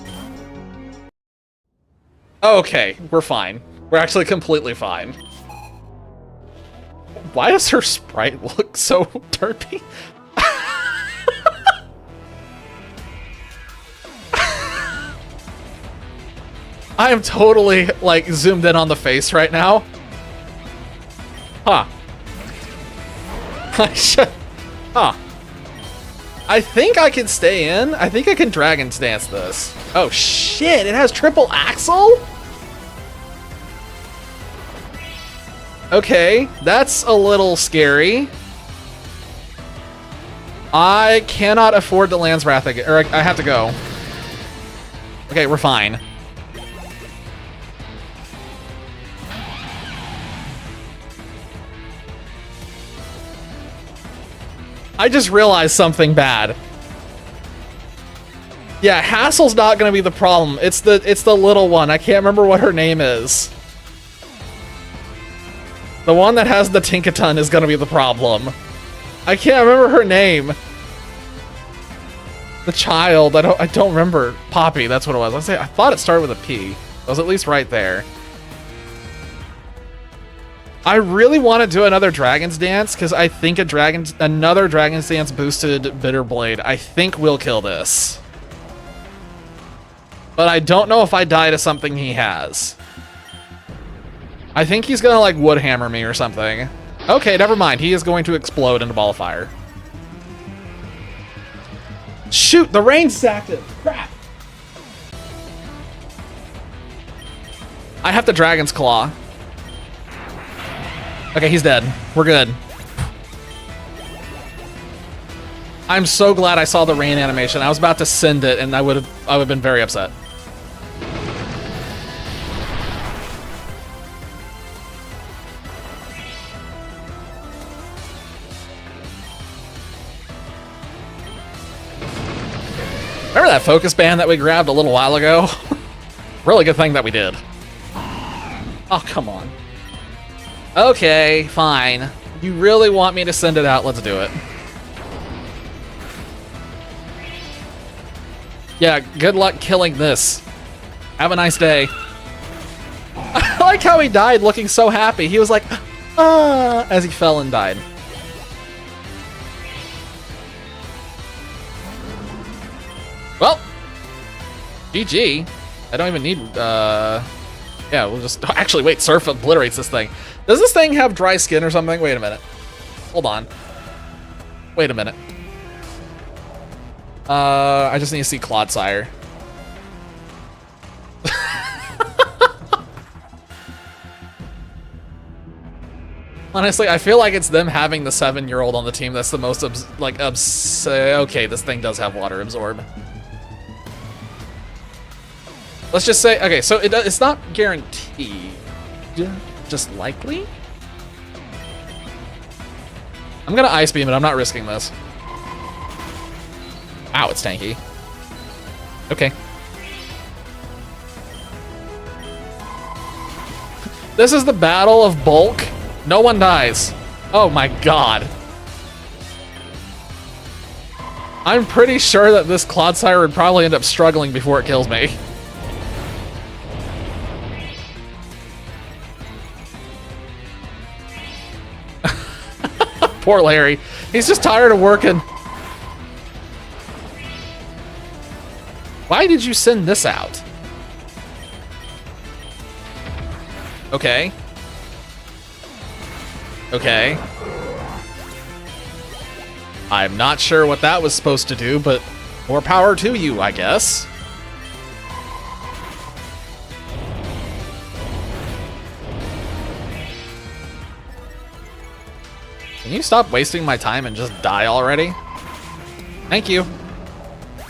Okay, we're fine. We're actually completely fine. Why does her sprite look so derpy? I am totally, like, zoomed in on the face right now. Huh. Huh. I think I can stay in. I think I can Dragon's Dance this. Oh, shit. It has triple axle? Okay. That's a little scary. I cannot afford the Land's Wrath again. Or I have to go. Okay, we're fine. I just realized something bad. Yeah, Hassle's not gonna be the problem. It's the little one. I can't remember what her name is. The one that has the Tinkaton is gonna be the problem. I can't remember her name. The child. I don't remember. Poppy. That's what it was. I thought it started with a P. It was at least right there. I really want to do another Dragon's Dance because I think another Dragon's Dance boosted Bitter Blade I think will kill this. But I don't know if I die to something he has. I think he's gonna like Wood Hammer me or something. Okay, never mind. He is going to explode into Ball of Fire. Shoot, the range active. Crap. I have the Dragon's Claw. Okay, he's dead. We're good. I'm so glad I saw the rain animation. I was about to send it, and I would have been very upset. Remember that focus band that we grabbed a little while ago? Really good thing that we did. Oh, come on. Okay, fine. You really want me to send it out? Let's do it. Yeah, good luck killing this. Have a nice day. I like how he died looking so happy. He was like, ah, as he fell and died. Well, GG. I don't even need, yeah, we'll just, actually, wait, Surf obliterates this thing. Does this thing have dry skin or something? Wait a minute. Hold on. Wait a minute. I just need to see Clodsire. Honestly, I feel like it's them having the 7-year-old on the team that's the most, okay, this thing does have water absorb. Let's just say, okay, so it's not guaranteed, just likely? I'm gonna Ice Beam it, I'm not risking this. Ow, it's tanky. Okay. This is the battle of bulk. No one dies. Oh my god. I'm pretty sure that this Clodsire would probably end up struggling before it kills me. Poor Larry. He's just tired of working. Why did you send this out? Okay. Okay. I'm not sure what that was supposed to do, but more power to you, I guess. Can you stop wasting my time and just die already? Thank you.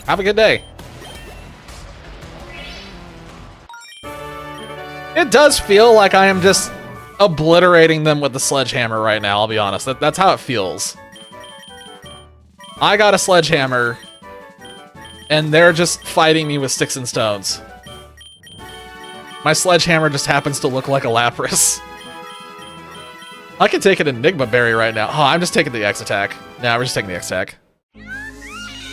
Have a good day. It does feel like I am just obliterating them with the sledgehammer right now, I'll be honest. That's how it feels. I got a sledgehammer, and they're just fighting me with sticks and stones. My sledgehammer just happens to look like a Lapras. I could take an Enigma Berry right now. Oh, I'm just taking the X attack. Nah, we're just taking the X attack.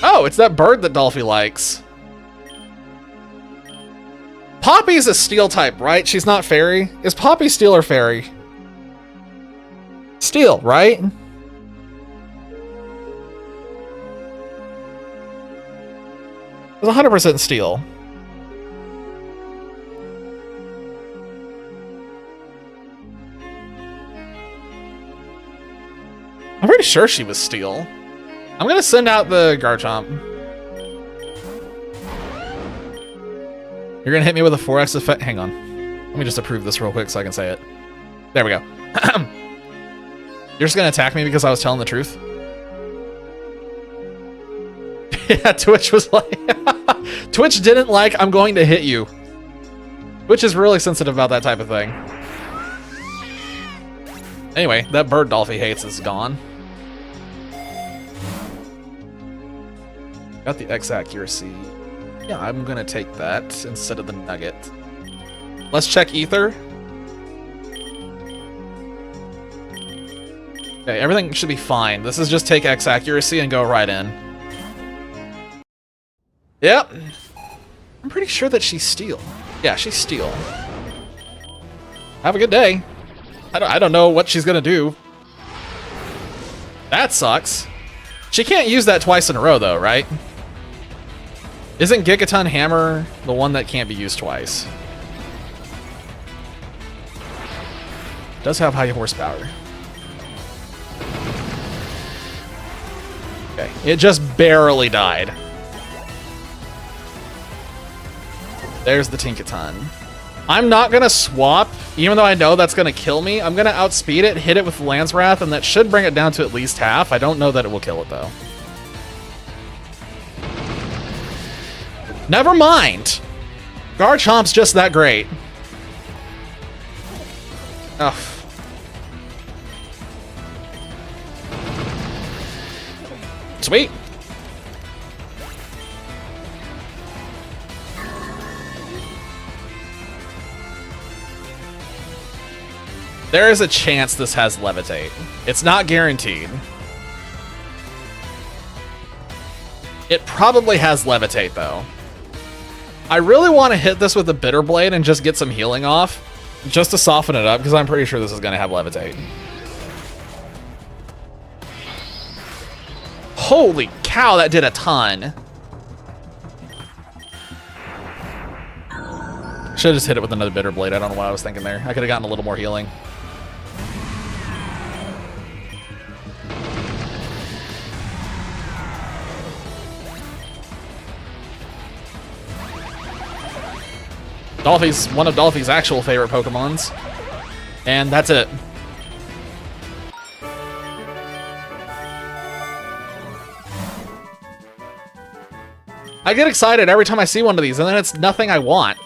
Oh, it's that bird that Dolphy likes. Poppy's a steel type, right? She's not fairy. Is Poppy steel or fairy? Steel, right? It's 100% steel. I'm pretty sure she was steel. I'm gonna send out the Garchomp. You're gonna hit me with a 4x effect. Hang on. Let me just approve this real quick so I can say it. There we go. You're just gonna attack me because I was telling the truth? Yeah, Twitch was like... Twitch didn't like, I'm going to hit you. Twitch is really sensitive about that type of thing. Anyway, that bird Dolphy hates is gone. Got the X accuracy. Yeah, I'm gonna take that instead of the nugget. Let's check Ether. Okay, everything should be fine. This is just take X accuracy and go right in. Yep. I'm pretty sure that she's steel. Yeah, she's steel. Have a good day. I don't know what she's gonna do. That sucks. She can't use that twice in a row though, right? Isn't Gigaton Hammer the one that can't be used twice? Does have high horsepower. Okay, it just barely died. There's the Tinkaton. I'm not gonna swap, even though I know that's gonna kill me. I'm gonna outspeed it, hit it with Lance Wrath, and that should bring it down to at least half. I don't know that it will kill it though. Never mind. Garchomp's just that great. Ugh. Sweet. There is a chance this has Levitate. It's not guaranteed. It probably has Levitate, though. I really want to hit this with a Bitter Blade and just get some healing off, just to soften it up, because I'm pretty sure this is going to have Levitate. Holy cow, that did a ton. Should have just hit it with another Bitter Blade. I don't know what I was thinking there. I could have gotten a little more healing. Dolphy's one of Dolphy's actual favorite Pokemons. And that's it. I get excited every time I see one of these, and then it's nothing I want.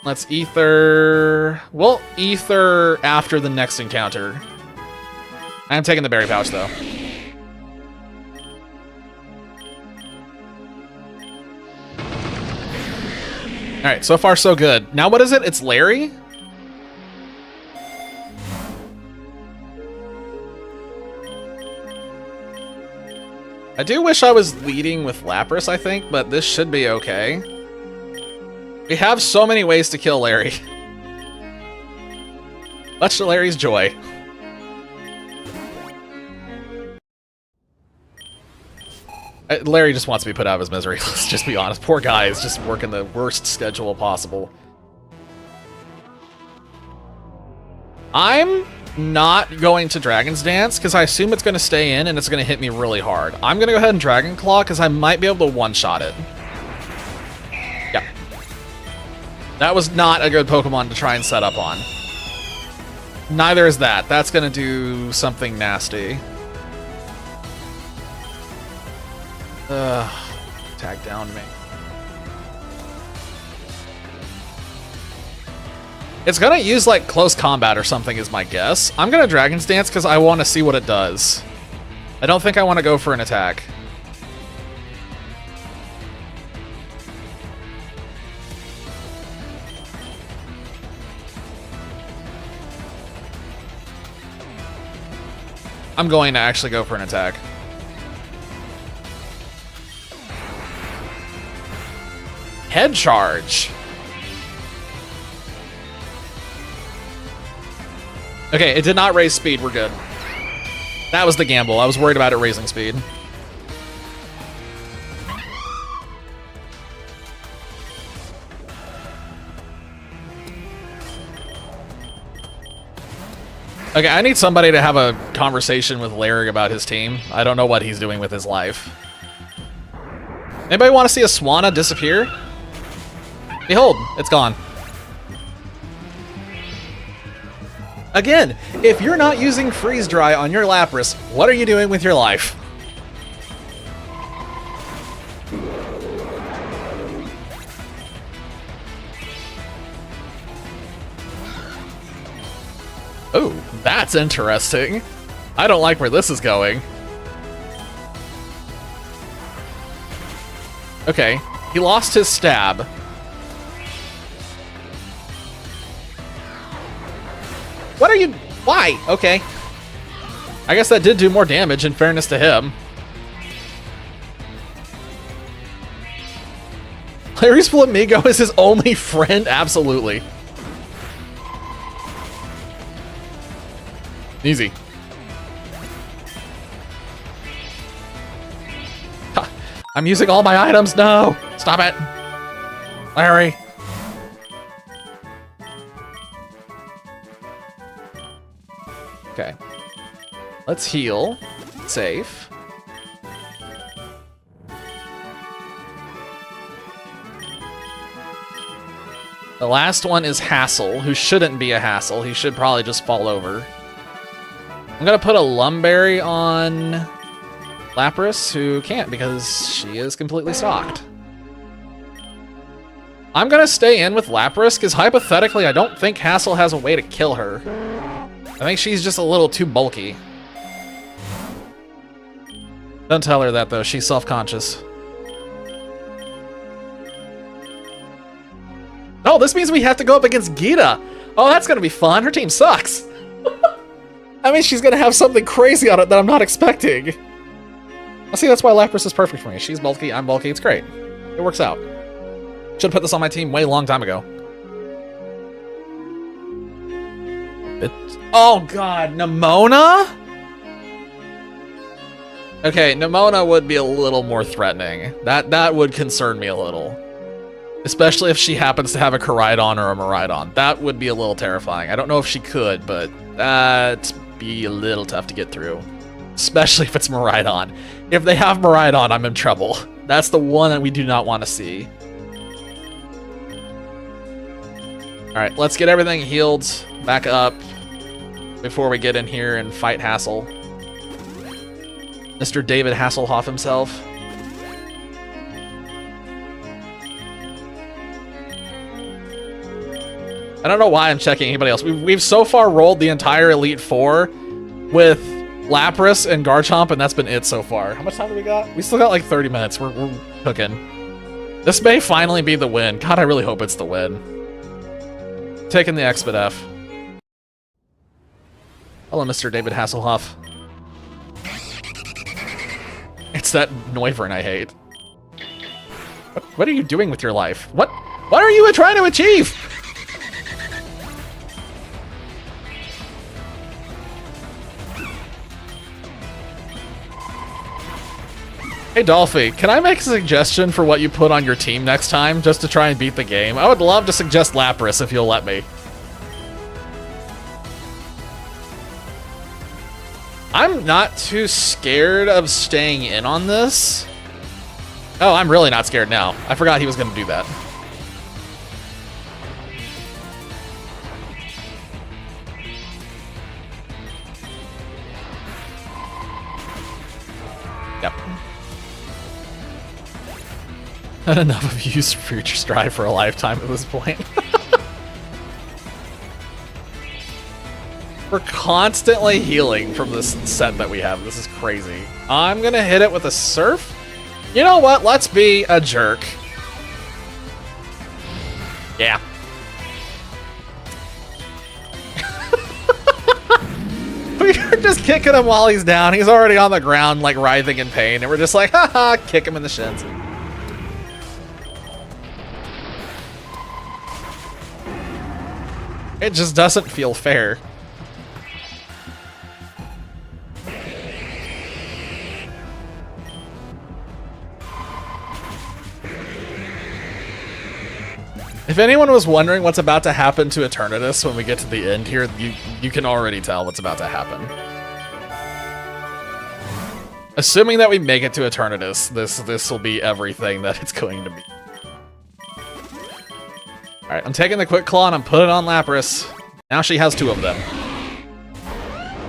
Let's ether... We'll ether after the next encounter. I'm taking the berry pouch, though. Alright, so far so good. Now what is it? It's Larry? I do wish I was leading with Lapras, I think, but this should be okay. We have so many ways to kill Larry. Much to Larry's joy. Larry just wants to be put out of his misery. Let's just be honest. Poor guy is just working the worst schedule possible. I'm not going to Dragon's Dance because I assume it's going to stay in and it's going to hit me really hard. I'm going to go ahead and Dragon Claw because I might be able to one-shot it. Yeah. That was not a good Pokemon to try and set up on. Neither is that. That's going to do something nasty. Tag down me. It's gonna use like close combat or something is my guess. I'm gonna Dragon's Dance because I want to see what it does. I don't think I want to go for an attack. I'm going to actually go for an attack. Head charge. Okay, it did not raise speed. We're good. That was the gamble. I was worried about it raising speed. Okay, I need somebody to have a conversation with Larry about his team. I don't know what he's doing with his life. Anybody want to see a Swanna disappear? Behold, it's gone. Again, if you're not using Freeze Dry on your Lapras, what are you doing with your life? Oh, that's interesting. I don't like where this is going. Okay, he lost his stab. What are you... Why? Okay. I guess that did do more damage, in fairness to him. Larry's Flamingo is his only friend? Absolutely. Easy. Ha, I'm using all my items. No! Stop it! Larry. Okay. Let's heal. Safe. The last one is Hassel, who shouldn't be a hassle. He should probably just fall over. I'm gonna put a Lumberry on Lapras, who can't because she is completely stocked. I'm gonna stay in with Lapras, because hypothetically I don't think Hassel has a way to kill her. I think she's just a little too bulky. Don't tell her that, though. She's self-conscious. Oh, this means we have to go up against Gita. Oh, that's going to be fun. Her team sucks. I mean, she's going to have something crazy on it that I'm not expecting. I see, that's why Lapras is perfect for me. She's bulky, I'm bulky. It's great. It works out. Should have put this on my team way long time ago. Oh god, Nimona? Okay, Nimona would be a little more threatening. That would concern me a little. Especially if she happens to have a Koraidon or a Miraidon. That would be a little terrifying. I don't know if she could, but that'd be a little tough to get through. Especially if it's Miraidon. If they have Miraidon, I'm in trouble. That's the one that we do not want to see. Alright, let's get everything healed back up before we get in here and fight Hassel. Mr. David Hasselhoff himself. I don't know why I'm checking anybody else. We've so far rolled the entire Elite Four with Lapras and Garchomp, and that's been it so far. How much time do we got? We still got like 30 minutes. We're cooking. This may finally be the win. God, I really hope it's the win. Taking the Expedef. Hello, Mr. David Hasselhoff. It's that Noivern I hate. What are you doing with your life? What are you trying to achieve? Hey Dolphy, can I make a suggestion for what you put on your team next time, just to try and beat the game? I would love to suggest Lapras if you'll let me. I'm not too scared of staying in on this. Oh, I'm really not scared now. I forgot he was going to do that. Yep. Not enough of use future strive for a lifetime at this point. We're constantly healing from this set that we have. This is crazy. I'm gonna hit it with a Surf. You know what? Let's be a jerk. Yeah. We're just kicking him while he's down. He's already on the ground, like writhing in pain, and we're just like, haha, kick him in the shins. It just doesn't feel fair. If anyone was wondering what's about to happen to Eternatus when we get to the end here, you can already tell what's about to happen. Assuming that we make it to Eternatus, this will be everything that it's going to be. Alright, I'm taking the Quick Claw and I'm putting it on Lapras. Now she has two of them.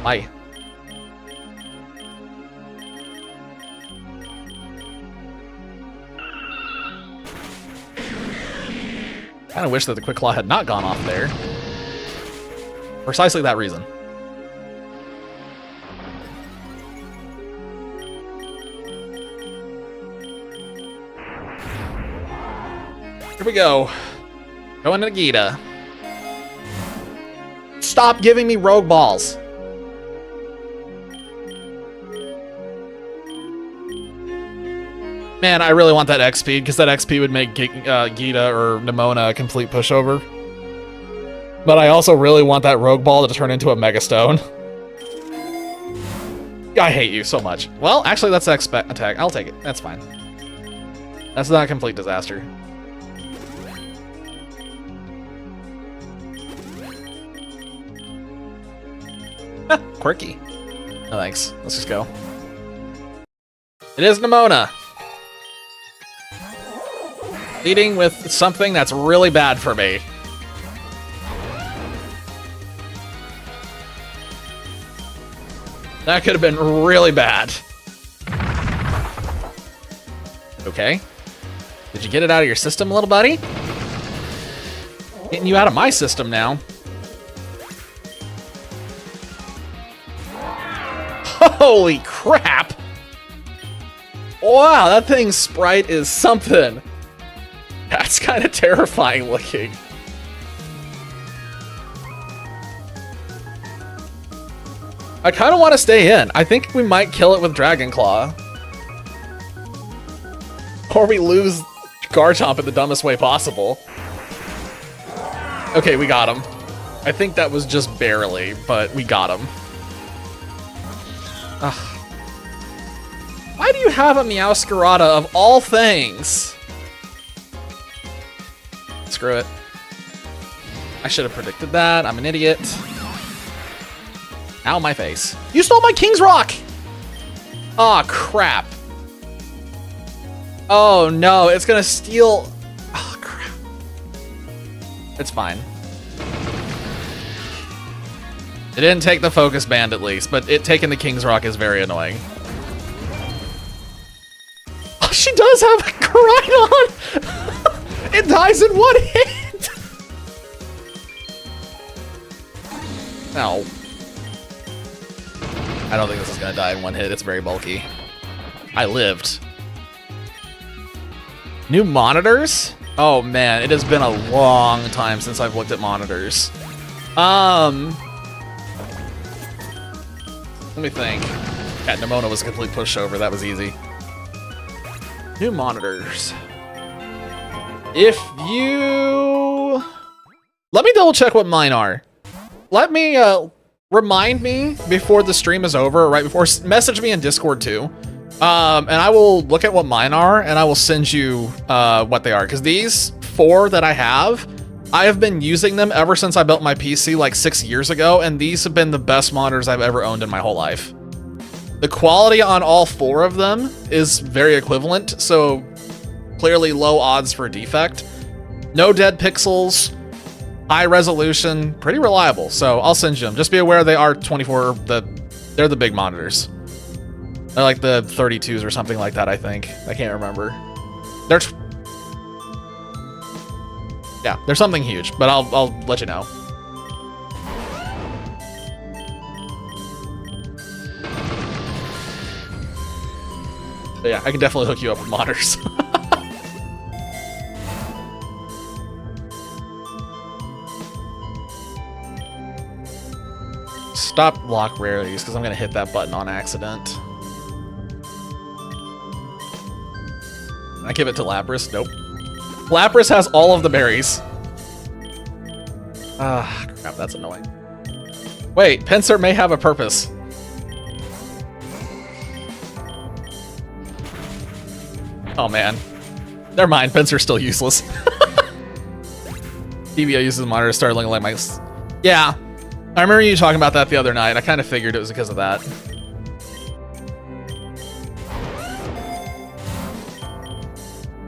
Bye. Kinda wish that the Quick Claw had not gone off there. Precisely that reason. Here we go. Going to Gita. Stop giving me rogue balls. Man, I really want that XP, because that XP would make Gita or Nimona a complete pushover. But I also really want that rogue ball to turn into a Mega Stone. I hate you so much. Well, actually, that's attack. I'll take it. That's fine. That's not a complete disaster. Quirky. No thanks. Let's just go. It is Nimona. Leading with something that's really bad for me. That could have been really bad. Okay. Did you get it out of your system, little buddy? Getting you out of my system now. Holy crap! Wow, that thing's sprite is something. That's kind of terrifying looking. I kind of want to stay in. I think we might kill it with Dragon Claw. Or we lose Garchomp in the dumbest way possible. Okay, we got him. I think that was just barely, but we got him. Ugh. Why do you have a Meowscarada of all things? Screw it. I should have predicted that. I'm an idiot. Ow, my face. You stole my King's Rock! Aw, oh, crap. Oh, no. It's gonna steal... Oh, crap. It's fine. It didn't take the Focus Band, at least, but it taking the King's Rock is very annoying. she does have a Koraidon! It dies in one hit! Ow. I don't think this is gonna die in one hit. It's very bulky. I lived. New monitors? Oh man, it has been a long time since I've looked at monitors. Let me think. Yeah, Nimona was a complete pushover. That was easy. New monitors. If you... Let me double check what mine are. Let me, remind me before the stream is over, or right before, message me in Discord too. And I will look at what mine are, and I will send you, what they are. Because these 4 that I have been using them ever since I built my PC like 6 years ago, and these have been the best monitors I've ever owned in my whole life. The quality on all 4 of them is very equivalent, so clearly low odds for defect. No dead pixels, high resolution, pretty reliable, so I'll send you them. Just be aware they are 24, they're the big monitors. They're like the 32s or something like that, I think. I can't remember. Yeah, they're something huge, but I'll let you know. But yeah, I can definitely hook you up with monitors. Stop block rarities, because I'm going to hit that button on accident. Can I give it to Lapras? Nope. Lapras has all of the berries. Ah, crap, that's annoying. Wait, Pinsir may have a purpose. Oh man. Never mind, Pinsir's still useless. DBO uses the monitor to start looking like my... Yeah. I remember you talking about that the other night. I kind of figured it was because of that.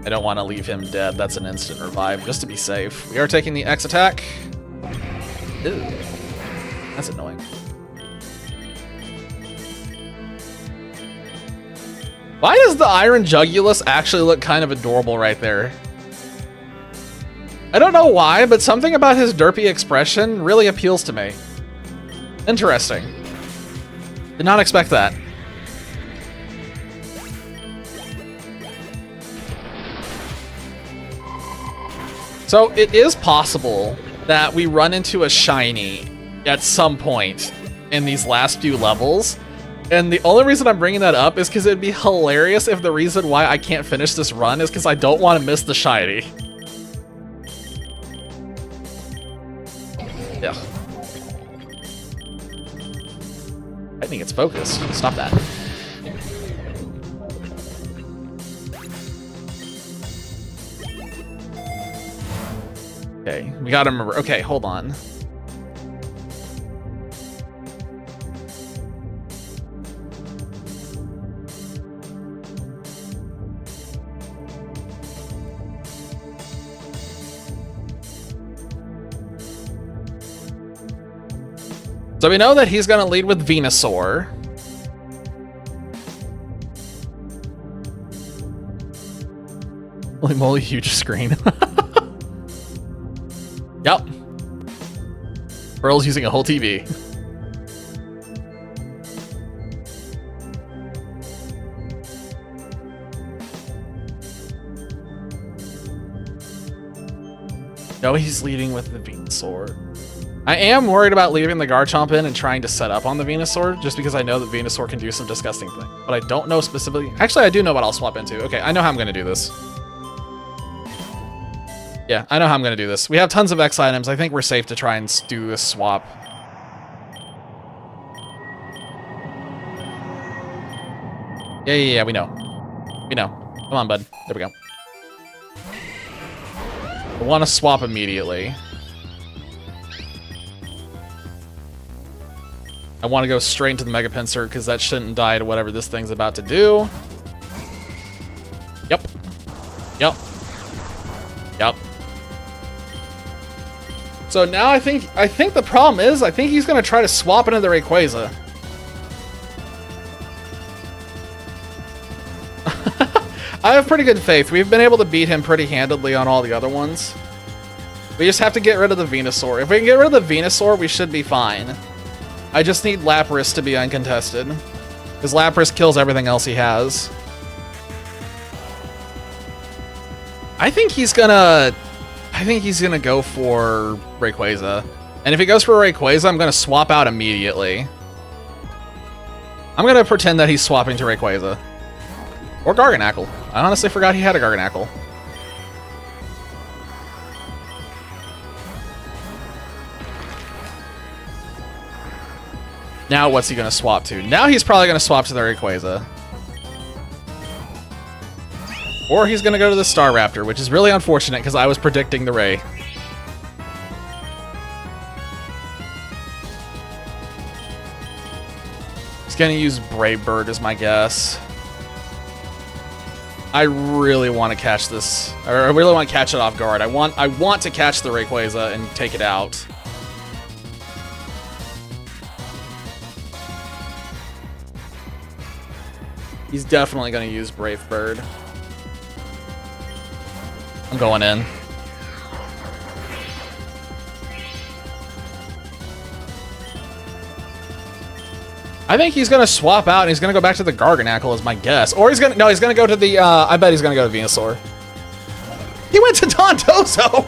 I don't want to leave him dead. That's an instant revive, just to be safe. We are taking the X attack. Ew. That's annoying. Why does the Iron Jugulus actually look kind of adorable right there? I don't know why, but something about his derpy expression really appeals to me. Interesting. Did not expect that. So it is possible that we run into a shiny at some point in these last few levels. And the only reason I'm bringing that up is because it'd be hilarious if the reason why I can't finish this run is because I don't want to miss the shiny. Yeah. I think it's focused. Stop that. Okay, we gotta remember. Okay, hold on. So we know that he's gonna lead with Venusaur. Holy moly, huge screen. Yep. Pearl's using a whole TV. No, he's leading with the Venusaur. I am worried about leaving the Garchomp in and trying to set up on the Venusaur, just because I know that Venusaur can do some disgusting things. But I don't know specifically. Actually, I do know what I'll swap into. Okay, I know how I'm going to do this. Yeah, I know how I'm going to do this. We have tons of X items. I think we're safe to try and do this swap. Yeah, we know. We know. Come on, bud. There we go. I want to swap immediately. I want to go straight into the Mega Pinsir because that shouldn't die to whatever this thing's about to do. Yep. Yep. Yep. So now I think the problem is I think he's gonna try to swap into the Rayquaza. I have pretty good faith. We've been able to beat him pretty handedly on all the other ones. We just have to get rid of the Venusaur. If we can get rid of the Venusaur, we should be fine. I just need Lapras to be uncontested. Because Lapras kills everything else he has. I think he's gonna go for Rayquaza. And if he goes for Rayquaza, I'm gonna swap out immediately. I'm gonna pretend that he's swapping to Rayquaza. Or Garganacl. I honestly forgot he had a Garganacl. Now what's he gonna swap to? Now he's probably gonna swap to the Rayquaza. Or he's gonna go to the Staraptor, which is really unfortunate because I was predicting the Ray. He's gonna use Brave Bird as my guess. I really want to catch this, or I really want to catch it off guard. I want to catch the Rayquaza and take it out. He's definitely going to use Brave Bird. I'm going in. I think he's going to swap out and he's going to go back to the Garganacl as my guess. Or he's going to, no, he's going to go to the, I bet he's going to go to Venusaur. He went to Dondozo!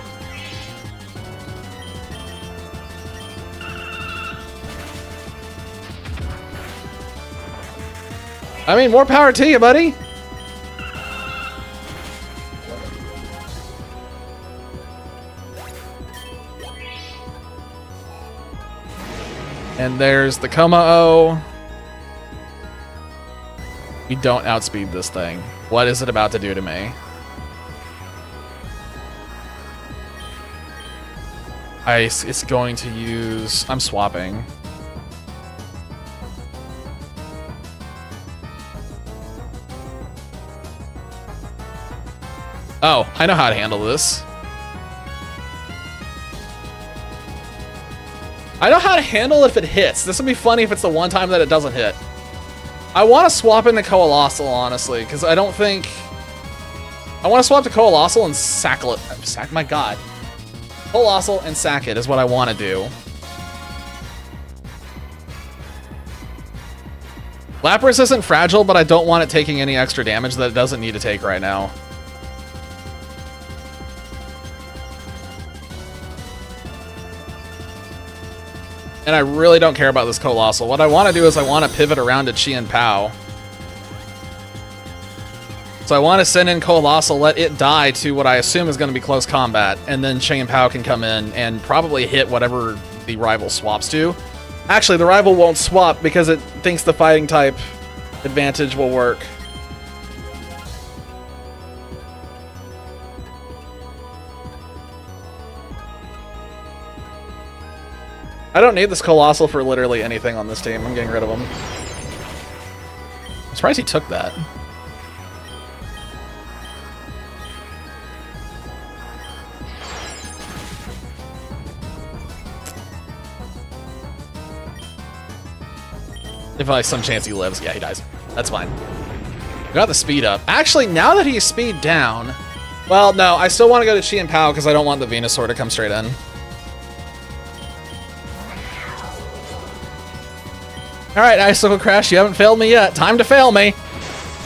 I mean, more power to you, buddy. And there's the Kommo-o. We don't outspeed this thing. What is it about to do to me? Ice, it's going to use... I'm swapping. Oh, I know how to handle this. I know how to handle it if it hits. This would be funny if it's the one time that it doesn't hit. I want to swap into Coalossal, honestly, because I don't think... I want to swap to Coalossal and Sack... My god. Coalossal and Sack it is what I want to do. Lapras isn't fragile, but I don't want it taking any extra damage that it doesn't need to take right now. And I really don't care about this Coalossal. What I want to do is I want to pivot around to Chien-Pao. So I want to send in Coalossal, let it die to what I assume is going to be close combat, and then Chien-Pao can come in and probably hit whatever the rival swaps to. Actually, the rival won't swap because it thinks the fighting type advantage will work. I don't need this Coalossal for literally anything on this team. I'm getting rid of him. I'm surprised he took that. If like some chance he lives, yeah, he dies. That's fine. We got the speed up. Actually, now that he's speed down, well, no, I still want to go to Chien-Pao because I don't want the Venusaur to come straight in. All right, Icicle Crash, you haven't failed me yet. Time to fail me.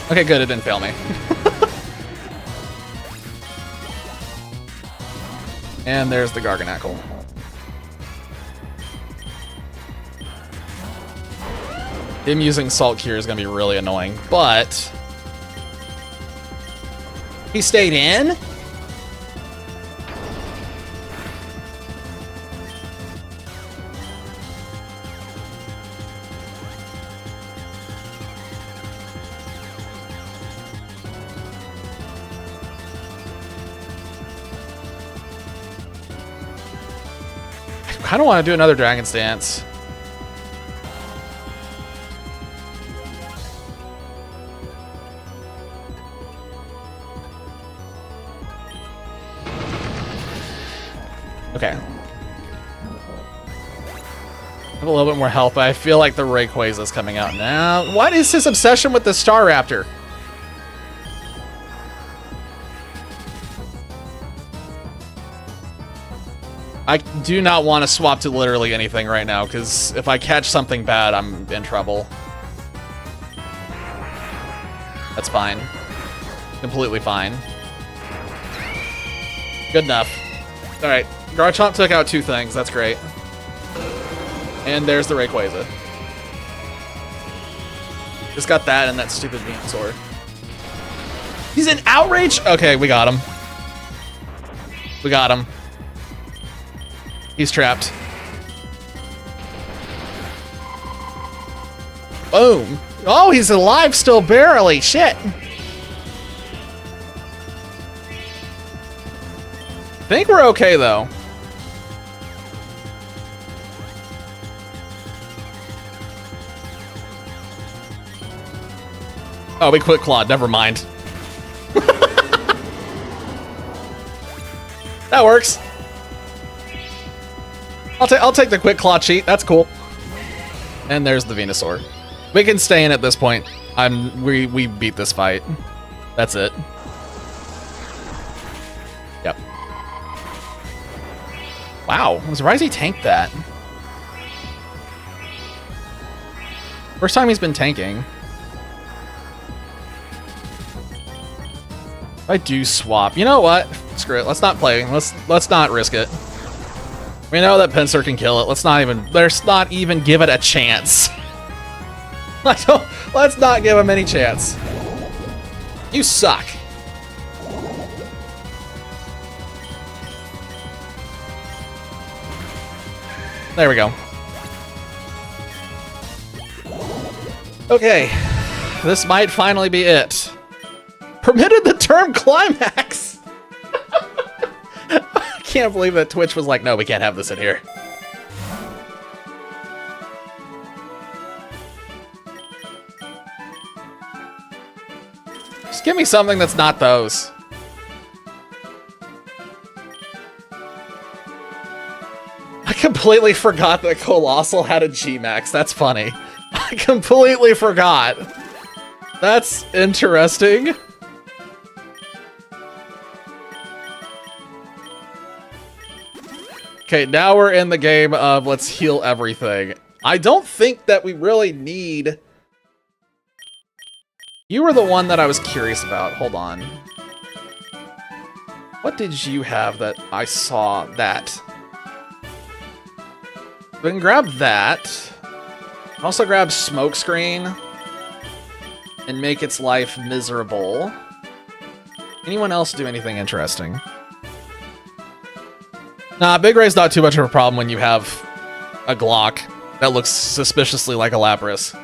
Okay, good, it didn't fail me. And there's the Garganacl. Him using Salt Cure is going to be really annoying, but... He stayed in? I don't want to do another Dragon's Dance. Okay. I have a little bit more health, but I feel like the Rayquaza is coming out now. What is his obsession with the Staraptor? I do not want to swap to literally anything right now, because if I catch something bad, I'm in trouble. That's fine. Completely fine. Good enough. Alright, Garchomp took out 2 things, that's great. And there's the Rayquaza. Just got that and that stupid Venusaur. He's in Outrage? Okay, we got him. We got him. He's trapped. Boom. Oh, he's alive still, barely. Shit. I think we're okay, though. Oh, we quit Claude. Never mind. That works. I'll take the quick claw cheat. That's cool. And there's the Venusaur. We can stay in at this point. We beat this fight. That's it. Yep. Wow, I'm surprised he tanked that. First time he's been tanking. If I do swap, you know what? Screw it. Let's not play. Let's not risk it. We know that Pinsir can kill it. Let's not even give it a chance. Let's not give him any chance. You suck. There we go. Okay. This might finally be it. Permitted the term climax. I can't believe that Twitch was like, no, we can't have this in here. Just give me something that's not those. I completely forgot that Colossal had a G-Max. That's funny. I completely forgot. That's interesting. Okay, now we're in the game of let's heal everything. I don't think that we really need... You were the one that I was curious about. Hold on. What did you have that I saw that? We can grab that. Also grab Smokescreen and make its life miserable. Anyone else do anything interesting? Nah, Big Ray's not too much of a problem when you have a Glock that looks suspiciously like a Lapras.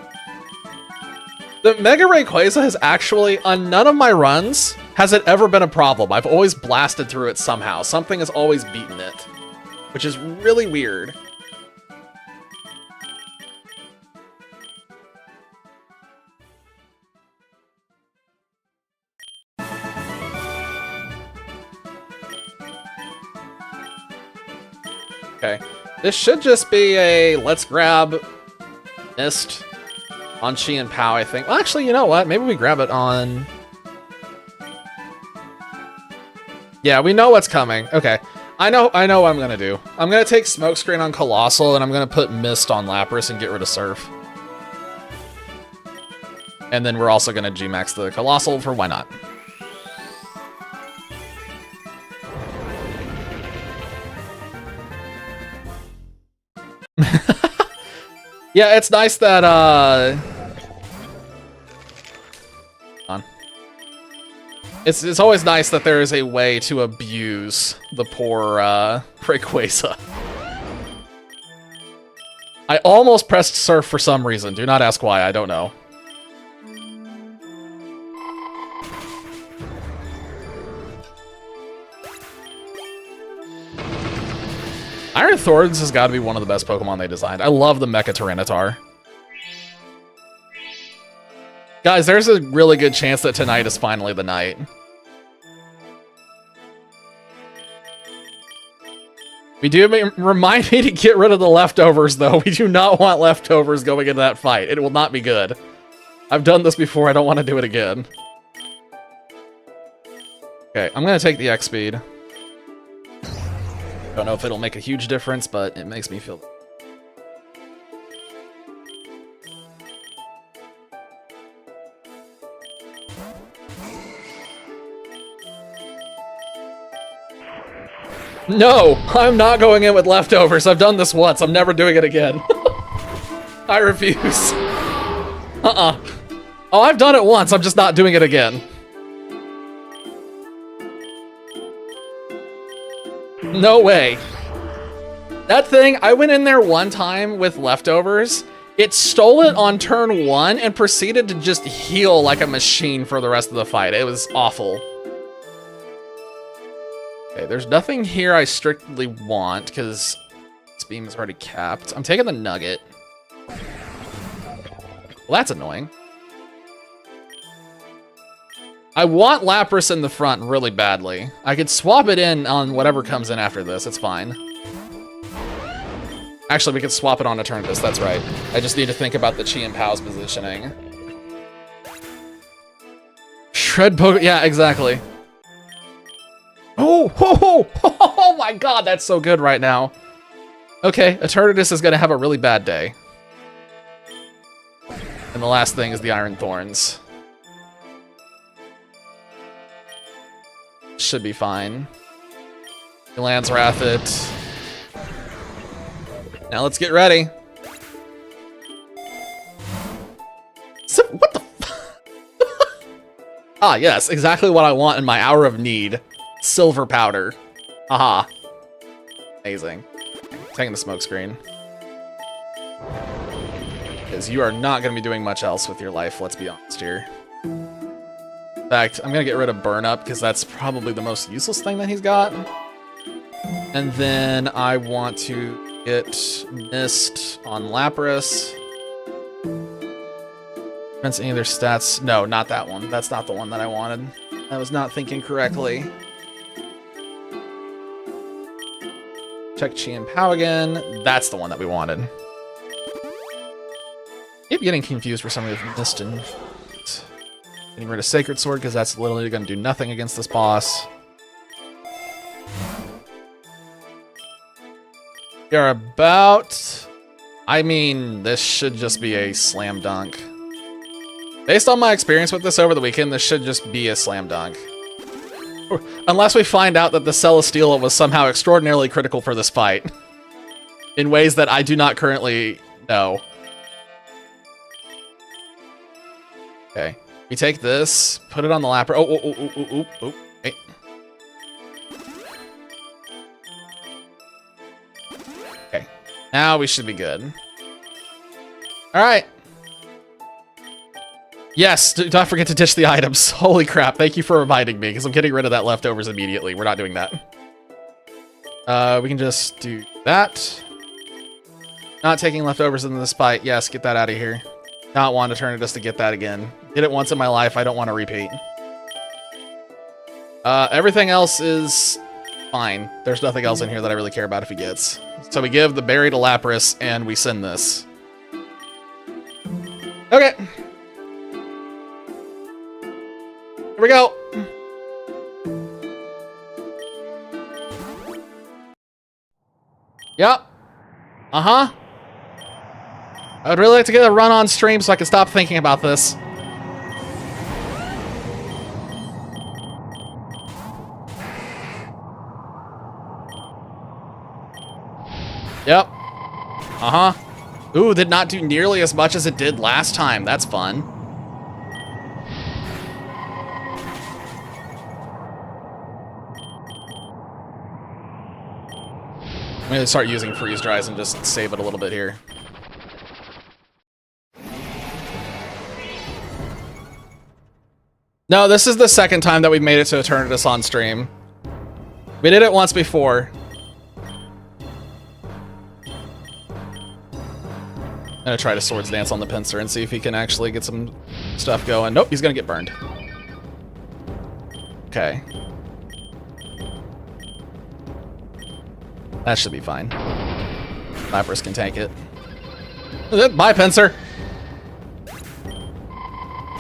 The Mega Rayquaza has actually, on none of my runs, has it ever been a problem. I've always blasted through it somehow. Something has always beaten it, which is really weird. Okay, this should just be a let's grab Mist on Chi and Pow, I think. Well, actually, you know what? Maybe we grab it on... Yeah, we know what's coming. Okay, I know what I'm gonna do. I'm gonna take Smokescreen on Colossal, and I'm gonna put Mist on Lapras and get rid of Surf. And then we're also gonna G-Max the Colossal for why not. Yeah, it's nice that, It's always nice that there is a way to abuse the poor, Rayquaza. I almost pressed Surf for some reason. Do not ask why, I don't know. Iron Thorns has got to be one of the best Pokemon they designed. I love the Mecha Tyranitar. Guys, there's a really good chance that tonight is finally the night. We do remind me to get rid of the leftovers, though. We do not want leftovers going into that fight. It will not be good. I've done this before. I don't want to do it again. Okay, I'm going to take the X-Speed. Don't know if it'll make a huge difference, but it makes me feel... No! I'm not going in with leftovers. I've done this once. I'm never doing it again. I refuse. Oh, I've done it once. I'm just not doing it again. No way. That thing, I went in there one time with leftovers. It stole it on turn 1 and proceeded to just heal like a machine for the rest of the fight. It was awful. Okay, there's nothing here I strictly want because this beam is already capped. I'm taking the nugget. Well, that's annoying. I want Lapras in the front really badly. I could swap it in on whatever comes in after this. It's fine. Actually, we could swap it on Eternatus. That's right. I just need to think about the Chi and Pow's positioning. Shred Poke. Yeah, exactly. Oh my god, that's so good right now. Okay, Eternatus is going to have a really bad day. And the last thing is the Iron Thorns. Should be fine. He lands Wrath it. Now let's get ready. So, what the Ah, yes, exactly what I want in my hour of need. Silver powder. Aha. Amazing. Taking the smoke screen. Because you are not going to be doing much else with your life, let's be honest here. In fact, I'm going to get rid of Burn Up, because that's probably the most useless thing that he's got. And then I want to get Mist on Lapras. Depends any of their stats. No, not that one. That's not the one that I wanted. I was not thinking correctly. Check Chi and Pow again. That's the one that we wanted. Keep getting confused for some reason. Mist and getting rid of Sacred Sword because that's literally going to do nothing against this boss. We are about... I mean, this should just be a slam dunk. Based on my experience with this over the weekend, this should just be a slam dunk. Unless we find out that the Celesteela was somehow extraordinarily critical for this fight. In ways that I do not currently know. Okay. We take this, put it on the Lapras. Oh. Hey. Okay. Now we should be good. Alright. Yes, do not forget to ditch the items. Holy crap, thank you for reminding me, because I'm getting rid of that leftovers immediately. We're not doing that. We can just do that. Not taking leftovers in this fight. Yes, get that out of here. Not want to turn it just to get that again. Did it once in my life, I don't want to repeat. Everything else is fine. There's nothing else in here that I really care about if he gets. So we give the berry to Lapras, and we send this. Okay. Here we go. Yep. Uh-huh. I would really like to get a run on stream so I can stop thinking about this. Yep. Uh-huh. Ooh, did not do nearly as much as it did last time. That's fun. I'm gonna start using freeze dries and just save it a little bit here. No, this is the second time that we've made it to Eternatus on stream. We did it once before. I'm gonna try to Swords Dance on the Pinsir and see if he can actually get some stuff going. Nope, he's gonna get burned. Okay. That should be fine. Lapras can tank it. Bye, Pinsir.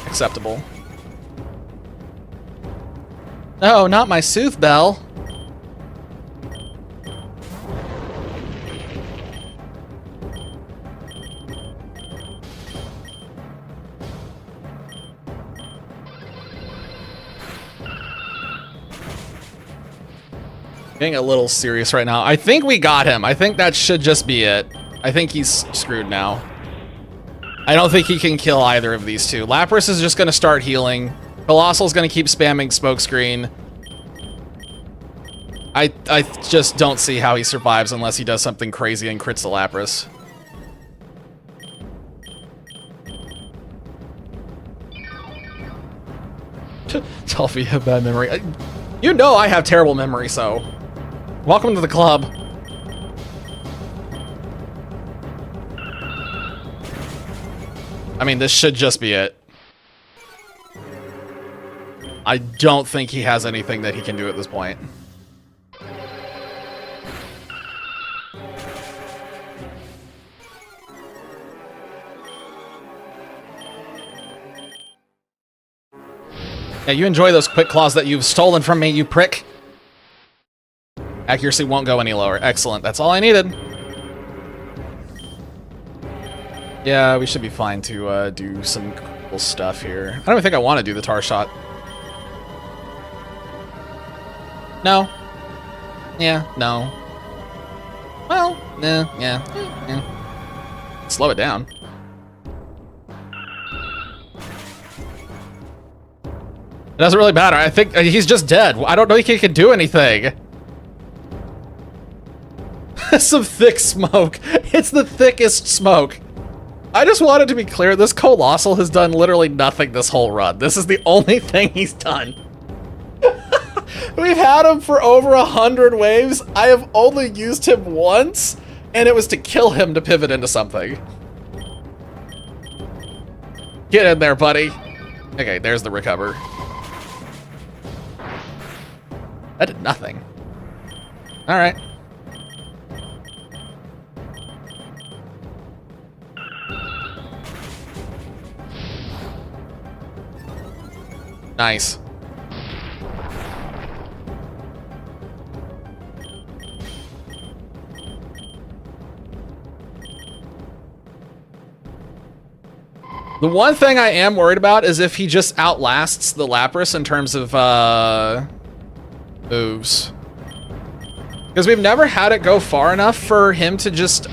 Acceptable. No, not my Sooth Bell. Getting a little serious right now. I think we got him. I think that should just be it. I think he's screwed now. I don't think he can kill either of these two. Lapras is just gonna start healing. Colossal's gonna keep spamming smokescreen. I just don't see how he survives unless he does something crazy and crits the Lapras. Toffee, have bad memory. You know I have terrible memory, so welcome to the club. I mean, this should just be it. I don't think he has anything that he can do at this point. Yeah, you enjoy those quick claws that you've stolen from me, you prick. Accuracy won't go any lower. Excellent. That's all I needed. Yeah, we should be fine to do some cool stuff here. I don't even think I want to do the tar shot. No. Yeah, no. Well, yeah. Slow it down. It doesn't really matter. I think he's just dead. I don't think he can do anything. Some thick smoke. It's the thickest smoke. I just wanted to be clear, this Colossal has done literally nothing this whole run. This is the only thing he's done. We've had him for over 100 waves. I have only used him once, and it was to kill him to pivot into something. Get in there, buddy. Okay, there's the recover. That did nothing. All right. Nice. The one thing I am worried about is if he just outlasts the Lapras in terms of moves. Because we've never had it go far enough for him to just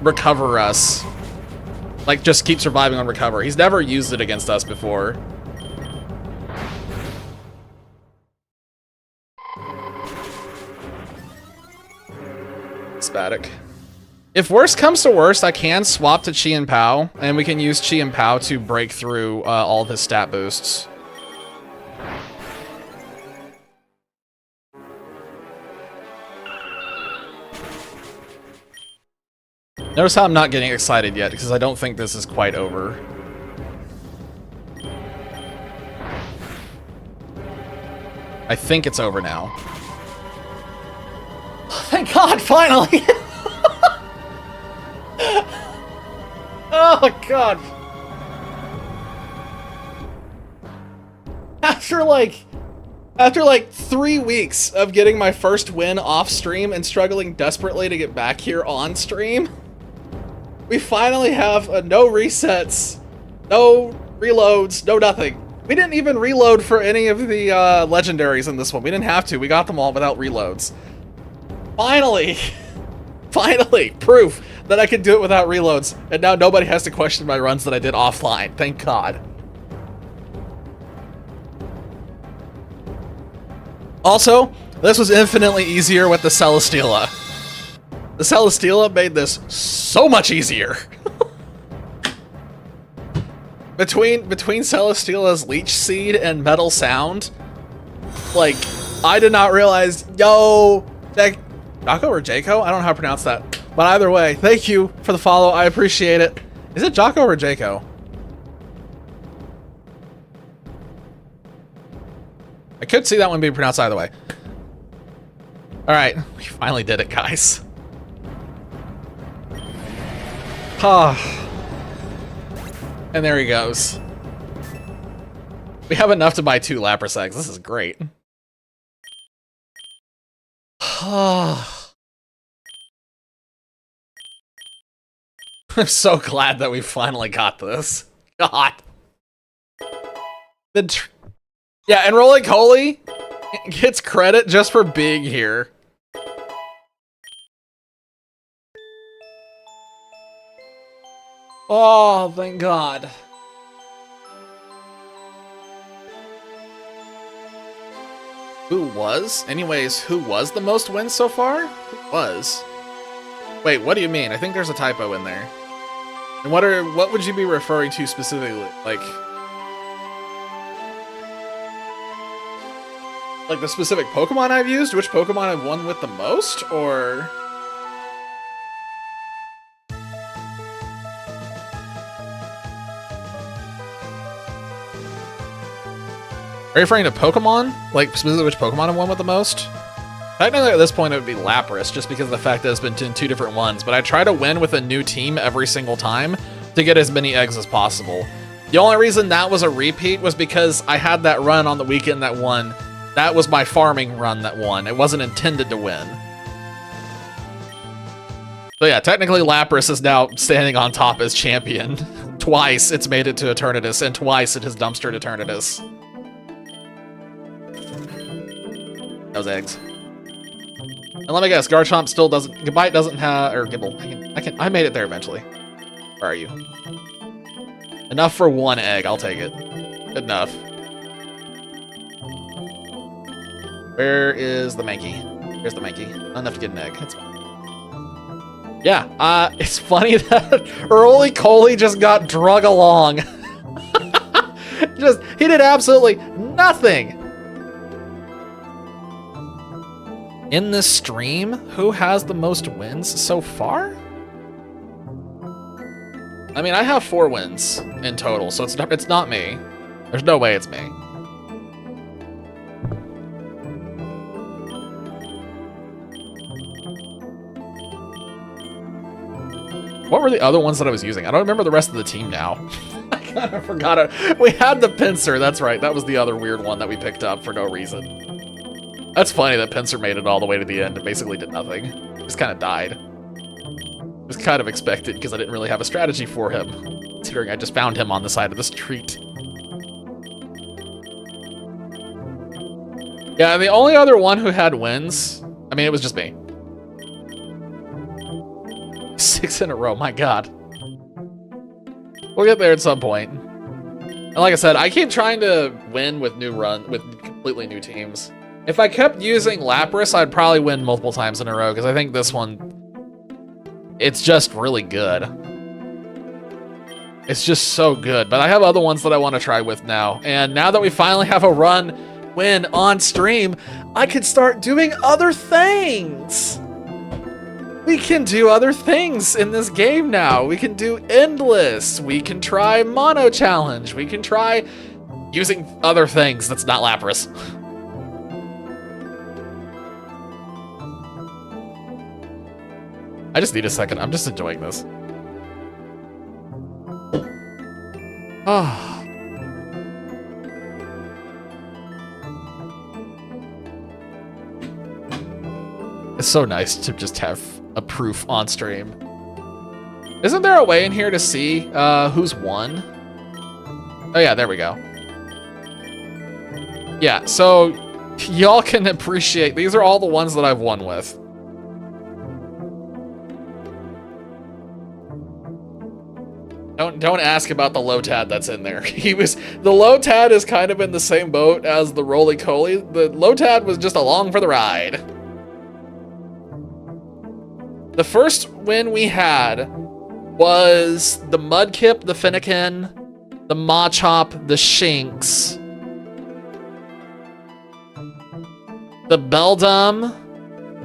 recover us. Like, just keep surviving on recover. He's never used it against us before. Spatic. If worst comes to worst, I can swap to Chi and Pao, and we can use Chi and Pao to break through all of his stat boosts. Notice how I'm not getting excited yet, because I don't think this is quite over. I think it's over now. Thank God, finally! Oh, God. After like 3 weeks of getting my first win off stream and struggling desperately to get back here on stream, we finally have no resets, no reloads, no nothing. We didn't even reload for any of the legendaries in this one. We didn't have to. We got them all without reloads. Finally! Finally! Proof that I could do it without reloads. And now nobody has to question my runs that I did offline. Thank God. Also, this was infinitely easier with the Celesteela. The Celesteela made this so much easier. Between Celesteela's Leech Seed and Metal Sound, like, I did not realize, yo, Jocko or Jaco? I don't know how to pronounce that. But either way, thank you for the follow. I appreciate it. Is it Jocko or Jaco? I could see that one being pronounced either way. All right, we finally did it, guys. Ah. And there he goes. We have enough to buy 2 Lapras eggs. This is great. I'm so glad that we finally got this. God. Yeah, and Rolling Holy gets credit just for being here. Oh, thank God. Who was? Anyways, who was the most wins so far? Who was? Wait, what do you mean? I think there's a typo in there. And what would you be referring to specifically? Like the specific Pokemon I've used? Which Pokemon I've won with the most? Or... Are you referring to Pokemon? Like, specifically which Pokemon I've won with the most? Technically, at this point, it would be Lapras, just because of the fact that it's been in 2 different ones, but I try to win with a new team every single time to get as many eggs as possible. The only reason that was a repeat was because I had that run on the weekend that won. That was my farming run that won. It wasn't intended to win. So yeah, technically Lapras is now standing on top as champion. Twice it's made it to Eternatus, and twice it has dumpstered Eternatus. Those eggs. And let me guess, Garchomp still doesn't... Gabite doesn't have... Or Gibble. I made it there eventually. Where are you? Enough for 1 egg. I'll take it. Good enough. Where is the Mankey? Here's the Mankey. Not enough to get an egg. That's fine. Yeah, it's funny that Early Coley just got drug along. He did absolutely nothing. In this stream, who has the most wins so far? I mean, I have 4 wins in total, so it's not me. There's no way it's me. What were the other ones that I was using? I don't remember the rest of the team now. I kind of forgot it. We had the Pinsir, that's right. That was the other weird one that we picked up for no reason. That's funny that Pinsir made it all the way to the end and basically did nothing. Just kind of died. It was kind of expected because I didn't really have a strategy for him, considering I just found him on the side of the street. Yeah, the only other one who had wins, I mean, it was just me. 6 in a row, my God. We'll get there at some point. And like I said, I keep trying to win with completely new teams. If I kept using Lapras, I'd probably win multiple times in a row, because I think this one, it's just really good. It's just so good. But I have other ones that I want to try with now. And now that we finally have a win on stream, I could start doing other things. We can do other things in this game now. We can do Endless. We can try Mono Challenge. We can try using other things that's not Lapras. I just need a second. I'm just enjoying this. Ah. It's so nice to just have a proof on stream. Isn't there a way in here to see who's won? Oh yeah, there we go. Yeah, so y'all can appreciate, these are all the ones that I've won with. Don't ask about the Lotad that's in there. The Lotad is kind of in the same boat as the Roly-Coly. The Lotad was just along for the ride. The first win we had was the Mudkip, the Fennekin, the Machop, the Shinx, the Beldum,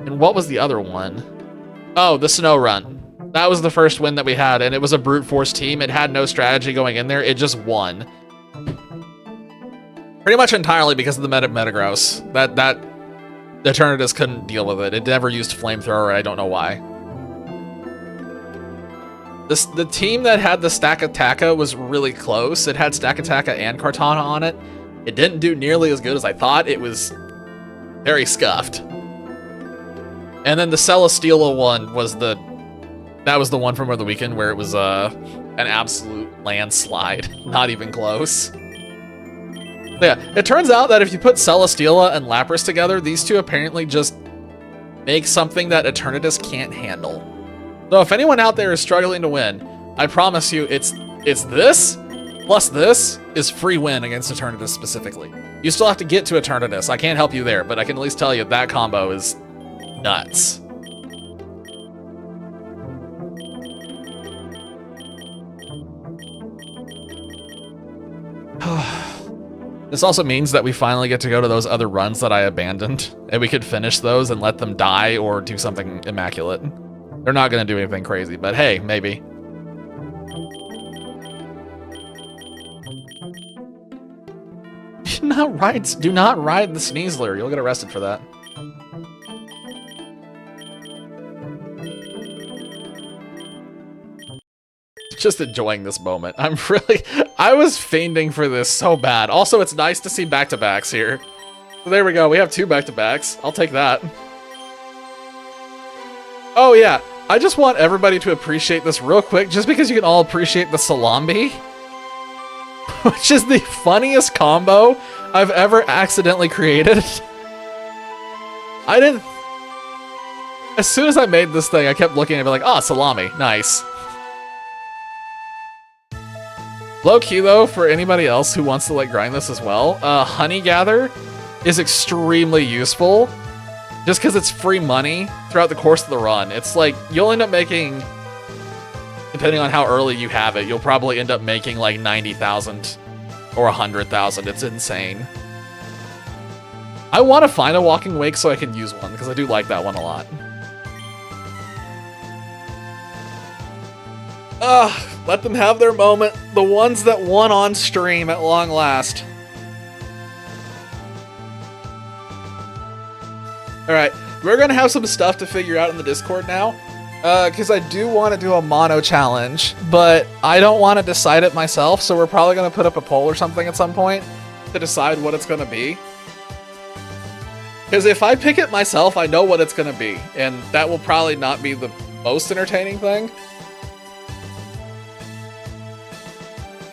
and what was the other one? Oh, the Snorunt. That was the first win that we had, and it was a brute force team. It had no strategy going in there. It just won. Pretty much entirely because of the Metagross. That Eternatus couldn't deal with it. It never used Flamethrower. I don't know why. The team that had the Stakataka was really close. It had Stakataka and Kartana on it. It didn't do nearly as good as I thought. It was very scuffed. And then the Celesteela one was that was the one from over the weekend where it was an absolute landslide. Not even close. But yeah, it turns out that if you put Celesteela and Lapras together, these two apparently just make something that Eternatus can't handle. So if anyone out there is struggling to win, I promise you, it's this plus this is free win against Eternatus specifically. You still have to get to Eternatus. I can't help you there, but I can at least tell you that combo is nuts. This also means that we finally get to go to those other runs that I abandoned, and we could finish those and let them die or do something immaculate. They're not going to do anything crazy, but hey, maybe. Do not ride the Sneasler. You'll get arrested for that. Just enjoying this moment. I was fiending for this so bad. Also, it's nice to see back-to-backs here. So there we go. We have 2 back-to-backs. I'll take that. Oh, yeah. I just want everybody to appreciate this real quick, just because you can all appreciate the Salambi, which is the funniest combo I've ever accidentally created. As soon as I made this thing, I kept looking at it like, oh, salami. Nice. Low key though, for anybody else who wants to like grind this as well, Honey Gather is extremely useful just because it's free money throughout the course of the run. It's like, you'll end up making, depending on how early you have it, you'll probably end up making like 90,000 or 100,000. It's insane. I want to find a Walking Wake so I can use one because I do like that one a lot. Let them have their moment. The ones that won on stream at long last. Alright, we're gonna have some stuff to figure out in the Discord now. Because I do want to do a mono challenge, but I don't want to decide it myself, so we're probably gonna put up a poll or something at some point to decide what it's gonna be. Because if I pick it myself, I know what it's gonna be, and that will probably not be the most entertaining thing.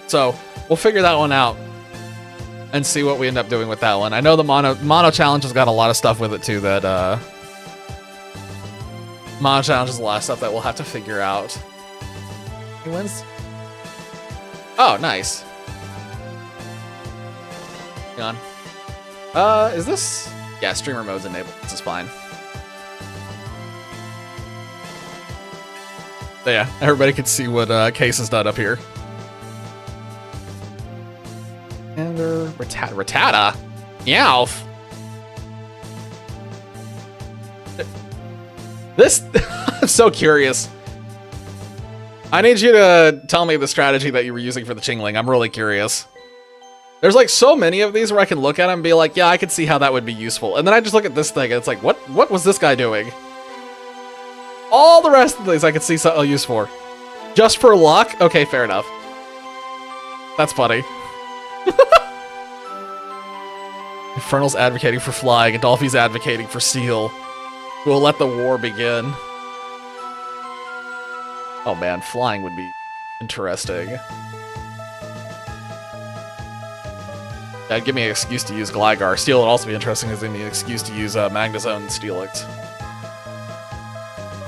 So we'll figure that one out and see what we end up doing with that one. I know the mono challenge has got a lot of stuff with it too that mono challenge is a lot of stuff that we'll have to figure out. He wins. Oh, nice. Hang on. Is this? Yeah, streamer mode's enabled. This is fine. So yeah, everybody can see what Case has done up here. And Rattata? Meowth? This, I'm so curious. I need you to tell me the strategy that you were using for the Chingling. I'm really curious. There's like so many of these where I can look at them and be like, yeah, I could see how that would be useful. And then I just look at this thing and it's like, what was this guy doing? All the rest of these I could see something use for. Just for luck? Okay, fair enough. That's funny. Infernal's advocating for flying, and Dolphy's advocating for steel. We'll let the war begin. Oh man, flying would be interesting. That'd give me an excuse to use Gligar. Steel would also be interesting as give me an excuse to use Magnezone and Steelix.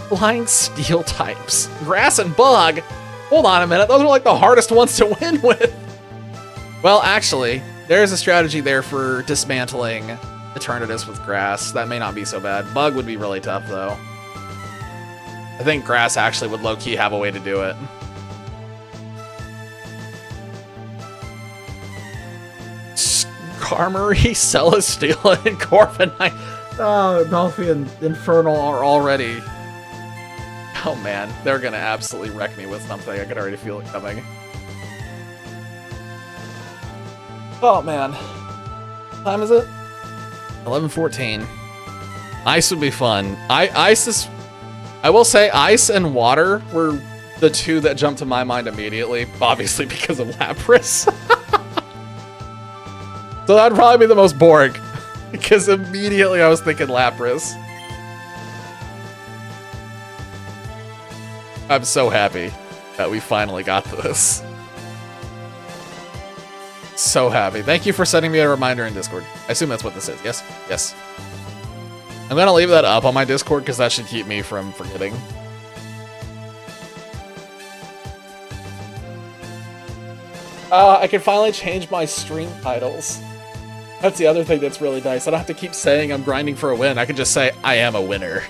Flying steel types. Grass and Bug? Hold on a minute, those are like the hardest ones to win with. Well, actually, there's a strategy there for dismantling Eternatus with Grass. That may not be so bad. Bug would be really tough, though. I think Grass actually would low-key have a way to do it. Skarmory, Celesteela, and Corviknight. Oh, Dolphy and Infernal are already... Oh man, they're gonna absolutely wreck me with something. I can already feel it coming. Oh man. What time is it? 11:14. Ice would be fun. Ice is... I will say ice and water were the two that jumped to my mind immediately, obviously because of Lapras. So that'd probably be the most boring, because immediately I was thinking Lapras. I'm so happy that we finally got this. So happy. Thank you for sending me a reminder in Discord. I assume that's what this is. Yes? Yes. I'm gonna leave that up on my Discord because that should keep me from forgetting. I can finally change my stream titles. That's the other thing that's really nice. I don't have to keep saying I'm grinding for a win. I can just say I am a winner.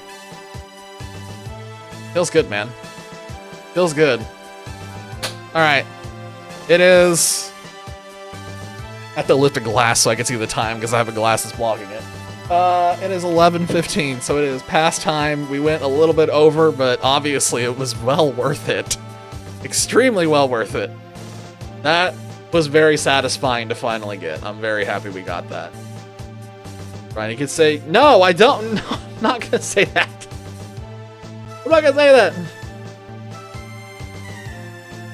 Feels good, man. Feels good. All right. It is... I have to lift a glass so I can see the time because I have a glass that's blocking it. It is 11:15, so it is past time. We went a little bit over, but obviously it was well worth it. Extremely well worth it. That was very satisfying to finally get. I'm very happy we got that. Ryan, you could say, no, I don't. No, I'm not going to say that. I'm not going to say that.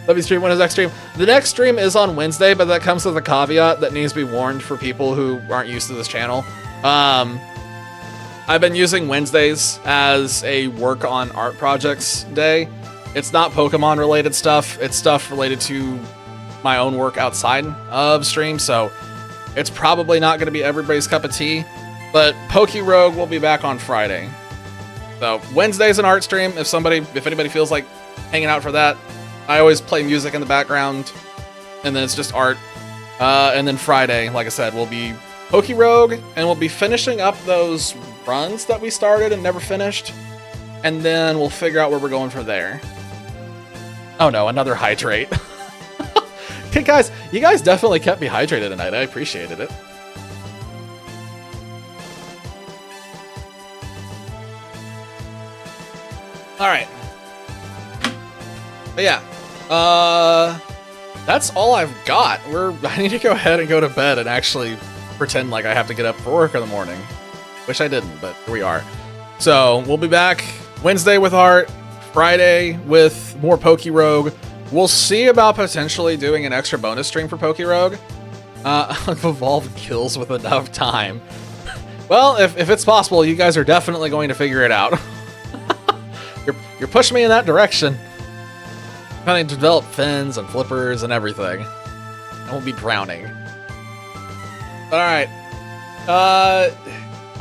Let me stream. When is next stream? The next stream is on Wednesday, but that comes with a caveat that needs to be warned for people who aren't used to this channel. I've been using Wednesdays as a work on art projects day. It's not Pokemon related stuff. It's stuff related to my own work outside of stream, so it's probably not going to be everybody's cup of tea, but Pokerogue will be back on Friday. So Wednesday's an art stream. If anybody feels like hanging out for that, I always play music in the background, and then it's just art. And then Friday, like I said, will be Pokerogue, and we'll be finishing up those runs that we started and never finished, and then we'll figure out where we're going from there. Oh no, another hydrate. Okay, guys, you guys definitely kept me hydrated tonight. I appreciated it. All right. But yeah, that's all I've got. I need to go ahead and go to bed and actually pretend like I have to get up for work in the morning. Wish I didn't, but here we are. So we'll be back Wednesday with art, Friday with more Pokerogue. We'll see about potentially doing an extra bonus stream for Pokerogue. Evolved kills with enough time. Well, if it's possible, you guys are definitely going to figure it out. You're pushing me in that direction. Trying to develop fins and flippers and everything. I won't be drowning. Alright.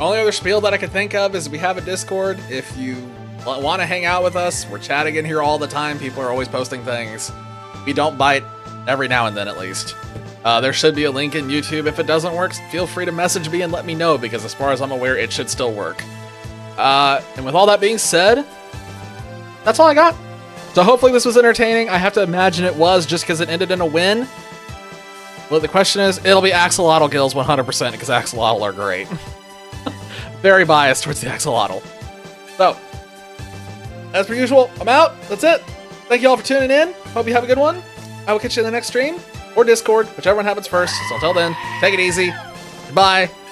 Only other spiel that I can think of is we have a Discord. If you want to hang out with us, we're chatting in here all the time. People are always posting things. We don't bite every now and then, at least. There should be a link in YouTube. If it doesn't work, feel free to message me and let me know, because as far as I'm aware, it should still work. And with all that being said, that's all I got. So hopefully this was entertaining. I have to imagine it was, just because it ended in a win. Well, the question is, it'll be Axolotl Gills 100%, because Axolotl are great. Very biased towards the Axolotl. So, as per usual, I'm out. That's it. Thank you all for tuning in. Hope you have a good one. I will catch you in the next stream, or Discord, whichever one happens first. So until then, take it easy. Goodbye.